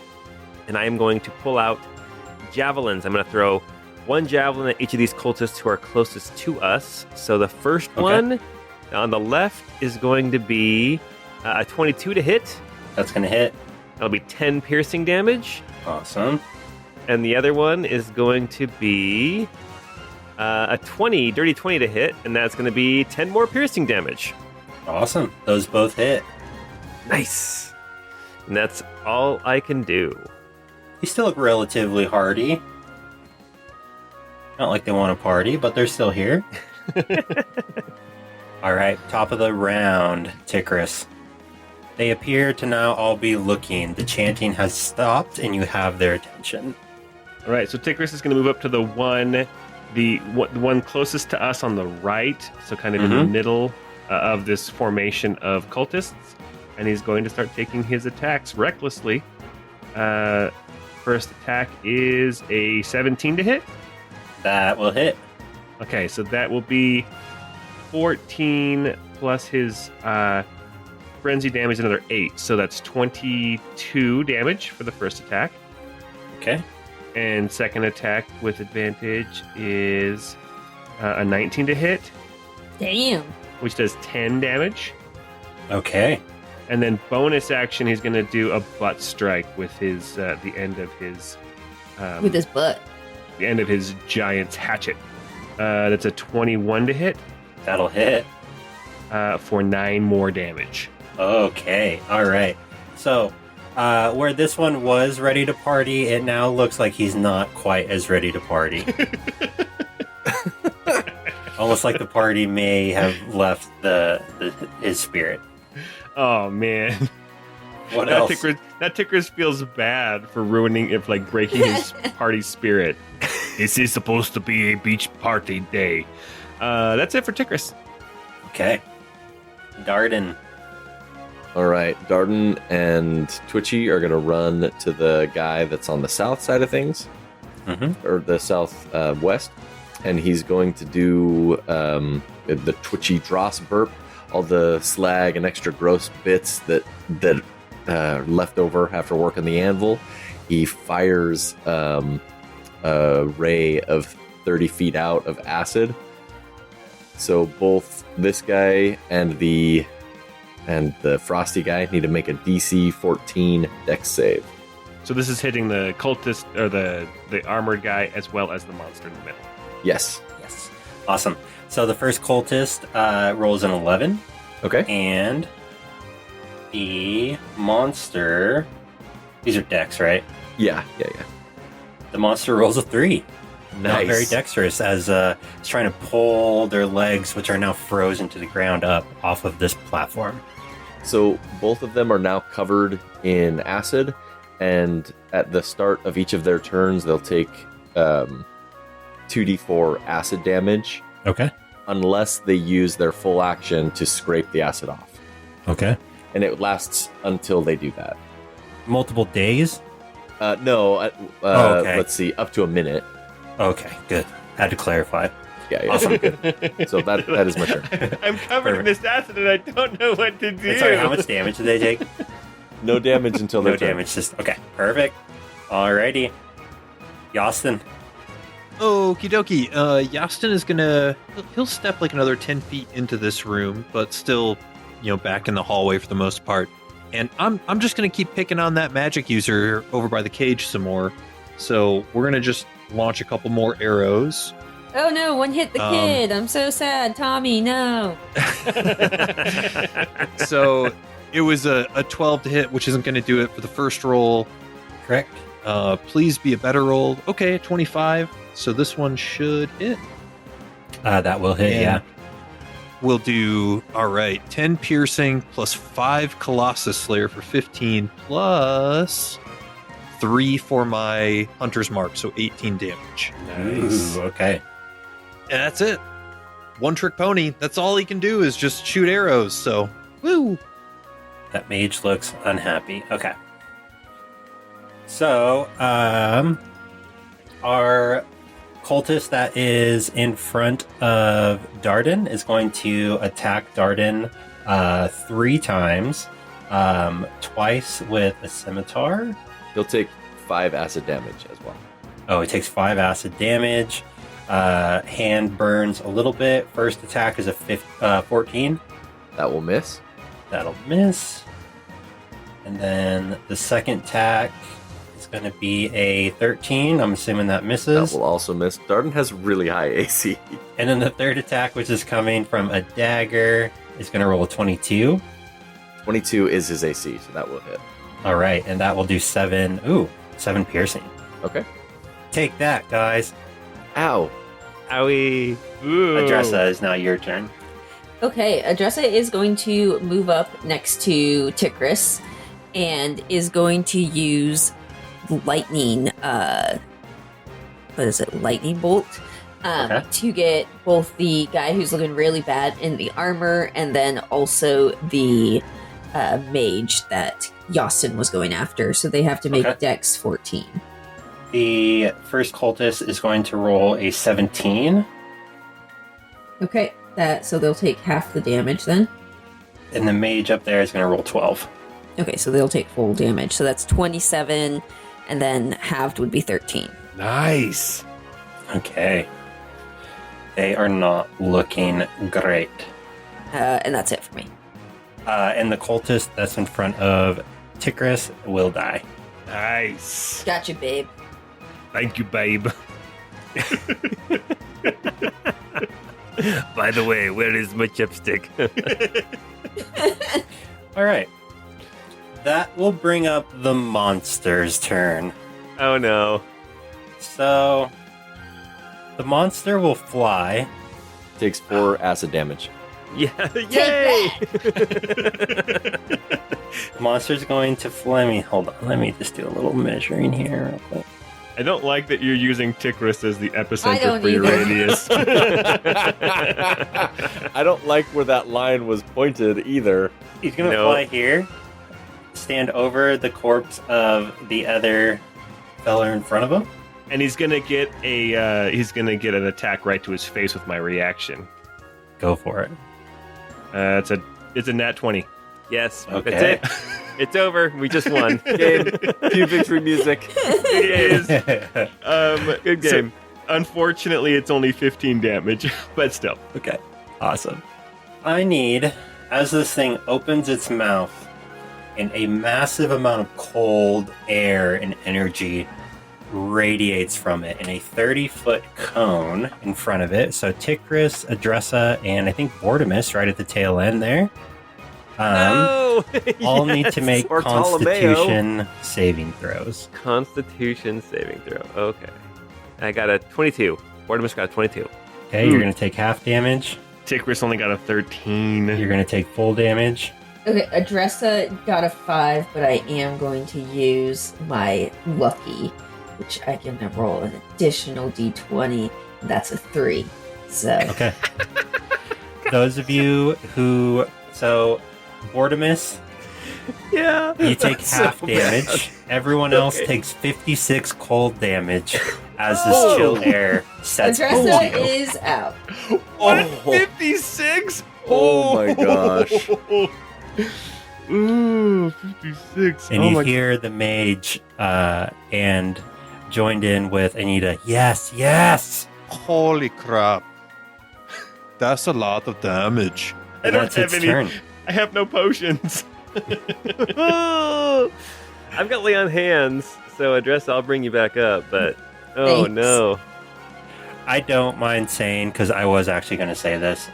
Speaker 5: And I am going to pull out javelins. I'm going to throw one javelin at each of these cultists who are closest to us. So the first one on the left is going to be a 22 to hit.
Speaker 3: That's going to hit.
Speaker 5: That'll be 10 piercing damage.
Speaker 3: Awesome.
Speaker 5: And the other one is going to be a 20, dirty 20 to hit, and that's going to be 10 more piercing damage.
Speaker 3: Awesome. Those both hit.
Speaker 5: Nice. And that's all I can do.
Speaker 3: They still look relatively hardy. Not like they want to party, but they're still here. All right, top of the round, Tikris. They appear to now all be looking. The chanting has stopped, and you have their attention.
Speaker 2: All right, so Tikris is going to move up to the one closest to us on the right, so kind of in the middle of this formation of cultists, and he's going to start taking his attacks recklessly. First attack is a 17 to hit.
Speaker 3: That will hit.
Speaker 2: Okay, so that will be 14 plus his frenzy damage, another 8. So that's 22 damage for the first attack.
Speaker 3: Okay.
Speaker 2: And second attack with advantage is a 19 to hit,
Speaker 1: Damn.
Speaker 2: which does 10 damage.
Speaker 3: Okay.
Speaker 2: And then bonus action, he's going to do a butt strike with his the end of his
Speaker 1: With his butt.
Speaker 2: the end of his giant's hatchet. That's a 21 to hit
Speaker 3: That'll hit.
Speaker 2: for 9 more damage.
Speaker 3: Okay. All right. So, where this one was ready to party, it now looks like he's not quite as ready to party. Almost like the party may have left his spirit.
Speaker 2: Oh man,
Speaker 3: What else?
Speaker 2: That Tikris feels bad for ruining it, like breaking his party spirit. This is supposed to be a beach party day. That's it for Tikris.
Speaker 3: Okay. Darden.
Speaker 6: All right, Darden and Twitchy are going to run to the guy that's on the south side of things, or the south west, and he's going to do the Twitchy Dross burp all the slag and extra gross bits that left over after working the anvil. He fires a ray of 30 feet out of acid. So both this guy and the frosty guy need to make a DC 14 Dex save.
Speaker 2: So this is hitting the cultist or the armored guy as well as the monster in the middle.
Speaker 6: Yes.
Speaker 3: Yes. Awesome. So the first cultist rolls an 11.
Speaker 6: Okay.
Speaker 3: And the monster... These are dex, right?
Speaker 6: Yeah.
Speaker 3: The monster rolls a 3.
Speaker 6: Nice.
Speaker 3: Not very dexterous, as it's trying to pull their legs, which are now frozen to the ground, up off of this platform.
Speaker 6: So both of them are now covered in acid, and at the start of each of their turns, they'll take 2d4 acid damage.
Speaker 3: Okay.
Speaker 6: Unless they use their full action to scrape the acid off.
Speaker 3: Okay.
Speaker 6: And it lasts until they do that.
Speaker 3: Multiple days?
Speaker 6: No,
Speaker 3: okay.
Speaker 6: Let's see, up to a minute.
Speaker 3: Okay, good. Had to clarify.
Speaker 6: Yeah.
Speaker 3: Awesome.
Speaker 6: So that is my turn.
Speaker 2: I'm covered in this acid and I don't know what to do.
Speaker 3: Sorry, how much damage did they take?
Speaker 6: No damage until
Speaker 3: No
Speaker 6: their turn.
Speaker 3: damage. Just okay. Perfect. Alrighty. Yastin.
Speaker 4: Okie dokie. Yastin is he'll step like another 10 feet into this room, but still, back in the hallway for the most part. And I'm just gonna keep picking on that magic user over by the cage some more. So we're gonna just launch a couple more arrows.
Speaker 1: Oh no, one hit the kid. I'm so sad. Tommy, no.
Speaker 4: So it was a 12 to hit, which isn't gonna do it for the first roll.
Speaker 3: Correct.
Speaker 4: Please be a better roll. Okay, 25. So this one should hit.
Speaker 3: That will hit, yeah.
Speaker 4: We'll do, 10 piercing plus 5 Colossus Slayer for 15 plus 3 for my Hunter's Mark, so 18 damage.
Speaker 3: Nice. Ooh, okay.
Speaker 4: And that's it. One trick pony. That's all he can do is just shoot arrows, so woo!
Speaker 3: That mage looks unhappy. Okay. So, our cultist that is in front of Darden is going to attack Darden 3 times, twice with a scimitar.
Speaker 6: He'll take 5 acid damage as well.
Speaker 3: Oh, it takes 5 acid damage. Hand burns a little bit. First attack is a 14.
Speaker 6: That will miss.
Speaker 3: That'll miss. And then the second attack is going to be a 13. I'm assuming that misses.
Speaker 6: That will also miss. Darden has really high AC.
Speaker 3: And then the third attack, which is coming from a dagger, is going to roll a 22.
Speaker 6: 22 is his AC, so that will hit.
Speaker 3: All right, and that will do 7 piercing.
Speaker 6: Okay.
Speaker 3: Take that, guys.
Speaker 6: Ow.
Speaker 2: Owie. Ooh.
Speaker 3: Adressa is now your turn.
Speaker 1: Okay, Adressa is going to move up next to Tikris and is going to use lightning, lightning bolt, to get both the guy who's looking really bad in the armor and then also the mage that Yastin was going after. So they have to make Dex 14.
Speaker 3: The first cultist is going to roll a 17.
Speaker 1: Okay, so they'll take half the damage then.
Speaker 3: And the mage up there is going to roll 12.
Speaker 1: Okay, so they'll take full damage. So that's 27, and then halved would be 13.
Speaker 2: Nice.
Speaker 3: Okay. They are not looking great.
Speaker 1: And that's it for me.
Speaker 3: And the cultist that's in front of Tikris will die.
Speaker 2: Nice.
Speaker 1: Gotcha, babe.
Speaker 2: Thank you, babe. By the way, where is my chipstick?
Speaker 3: All right. That will bring up the monster's turn.
Speaker 5: Oh no.
Speaker 3: So, the monster will fly.
Speaker 6: Takes 4 acid damage.
Speaker 5: Yeah, yay!
Speaker 3: The monster's going to fly. Hold on, let me just do a little measuring here real quick.
Speaker 2: I don't like that you're using Tikris as the
Speaker 1: I
Speaker 2: epicenter
Speaker 1: don't
Speaker 2: for your
Speaker 1: either.
Speaker 2: radius.
Speaker 6: I don't like where that line was pointed either.
Speaker 3: He's going to fly here, stand over the corpse of the other fella in front of him.
Speaker 2: And he's gonna get an attack right to his face with my reaction.
Speaker 3: Go for it.
Speaker 2: It's a nat 20.
Speaker 5: Yes.
Speaker 3: Okay.
Speaker 5: That's it. It's over. We just won. Game. Cue victory music. Good game.
Speaker 2: Unfortunately, it's only 15 damage, but still.
Speaker 3: Okay, awesome. I need, as this thing opens its mouth, and a massive amount of cold air and energy radiates from it in a 30-foot cone in front of it. So Tikris, Adressa, and I think Bortimus right at the tail end there.
Speaker 5: No!
Speaker 3: All need to
Speaker 5: Yes!
Speaker 3: make
Speaker 5: Or
Speaker 3: Constitution saving throws.
Speaker 5: Constitution saving throw. Okay. I got a 22. Bortimus got a 22.
Speaker 3: Okay, you're going to take half damage.
Speaker 2: Tikris only got a 13.
Speaker 3: You're going to take full damage.
Speaker 1: Okay, Adressa got a 5, but I am going to use my lucky, which I can roll an additional d20. That's a 3. So
Speaker 3: Okay. Those of you who... So, Bortimus,
Speaker 5: Yeah.
Speaker 3: you take
Speaker 6: That's
Speaker 3: half
Speaker 6: so
Speaker 3: damage. Everyone else takes 56 cold damage as this
Speaker 5: Oh.
Speaker 3: chill air sets
Speaker 1: Adressa
Speaker 3: into you.
Speaker 1: is out.
Speaker 2: What? 56?
Speaker 6: Oh my gosh.
Speaker 2: Ooh, 56.
Speaker 3: And
Speaker 2: oh
Speaker 3: you
Speaker 2: my
Speaker 3: hear the mage and joined in with Anita. Yes, yes!
Speaker 4: Holy crap. That's a lot of damage.
Speaker 2: I
Speaker 3: And
Speaker 2: don't
Speaker 3: that's
Speaker 2: have
Speaker 3: its
Speaker 2: any.
Speaker 3: turn.
Speaker 2: I have no potions.
Speaker 5: Oh, I've got lay on hands, so Adressa, I'll bring you back up, but oh
Speaker 1: Thanks.
Speaker 5: no.
Speaker 3: I don't mind saying, because I was actually going to say this,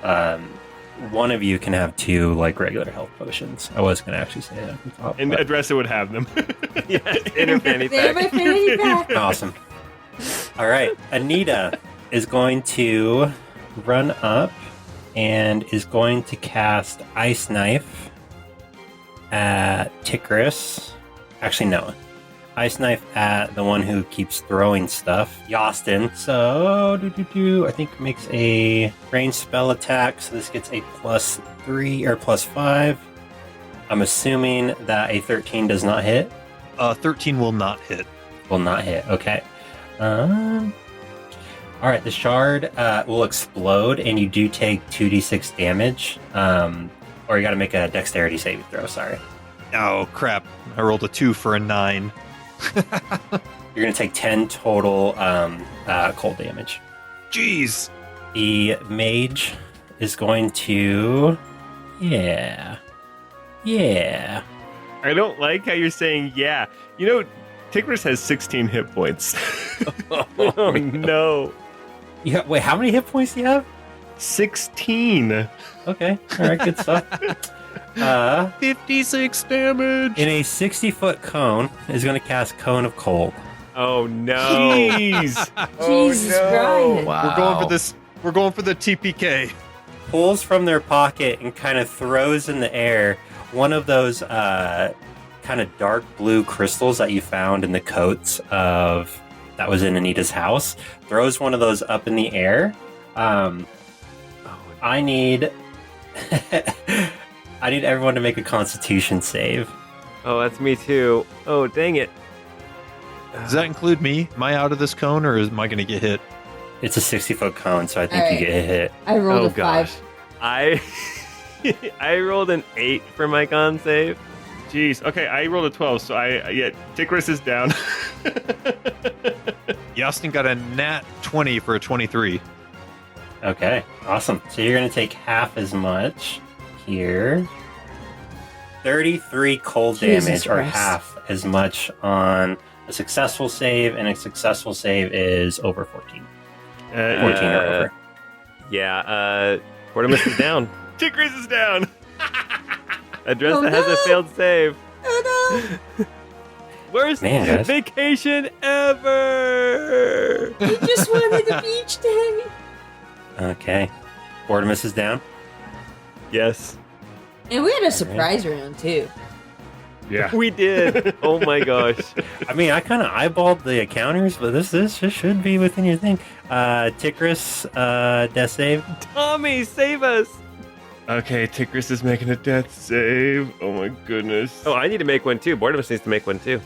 Speaker 3: one of you can have 2 like regular health potions. I was going to actually say that at the top.
Speaker 2: And
Speaker 3: but-
Speaker 2: Adressa would have them.
Speaker 5: Yes, inner fanny
Speaker 1: There,
Speaker 5: pack.
Speaker 1: my fanny pack.
Speaker 3: Awesome. All right. Anita is going to run up and is going to cast Ice Knife at Tikris. Actually, no. Ice Knife at the one who keeps throwing stuff, Yostin. So, I think makes a ranged spell attack. So this gets a +3 or +5. I'm assuming that a 13 does not hit.
Speaker 4: 13 will not hit.
Speaker 3: Will not hit. Okay. All right. The shard will explode, and you do take 2d6 damage. Or you got to make a dexterity saving throw. Sorry.
Speaker 4: Oh, crap. I rolled a 2 for a 9.
Speaker 3: You're gonna take 10 total cold damage.
Speaker 4: Jeez.
Speaker 3: The mage is going to, yeah.
Speaker 2: I don't like how you're saying, yeah. You know, Tikris has 16 hit points.
Speaker 5: Oh no.
Speaker 3: Yeah. Wait, how many hit points do you have?
Speaker 2: 16.
Speaker 3: Okay. All right. Good stuff.
Speaker 4: 56 damage.
Speaker 3: In a 60-foot cone is going to cast Cone of Cold.
Speaker 5: Oh no.
Speaker 2: Jeez.
Speaker 1: Jesus Christ.
Speaker 6: Wow.
Speaker 4: We're going for this. We're going for the TPK.
Speaker 3: Pulls from their pocket and kind of throws in the air one of those kind of dark blue crystals that you found in the coats of that was in Anita's house. Throws one of those up in the air. I need I need everyone to make a Constitution save.
Speaker 5: Oh, that's me too. Oh, dang it.
Speaker 4: Does that include me? Am I out of this cone, or am I going to get hit?
Speaker 3: It's a 60-foot cone, so I think
Speaker 1: All
Speaker 3: you
Speaker 1: right.
Speaker 3: get hit.
Speaker 1: I rolled
Speaker 5: Oh
Speaker 1: a 5.
Speaker 5: gosh. I I rolled an 8 for my con save.
Speaker 2: Jeez. Okay, I rolled a 12, so Tikris is down.
Speaker 4: Yastin got a nat 20 for a 23.
Speaker 3: Okay, awesome. So you're going to take half as much here. 33 cold
Speaker 1: Jesus
Speaker 3: damage, or
Speaker 1: Christ.
Speaker 3: half as much on a successful save, and a successful save is over 14. 14 or over.
Speaker 5: Yeah, Bortimus is down.
Speaker 2: Tikris is down.
Speaker 5: Adressa
Speaker 1: Oh,
Speaker 5: has a
Speaker 1: no.
Speaker 5: failed save.
Speaker 1: Oh
Speaker 5: Worst
Speaker 3: Man, guys.
Speaker 5: vacation ever.
Speaker 1: no! You just wanted a beach day.
Speaker 3: Okay. Bortimus is down.
Speaker 5: Yes,
Speaker 1: And we had a surprise round too.
Speaker 2: Yeah.
Speaker 5: we did. Oh my gosh.
Speaker 3: I mean, I kind of eyeballed the encounters, but this should be within your thing. Tikris, death save.
Speaker 5: Tommy, save us.
Speaker 2: Okay, Tikris is making a death save. Oh my goodness.
Speaker 5: Oh, I need to make one too. Bortimus needs to make one too.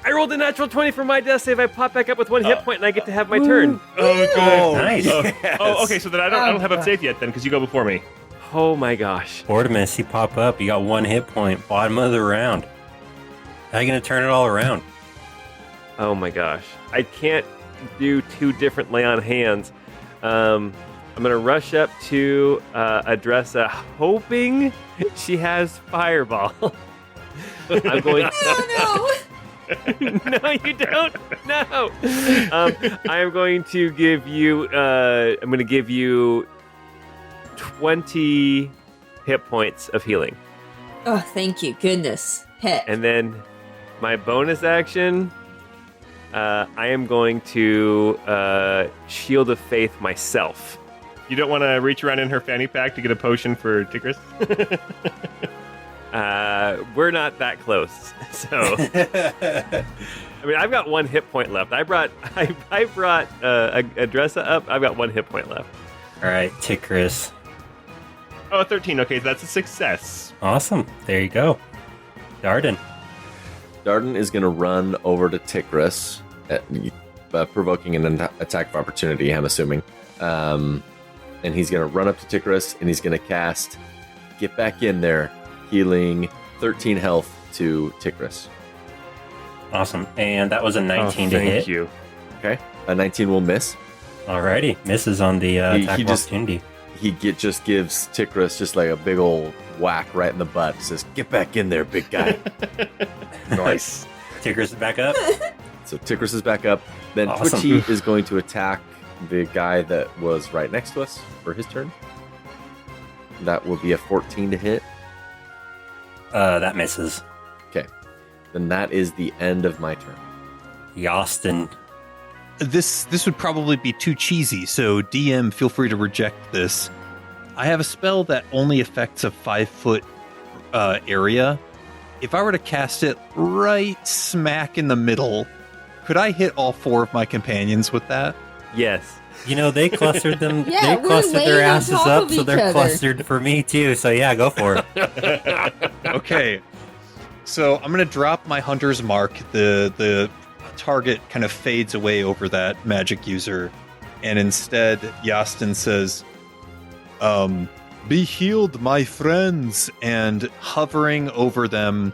Speaker 5: I rolled a natural 20 for my death save. I pop back up with 1 hit point, and I get to have my turn.
Speaker 2: Oh, good.
Speaker 3: Nice.
Speaker 2: Oh, okay, so then I don't have a
Speaker 1: God.
Speaker 2: safe yet then, because you go before me.
Speaker 5: Oh my gosh.
Speaker 3: Ortimus, you pop up. You got 1 hit point. Bottom of the round. How are you going to turn it all around?
Speaker 5: Oh my gosh. I can't do 2 different lay on hands. I'm going to rush up to Adressa, hoping she has Fireball. I'm going
Speaker 1: Oh
Speaker 5: No, you don't. No. I am going to give you. I'm going to give you 20 hit points of healing,
Speaker 1: no! Oh, thank you. Goodness. Heck.
Speaker 5: and then my bonus action. I am going to Shield of Faith myself.
Speaker 2: You don't want to reach around in her fanny pack to get a potion for Tigris?
Speaker 5: We're not that close, so. I mean, I've got 1 hit point left. I brought Adressa up. I've got 1 hit point left.
Speaker 3: All right, Tigris.
Speaker 2: Oh, 13. Okay, that's a success.
Speaker 3: Awesome. There you go. Darden.
Speaker 6: Darden is going to run over to Tigris, provoking an attack of opportunity, I'm assuming. And he's going to run up to Tigris, and he's going to cast Get Back In There, healing 13 health to Tigris.
Speaker 3: Awesome. And that was a 19 to hit.
Speaker 2: Thank you.
Speaker 6: Okay, a 19 will miss.
Speaker 3: Alrighty. Misses on the attack
Speaker 6: he
Speaker 3: of
Speaker 6: just-
Speaker 3: opportunity.
Speaker 6: He just gives Tigris just like a big old whack right in the butt. Says, "Get back in there, big guy."
Speaker 2: Nice.
Speaker 3: Tigris is back up.
Speaker 6: So Tigris is back up. Then
Speaker 3: Awesome.
Speaker 6: Twitchy is going to attack the guy that was right next to us for his turn. That will be a 14 to hit.
Speaker 3: That misses.
Speaker 6: Okay. Then that is the end of my turn.
Speaker 3: Yostin.
Speaker 4: This would probably be too cheesy, so DM, feel free to reject this. I have a spell that only affects a 5-foot area. If I were to cast it right smack in the middle, could I hit all 4 of my companions with that?
Speaker 5: Yes.
Speaker 3: You know, they clustered them.
Speaker 1: Yeah,
Speaker 3: they
Speaker 1: we're
Speaker 3: clustered their
Speaker 1: laying on
Speaker 3: asses
Speaker 1: top
Speaker 3: up,
Speaker 1: of
Speaker 3: so
Speaker 1: each
Speaker 3: they're
Speaker 1: other.
Speaker 3: clustered for me too. So yeah, go for it.
Speaker 4: Okay. So I'm going to drop my Hunter's Mark. The target kind of fades away over that magic user. And instead, Yastin says, "Be healed, my friends." And hovering over them,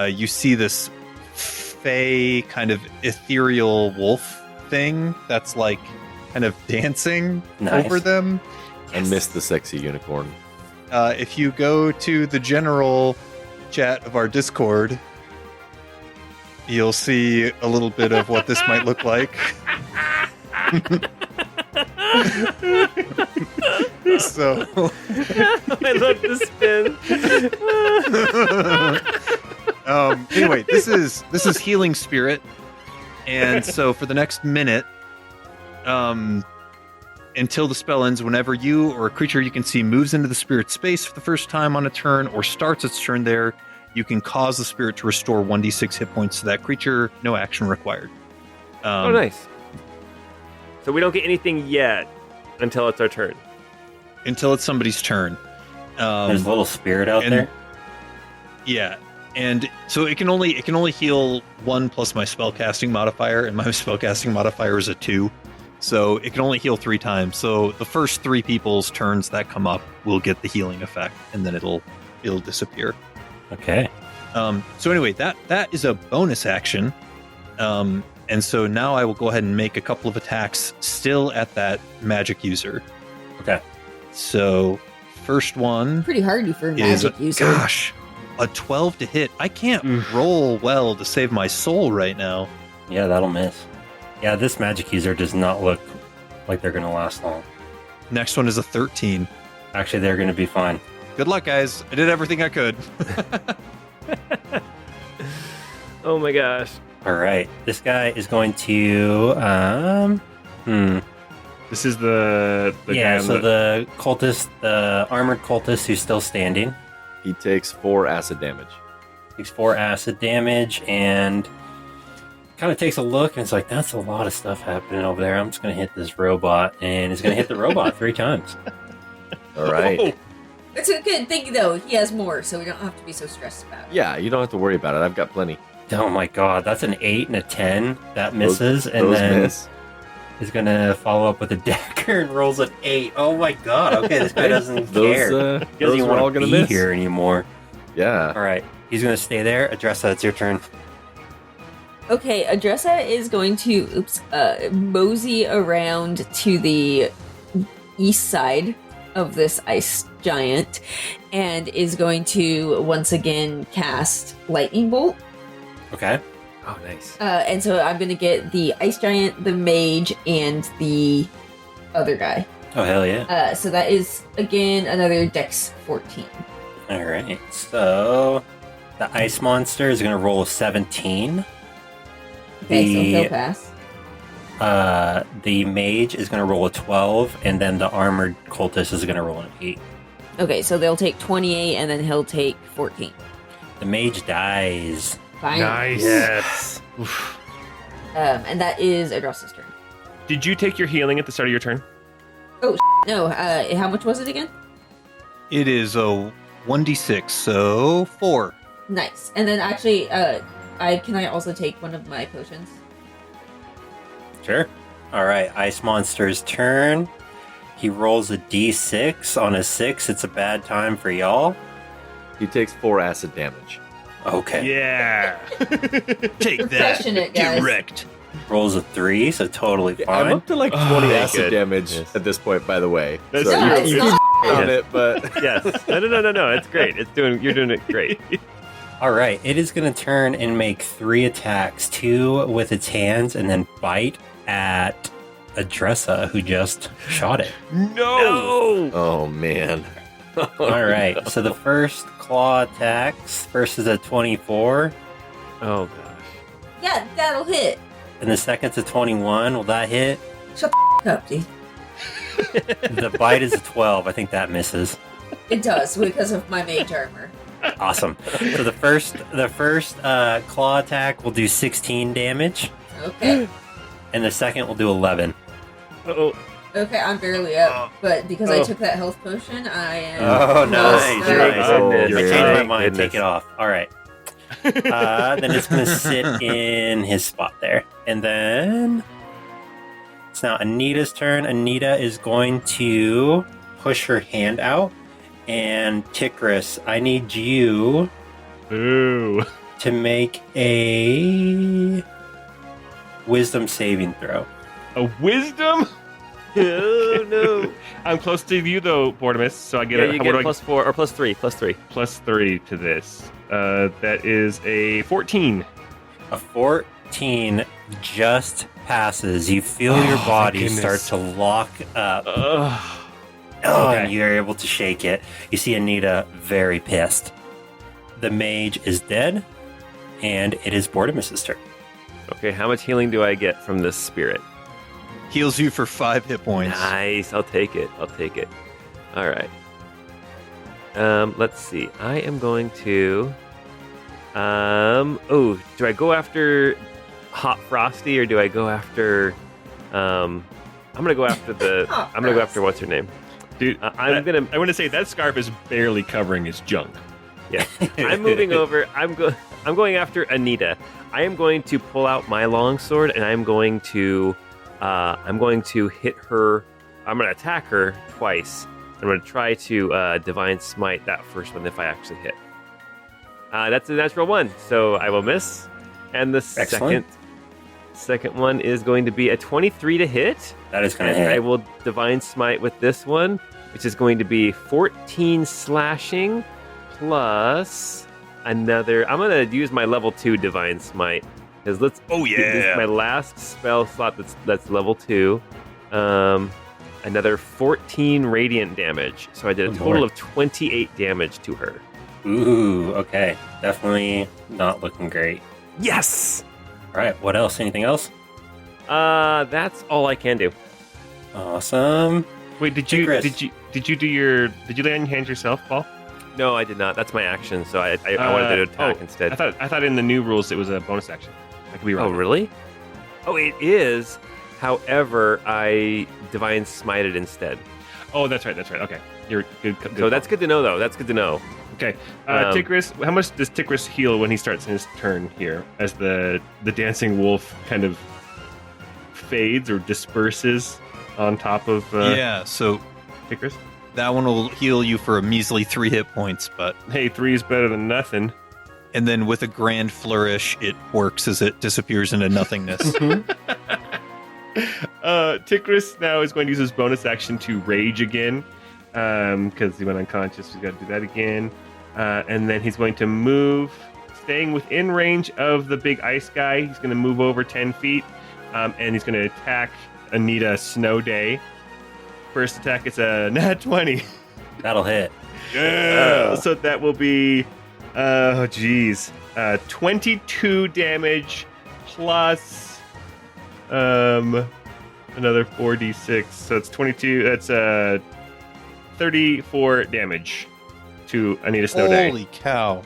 Speaker 4: you see this fey kind of ethereal wolf thing that's like kind of dancing
Speaker 3: Nice.
Speaker 4: over them.
Speaker 6: I missed the sexy unicorn.
Speaker 4: If you go to the general chat of our Discord, you'll see a little bit of what this might look like. So,
Speaker 5: I love the spin.
Speaker 4: anyway, this is Healing Spirit, and so for the next minute, until the spell ends, whenever you or a creature you can see moves into the spirit space for the first time on a turn or starts its turn there, you can cause the spirit to restore 1d6 hit points to that creature. No action required.
Speaker 5: Oh, nice. So we don't get anything yet until it's our turn.
Speaker 4: Until it's somebody's turn.
Speaker 3: There's a little spirit out
Speaker 4: and-
Speaker 3: there.
Speaker 4: Yeah, and so it can only heal 1 plus my spellcasting modifier, and my spellcasting modifier is a 2, so it can only heal 3 times. So the first 3 people's turns that come up will get the healing effect, and then it'll disappear.
Speaker 3: Okay.
Speaker 4: So anyway, that is a bonus action, and so now I will go ahead and make a couple of attacks still at that magic user.
Speaker 3: Okay.
Speaker 4: So first one
Speaker 1: Pretty hardy for a
Speaker 4: is
Speaker 1: magic user.
Speaker 4: gosh, a 12 to hit. I can't roll well to save my soul right now.
Speaker 3: Yeah, that'll miss. Yeah, this magic user does not look like they're going to last long.
Speaker 4: Next one is a 13.
Speaker 3: Actually, they're going to be fine.
Speaker 4: Good luck, guys. I did everything I could.
Speaker 5: Oh my gosh.
Speaker 3: All right. This guy is going to
Speaker 2: This is the
Speaker 3: yeah,
Speaker 2: guy
Speaker 3: so
Speaker 2: on
Speaker 3: the cultist, the armored cultist who's still standing,
Speaker 6: He takes 4 acid damage.
Speaker 3: takes 4 acid damage and kind of takes a look and it's like, that's a lot of stuff happening over there. I'm just going to hit this robot, and he's going to hit the robot 3 times.
Speaker 6: All right.
Speaker 1: It's a good thing, though. He has more, so we don't have to be so stressed about it.
Speaker 6: Yeah, you don't have to worry about it. I've got plenty.
Speaker 3: Oh my god, that's an 8 and a 10. That misses, and
Speaker 6: Those
Speaker 3: then
Speaker 6: miss.
Speaker 3: is going to follow up with a dagger and rolls an 8. Oh my god. Okay, this guy doesn't care. He doesn't
Speaker 6: those
Speaker 3: even
Speaker 6: were all
Speaker 3: want to
Speaker 6: gonna
Speaker 3: be
Speaker 6: miss.
Speaker 3: here anymore.
Speaker 6: Yeah.
Speaker 3: All right, he's going to stay there. Adressa, it's your turn.
Speaker 1: Okay, Adressa is going to mosey around to the east side of this ice giant and is going to once again cast Lightning Bolt.
Speaker 3: Okay.
Speaker 5: Oh, nice.
Speaker 1: And so I'm going to get the ice giant, the mage, and the other guy.
Speaker 3: Oh, hell yeah.
Speaker 1: So that is, again, another Dex 14.
Speaker 3: All right, so the ice monster is going to roll a 17.
Speaker 1: Okay, so
Speaker 3: The-
Speaker 1: he'll pass.
Speaker 3: The mage is going to roll a 12, and then the armored cultist is going to roll an 8.
Speaker 1: Okay, so they'll take 28, and then he'll take 14.
Speaker 3: The mage dies.
Speaker 1: Fine.
Speaker 2: Nice.
Speaker 5: Yes.
Speaker 1: And that is Adressa's turn.
Speaker 2: Did you take your healing at the start of your turn?
Speaker 1: No, how much was it again?
Speaker 4: It is a 1d6, so 4.
Speaker 1: Nice. And then actually, can I also take one of my potions?
Speaker 3: Sure. All right, ice monster's turn. He rolls a d6. On a 6, it's a bad time for y'all.
Speaker 6: He takes 4 acid damage.
Speaker 3: Okay.
Speaker 2: Yeah.
Speaker 4: Take
Speaker 1: We're crushing it, guys.
Speaker 4: Direct.
Speaker 3: Rolls a 3, so totally
Speaker 6: I'm
Speaker 3: fine.
Speaker 6: up to like 20
Speaker 2: Oh,
Speaker 6: acid
Speaker 5: good.
Speaker 6: damage
Speaker 5: Yes.
Speaker 6: at this point, by the way.
Speaker 2: That's
Speaker 6: so
Speaker 1: Nice.
Speaker 6: you
Speaker 1: Nice.
Speaker 6: keep on it, but
Speaker 5: Yes. No. It's great. You're doing it great.
Speaker 3: All right, it is going to turn and make 3 attacks, 2 with its hands, and then bite at Adressa, who just shot it.
Speaker 2: No.
Speaker 6: oh man.
Speaker 3: All right, so the first claw attacks versus a 24,
Speaker 5: Oh gosh.
Speaker 1: Yeah, that'll hit.
Speaker 3: and the second's a 21. Will that hit?
Speaker 1: Up, dude.
Speaker 3: The bite is a 12. I think that misses.
Speaker 1: It does, because of my mage armor.
Speaker 3: Awesome. So the first claw attack will do 16 damage,
Speaker 1: Okay.
Speaker 3: and the second will do 11.
Speaker 5: Oh.
Speaker 1: Okay, I'm barely up, but because I
Speaker 5: Oh.
Speaker 1: took that health potion, I am.
Speaker 3: Oh, nice,
Speaker 1: close.
Speaker 3: nice.
Speaker 6: Oh,
Speaker 3: I
Speaker 6: you're
Speaker 3: changed my
Speaker 6: right.
Speaker 3: mind.
Speaker 5: Goodness.
Speaker 3: Take it off. All right. Then it's going to sit in his spot there. And then it's now Anita's turn. Anita is going to push her hand out. And Tikris, I need you
Speaker 2: Ooh.
Speaker 3: to make a wisdom saving throw.
Speaker 2: A wisdom?
Speaker 5: Oh no.
Speaker 2: I'm close to you though, Bortimus. So I get
Speaker 5: Yeah,
Speaker 2: a
Speaker 5: you
Speaker 2: what
Speaker 5: get
Speaker 2: do I-
Speaker 5: +4 or +3.
Speaker 2: +3 to this. That is a 14.
Speaker 3: A 14 just passes. You feel your
Speaker 2: Oh,
Speaker 3: body
Speaker 2: thank
Speaker 3: start
Speaker 2: goodness.
Speaker 3: to lock up.
Speaker 2: Ugh.
Speaker 3: Oh,
Speaker 2: Okay.
Speaker 3: and you're able to shake it. You see Anita very pissed. The mage is dead, and it is Bortimus's turn.
Speaker 5: Okay, how much healing do I get from this spirit?
Speaker 4: Heals you for 5 hit points.
Speaker 5: Nice. I'll take it. All right. Let's see. I am going to. Oh, do I go after Hot Frosty or do I go after? I'm gonna go after the.
Speaker 1: Hot
Speaker 5: I'm gonna go
Speaker 1: Frost.
Speaker 5: after what's her name?
Speaker 2: Dude,
Speaker 5: I'm gonna.
Speaker 2: I want to say that scarf is barely covering his junk.
Speaker 5: Yeah. I'm moving over. I'm going after Anita. I am going to pull out my longsword and I'm going to hit her. I'm going to attack her twice. I'm going to try to divine smite that first one if I actually hit. That's a natural 1, so I will miss. And the
Speaker 3: Excellent.
Speaker 5: second one is going to be a 23 to hit.
Speaker 3: That is going to
Speaker 5: And I
Speaker 3: hit.
Speaker 5: will divine smite with this one, which is going to be 14 slashing plus another. I'm going to use my level 2 divine smite because let's.
Speaker 2: Oh
Speaker 5: This is my last spell slot that's level 2. Another 14 radiant damage. So I did a
Speaker 3: Good
Speaker 5: total
Speaker 3: lord.
Speaker 5: of 28 damage to her.
Speaker 3: Ooh, okay. Definitely not looking great.
Speaker 5: Yes.
Speaker 3: All right, what else? Anything else?
Speaker 5: That's all I can do.
Speaker 3: Awesome.
Speaker 2: Wait, did
Speaker 3: Chris.
Speaker 2: you lay on your hands yourself, Paul?
Speaker 5: No, I did not. That's my action, so I wanted to attack instead.
Speaker 2: I thought in the new rules it was a bonus action. I could be wrong.
Speaker 5: Oh, really? Oh, it is. However, I divine smited instead.
Speaker 2: Oh, that's right. Okay, you're good.
Speaker 5: So that's good to know, though. That's good to know.
Speaker 2: Okay,
Speaker 5: Um,
Speaker 2: Tikris, how much does Tikris heal when he starts his turn here as the dancing wolf kind of fades or disperses on top of
Speaker 4: yeah, so
Speaker 2: Icarus.
Speaker 4: that one will heal you for a measly 3 hit points, but
Speaker 2: Hey, 3 is better than nothing.
Speaker 4: and then with a grand flourish, it works as it disappears into nothingness.
Speaker 2: Tickrus now is going to use his bonus action to rage again because he went unconscious. He's got to do that again. And then he's going to move, staying within range of the big ice guy. He's going to move over 10 feet and he's going to attack Anita Snow Day. First attack is a nat 20.
Speaker 3: That'll hit.
Speaker 2: So that will be, 22 damage plus another 4d6. So it's 22. That's 34 damage to Anita Snow Day.
Speaker 4: Holy cow.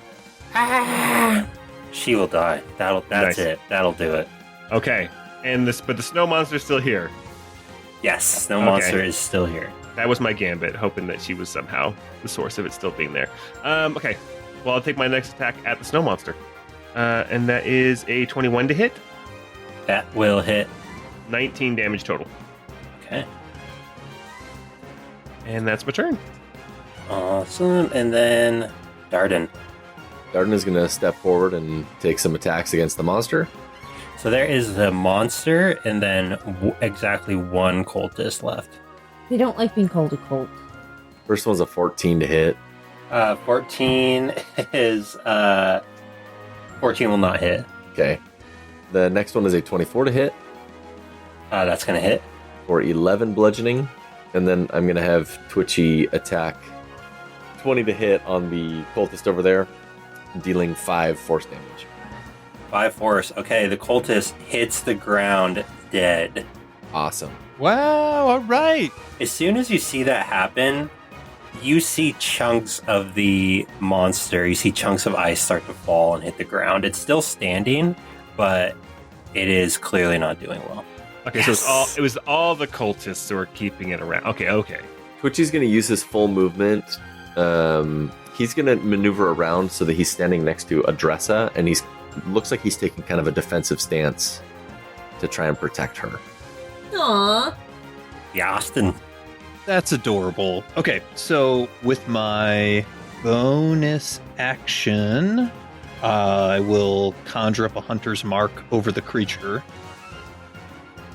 Speaker 3: She will die. That's
Speaker 2: Nice.
Speaker 3: it. That'll do it.
Speaker 2: Okay, but the snow monster's still here.
Speaker 3: Yes, Snow
Speaker 2: Okay.
Speaker 3: Monster is still here.
Speaker 2: That was my gambit, hoping that she was somehow the source of it still being there. Okay, well, I'll take my next attack at the snow monster. And that is a 21 to hit,
Speaker 3: That will hit.
Speaker 2: 19 damage total.
Speaker 3: Okay.
Speaker 2: And that's my turn.
Speaker 3: Awesome. And then Darden.
Speaker 6: Darden is going to step forward and take some attacks against the monster.
Speaker 3: So there is the monster and then exactly one cultist left.
Speaker 1: They don't like being called a cult.
Speaker 6: First one's a 14 to hit.
Speaker 3: 14 is 14 will not hit.
Speaker 6: Okay. The next one is a 24 to hit
Speaker 3: That's gonna hit.
Speaker 6: for 11 bludgeoning. And then I'm going to have Twitchy attack 20 to hit on the cultist over there, dealing 5 force damage.
Speaker 3: 5 force. Okay, the cultist hits the ground dead.
Speaker 6: Awesome.
Speaker 4: Wow, all right.
Speaker 3: As soon as you see that happen, you see chunks of the monster, you see chunks of ice start to fall and hit the ground. It's still standing, but it is clearly not doing well.
Speaker 2: Okay, so it was all the cultists who were keeping it around. Okay.
Speaker 6: Twitchy's going to use his full movement. He's going to maneuver around so that he's standing next to Adressa, and looks like he's taking kind of a defensive stance to try and protect her.
Speaker 1: Aww.
Speaker 3: Yeah, Austin.
Speaker 4: That's adorable. Okay, so with my bonus action, I will conjure up a hunter's mark over the creature.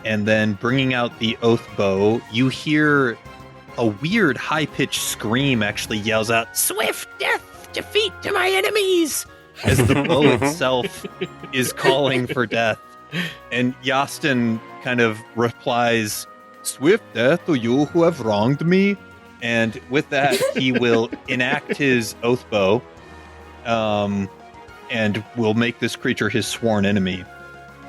Speaker 4: And then bringing out the oath bow, you hear a weird high-pitched scream actually yells out, "Swift death, defeat to my enemies!" as the bow itself is calling for death. And Yastin kind of replies, "Swift death to you who have wronged me." And with that, he will enact his oath bow, and will make this creature his sworn enemy.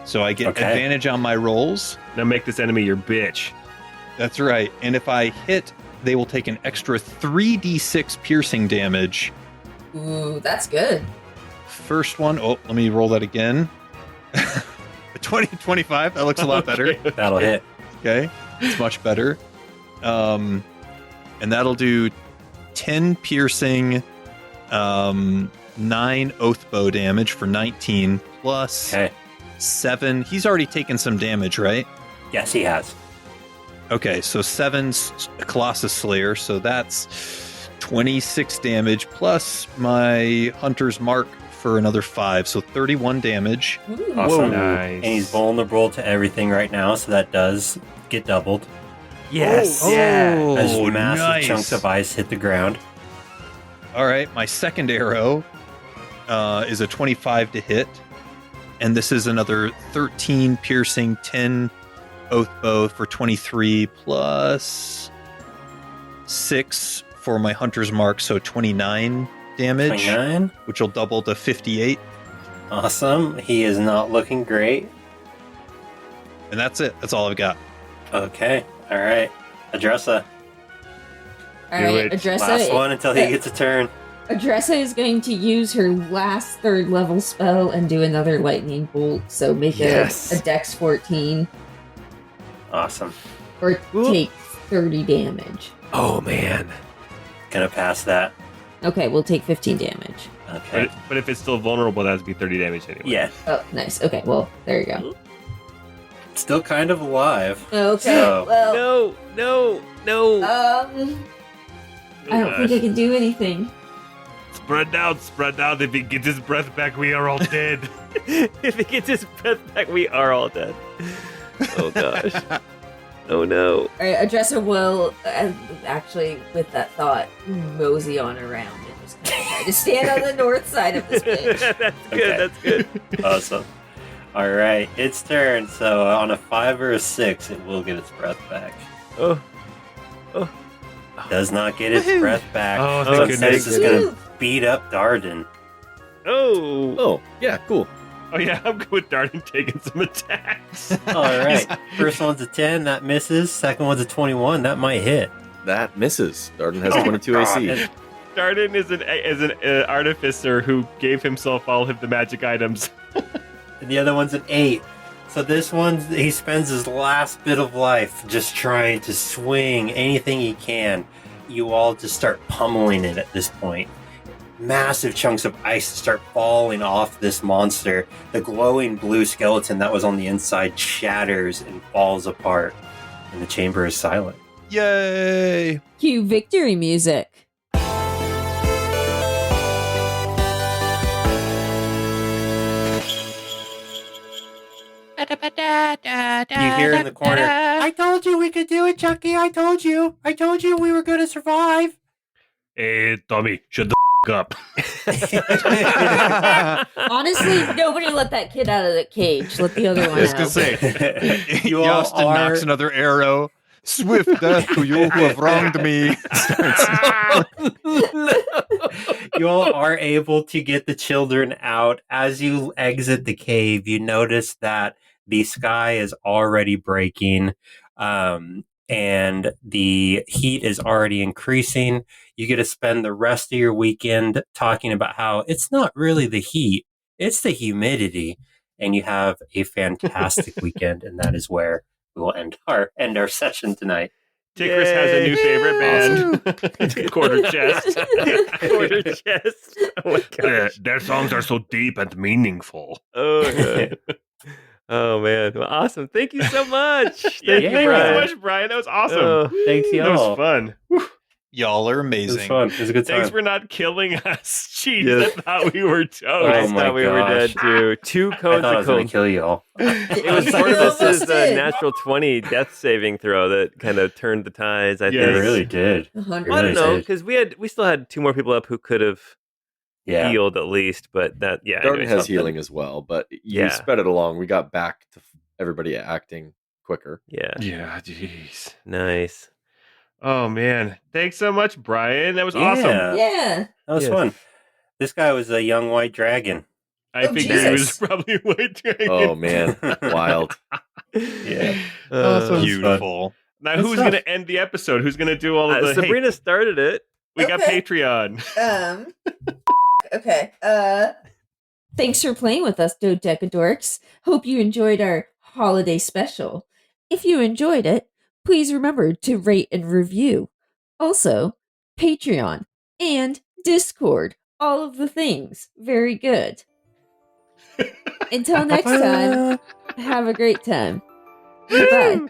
Speaker 4: So I get advantage on my rolls.
Speaker 2: Now make this enemy your bitch.
Speaker 4: That's right. And if I hit, they will take an extra 3d6 piercing damage.
Speaker 1: Ooh, that's good.
Speaker 4: First one, let me roll that again. 25, that looks a lot better.
Speaker 3: That'll hit.
Speaker 4: Okay, it's much better. And that'll do 10 piercing, 9 oath bow damage for 19, plus 7. He's already taken some damage, right?
Speaker 3: Yes, he has.
Speaker 4: Okay, so 7's Colossus Slayer, so that's 26 damage, plus my Hunter's Mark for another 5, so 31 damage.
Speaker 1: Ooh.
Speaker 3: Awesome.
Speaker 2: Nice.
Speaker 3: And he's vulnerable to everything right now, so that does get doubled.
Speaker 2: Yes.
Speaker 4: Oh,
Speaker 2: yeah.
Speaker 3: As massive
Speaker 4: nice.
Speaker 3: chunks of ice hit the ground.
Speaker 4: All right, my second arrow is a 25 to hit, and this is another 13 piercing, 10 oath bow for 23, plus 6 for my Hunter's Mark, so 29 damage,
Speaker 3: 29.
Speaker 4: which will double to 58.
Speaker 3: Awesome. He is not looking great.
Speaker 4: And that's it. That's all I've got.
Speaker 3: Okay. All right. Adressa.
Speaker 1: All
Speaker 2: Do
Speaker 1: right,
Speaker 2: it.
Speaker 1: Adressa.
Speaker 3: Last one until he gets a turn.
Speaker 1: Adressa is going to use her last 3rd level spell and do another lightning bolt. So make a Dex 14
Speaker 3: Awesome.
Speaker 1: or take 30 damage.
Speaker 2: Oh man.
Speaker 3: Gonna pass that.
Speaker 1: Okay, we'll take 15 damage.
Speaker 3: Okay.
Speaker 2: But if it's still vulnerable, that would be 30 damage anyway.
Speaker 3: Yeah.
Speaker 1: Oh, nice. Okay, well, there you go.
Speaker 3: Still kind of alive.
Speaker 1: Okay,
Speaker 3: So-
Speaker 1: well,
Speaker 5: No.
Speaker 1: I don't think I can do anything.
Speaker 2: Spread out. If he gets his breath back, we are all dead.
Speaker 5: If he gets his breath back, we are all dead. Oh gosh. Oh no.
Speaker 1: All right, Adressa will actually, with that thought, mosey on around and just kind of try to stand on the north side of this bitch.
Speaker 5: That's good.
Speaker 3: Okay.
Speaker 5: That's good.
Speaker 3: Awesome. All right, its turn. So on a 5 or a 6, it will get its breath back.
Speaker 5: Oh.
Speaker 3: Does not get its breath back.
Speaker 2: Oh,
Speaker 3: so
Speaker 2: thank
Speaker 3: instead it's
Speaker 2: goodness.
Speaker 3: just gonna beat up Darden.
Speaker 5: Oh.
Speaker 6: Oh, yeah, cool.
Speaker 2: Oh yeah, I'm good with Darden taking some attacks.
Speaker 3: All right, first one's a 10, that misses. Second one's a 21, that might hit.
Speaker 6: That misses. Darden has
Speaker 3: Oh,
Speaker 6: 22
Speaker 3: God.
Speaker 6: AC.
Speaker 2: Darden is an artificer who gave himself all of the magic items.
Speaker 3: And the other one's an 8. So this one, he spends his last bit of life just trying to swing anything he can. You all just start pummeling it at this point. Massive chunks of ice start falling off this monster. The glowing blue skeleton that was on the inside shatters and falls apart. And the chamber is silent.
Speaker 4: Yay!
Speaker 1: Cue victory music.
Speaker 3: You hear in the corner,
Speaker 7: I told you we could do it, Chucky. I told you we were going to survive.
Speaker 2: Hey, Tommy, shut the up.
Speaker 1: Honestly, nobody let that kid out of the cage. Let the other one
Speaker 4: I was
Speaker 1: out.
Speaker 4: gonna say,
Speaker 3: you all
Speaker 4: Austin
Speaker 3: are...
Speaker 4: knocks another arrow. Swift death to you who have wronged me.
Speaker 3: You all are able to get the children out. As you exit the cave, you notice that the sky is already breaking, and the heat is already increasing. You get to spend the rest of your weekend talking about how it's not really the heat, it's the humidity, and you have a fantastic weekend, and that is where we will end our session tonight.
Speaker 2: Tickrus has a new favorite band. Quarter chest.
Speaker 5: Quarter chest. Oh my gosh.
Speaker 2: Their songs are so deep and meaningful.
Speaker 5: Oh, God. Oh man. Well, awesome. Thank you so much. Thank
Speaker 3: Yeah.
Speaker 5: you,
Speaker 2: Thank you
Speaker 5: Brian.
Speaker 2: so much, Brian. That was awesome.
Speaker 5: Oh,
Speaker 3: Thanks,
Speaker 2: That
Speaker 3: y'all.
Speaker 2: was fun.
Speaker 4: Y'all are
Speaker 3: It was
Speaker 4: amazing.
Speaker 3: fun. It was a good time.
Speaker 2: Thanks for not killing us. Jeez,
Speaker 5: Yes.
Speaker 2: I thought we were toast.
Speaker 5: I
Speaker 3: Oh my
Speaker 5: thought we were dead
Speaker 3: gosh.
Speaker 5: too. 2
Speaker 3: I
Speaker 5: cones
Speaker 3: thought I
Speaker 5: of
Speaker 3: was going
Speaker 5: coke.
Speaker 3: to kill you all.
Speaker 5: It was
Speaker 1: You
Speaker 5: Barnabas's
Speaker 1: almost did.
Speaker 5: natural 20 death saving throw that kind of turned the tides. I
Speaker 2: Yeah,
Speaker 3: It
Speaker 5: think.
Speaker 3: really did.
Speaker 1: 100.
Speaker 5: Well, I don't
Speaker 3: really
Speaker 5: know
Speaker 3: did.
Speaker 5: because we still had 2 more people up who could have
Speaker 3: Yeah.
Speaker 5: healed at least, but that
Speaker 6: Darden
Speaker 5: anyway,
Speaker 6: has
Speaker 5: something.
Speaker 6: healing as well, but you
Speaker 5: Yeah.
Speaker 6: sped it along. We got back to everybody acting quicker.
Speaker 5: Yeah,
Speaker 2: Yeah, jeez.
Speaker 5: nice.
Speaker 2: Oh, man. Thanks so much, Brian. That was
Speaker 3: Yeah.
Speaker 2: awesome.
Speaker 1: Yeah.
Speaker 3: That was
Speaker 5: Yes.
Speaker 3: fun. This guy was a young white dragon.
Speaker 2: I
Speaker 1: Oh,
Speaker 2: figured he was
Speaker 1: Jesus.
Speaker 2: probably white dragon.
Speaker 6: Oh man, wild.
Speaker 3: Yeah.
Speaker 5: Uh,
Speaker 4: Beautiful.
Speaker 2: Now,
Speaker 3: Good
Speaker 2: who's
Speaker 3: stuff.
Speaker 2: going to end the episode? Who's going to do all of the...
Speaker 5: Sabrina started it.
Speaker 2: Hey, we got
Speaker 1: Okay.
Speaker 2: Patreon.
Speaker 1: Okay. Thanks for playing with us, dodecadorks. Hope you enjoyed our holiday special. If you enjoyed it, please remember to rate and review. Also, Patreon and Discord. All of the things. Very good. Until next time, have a great time. Bye.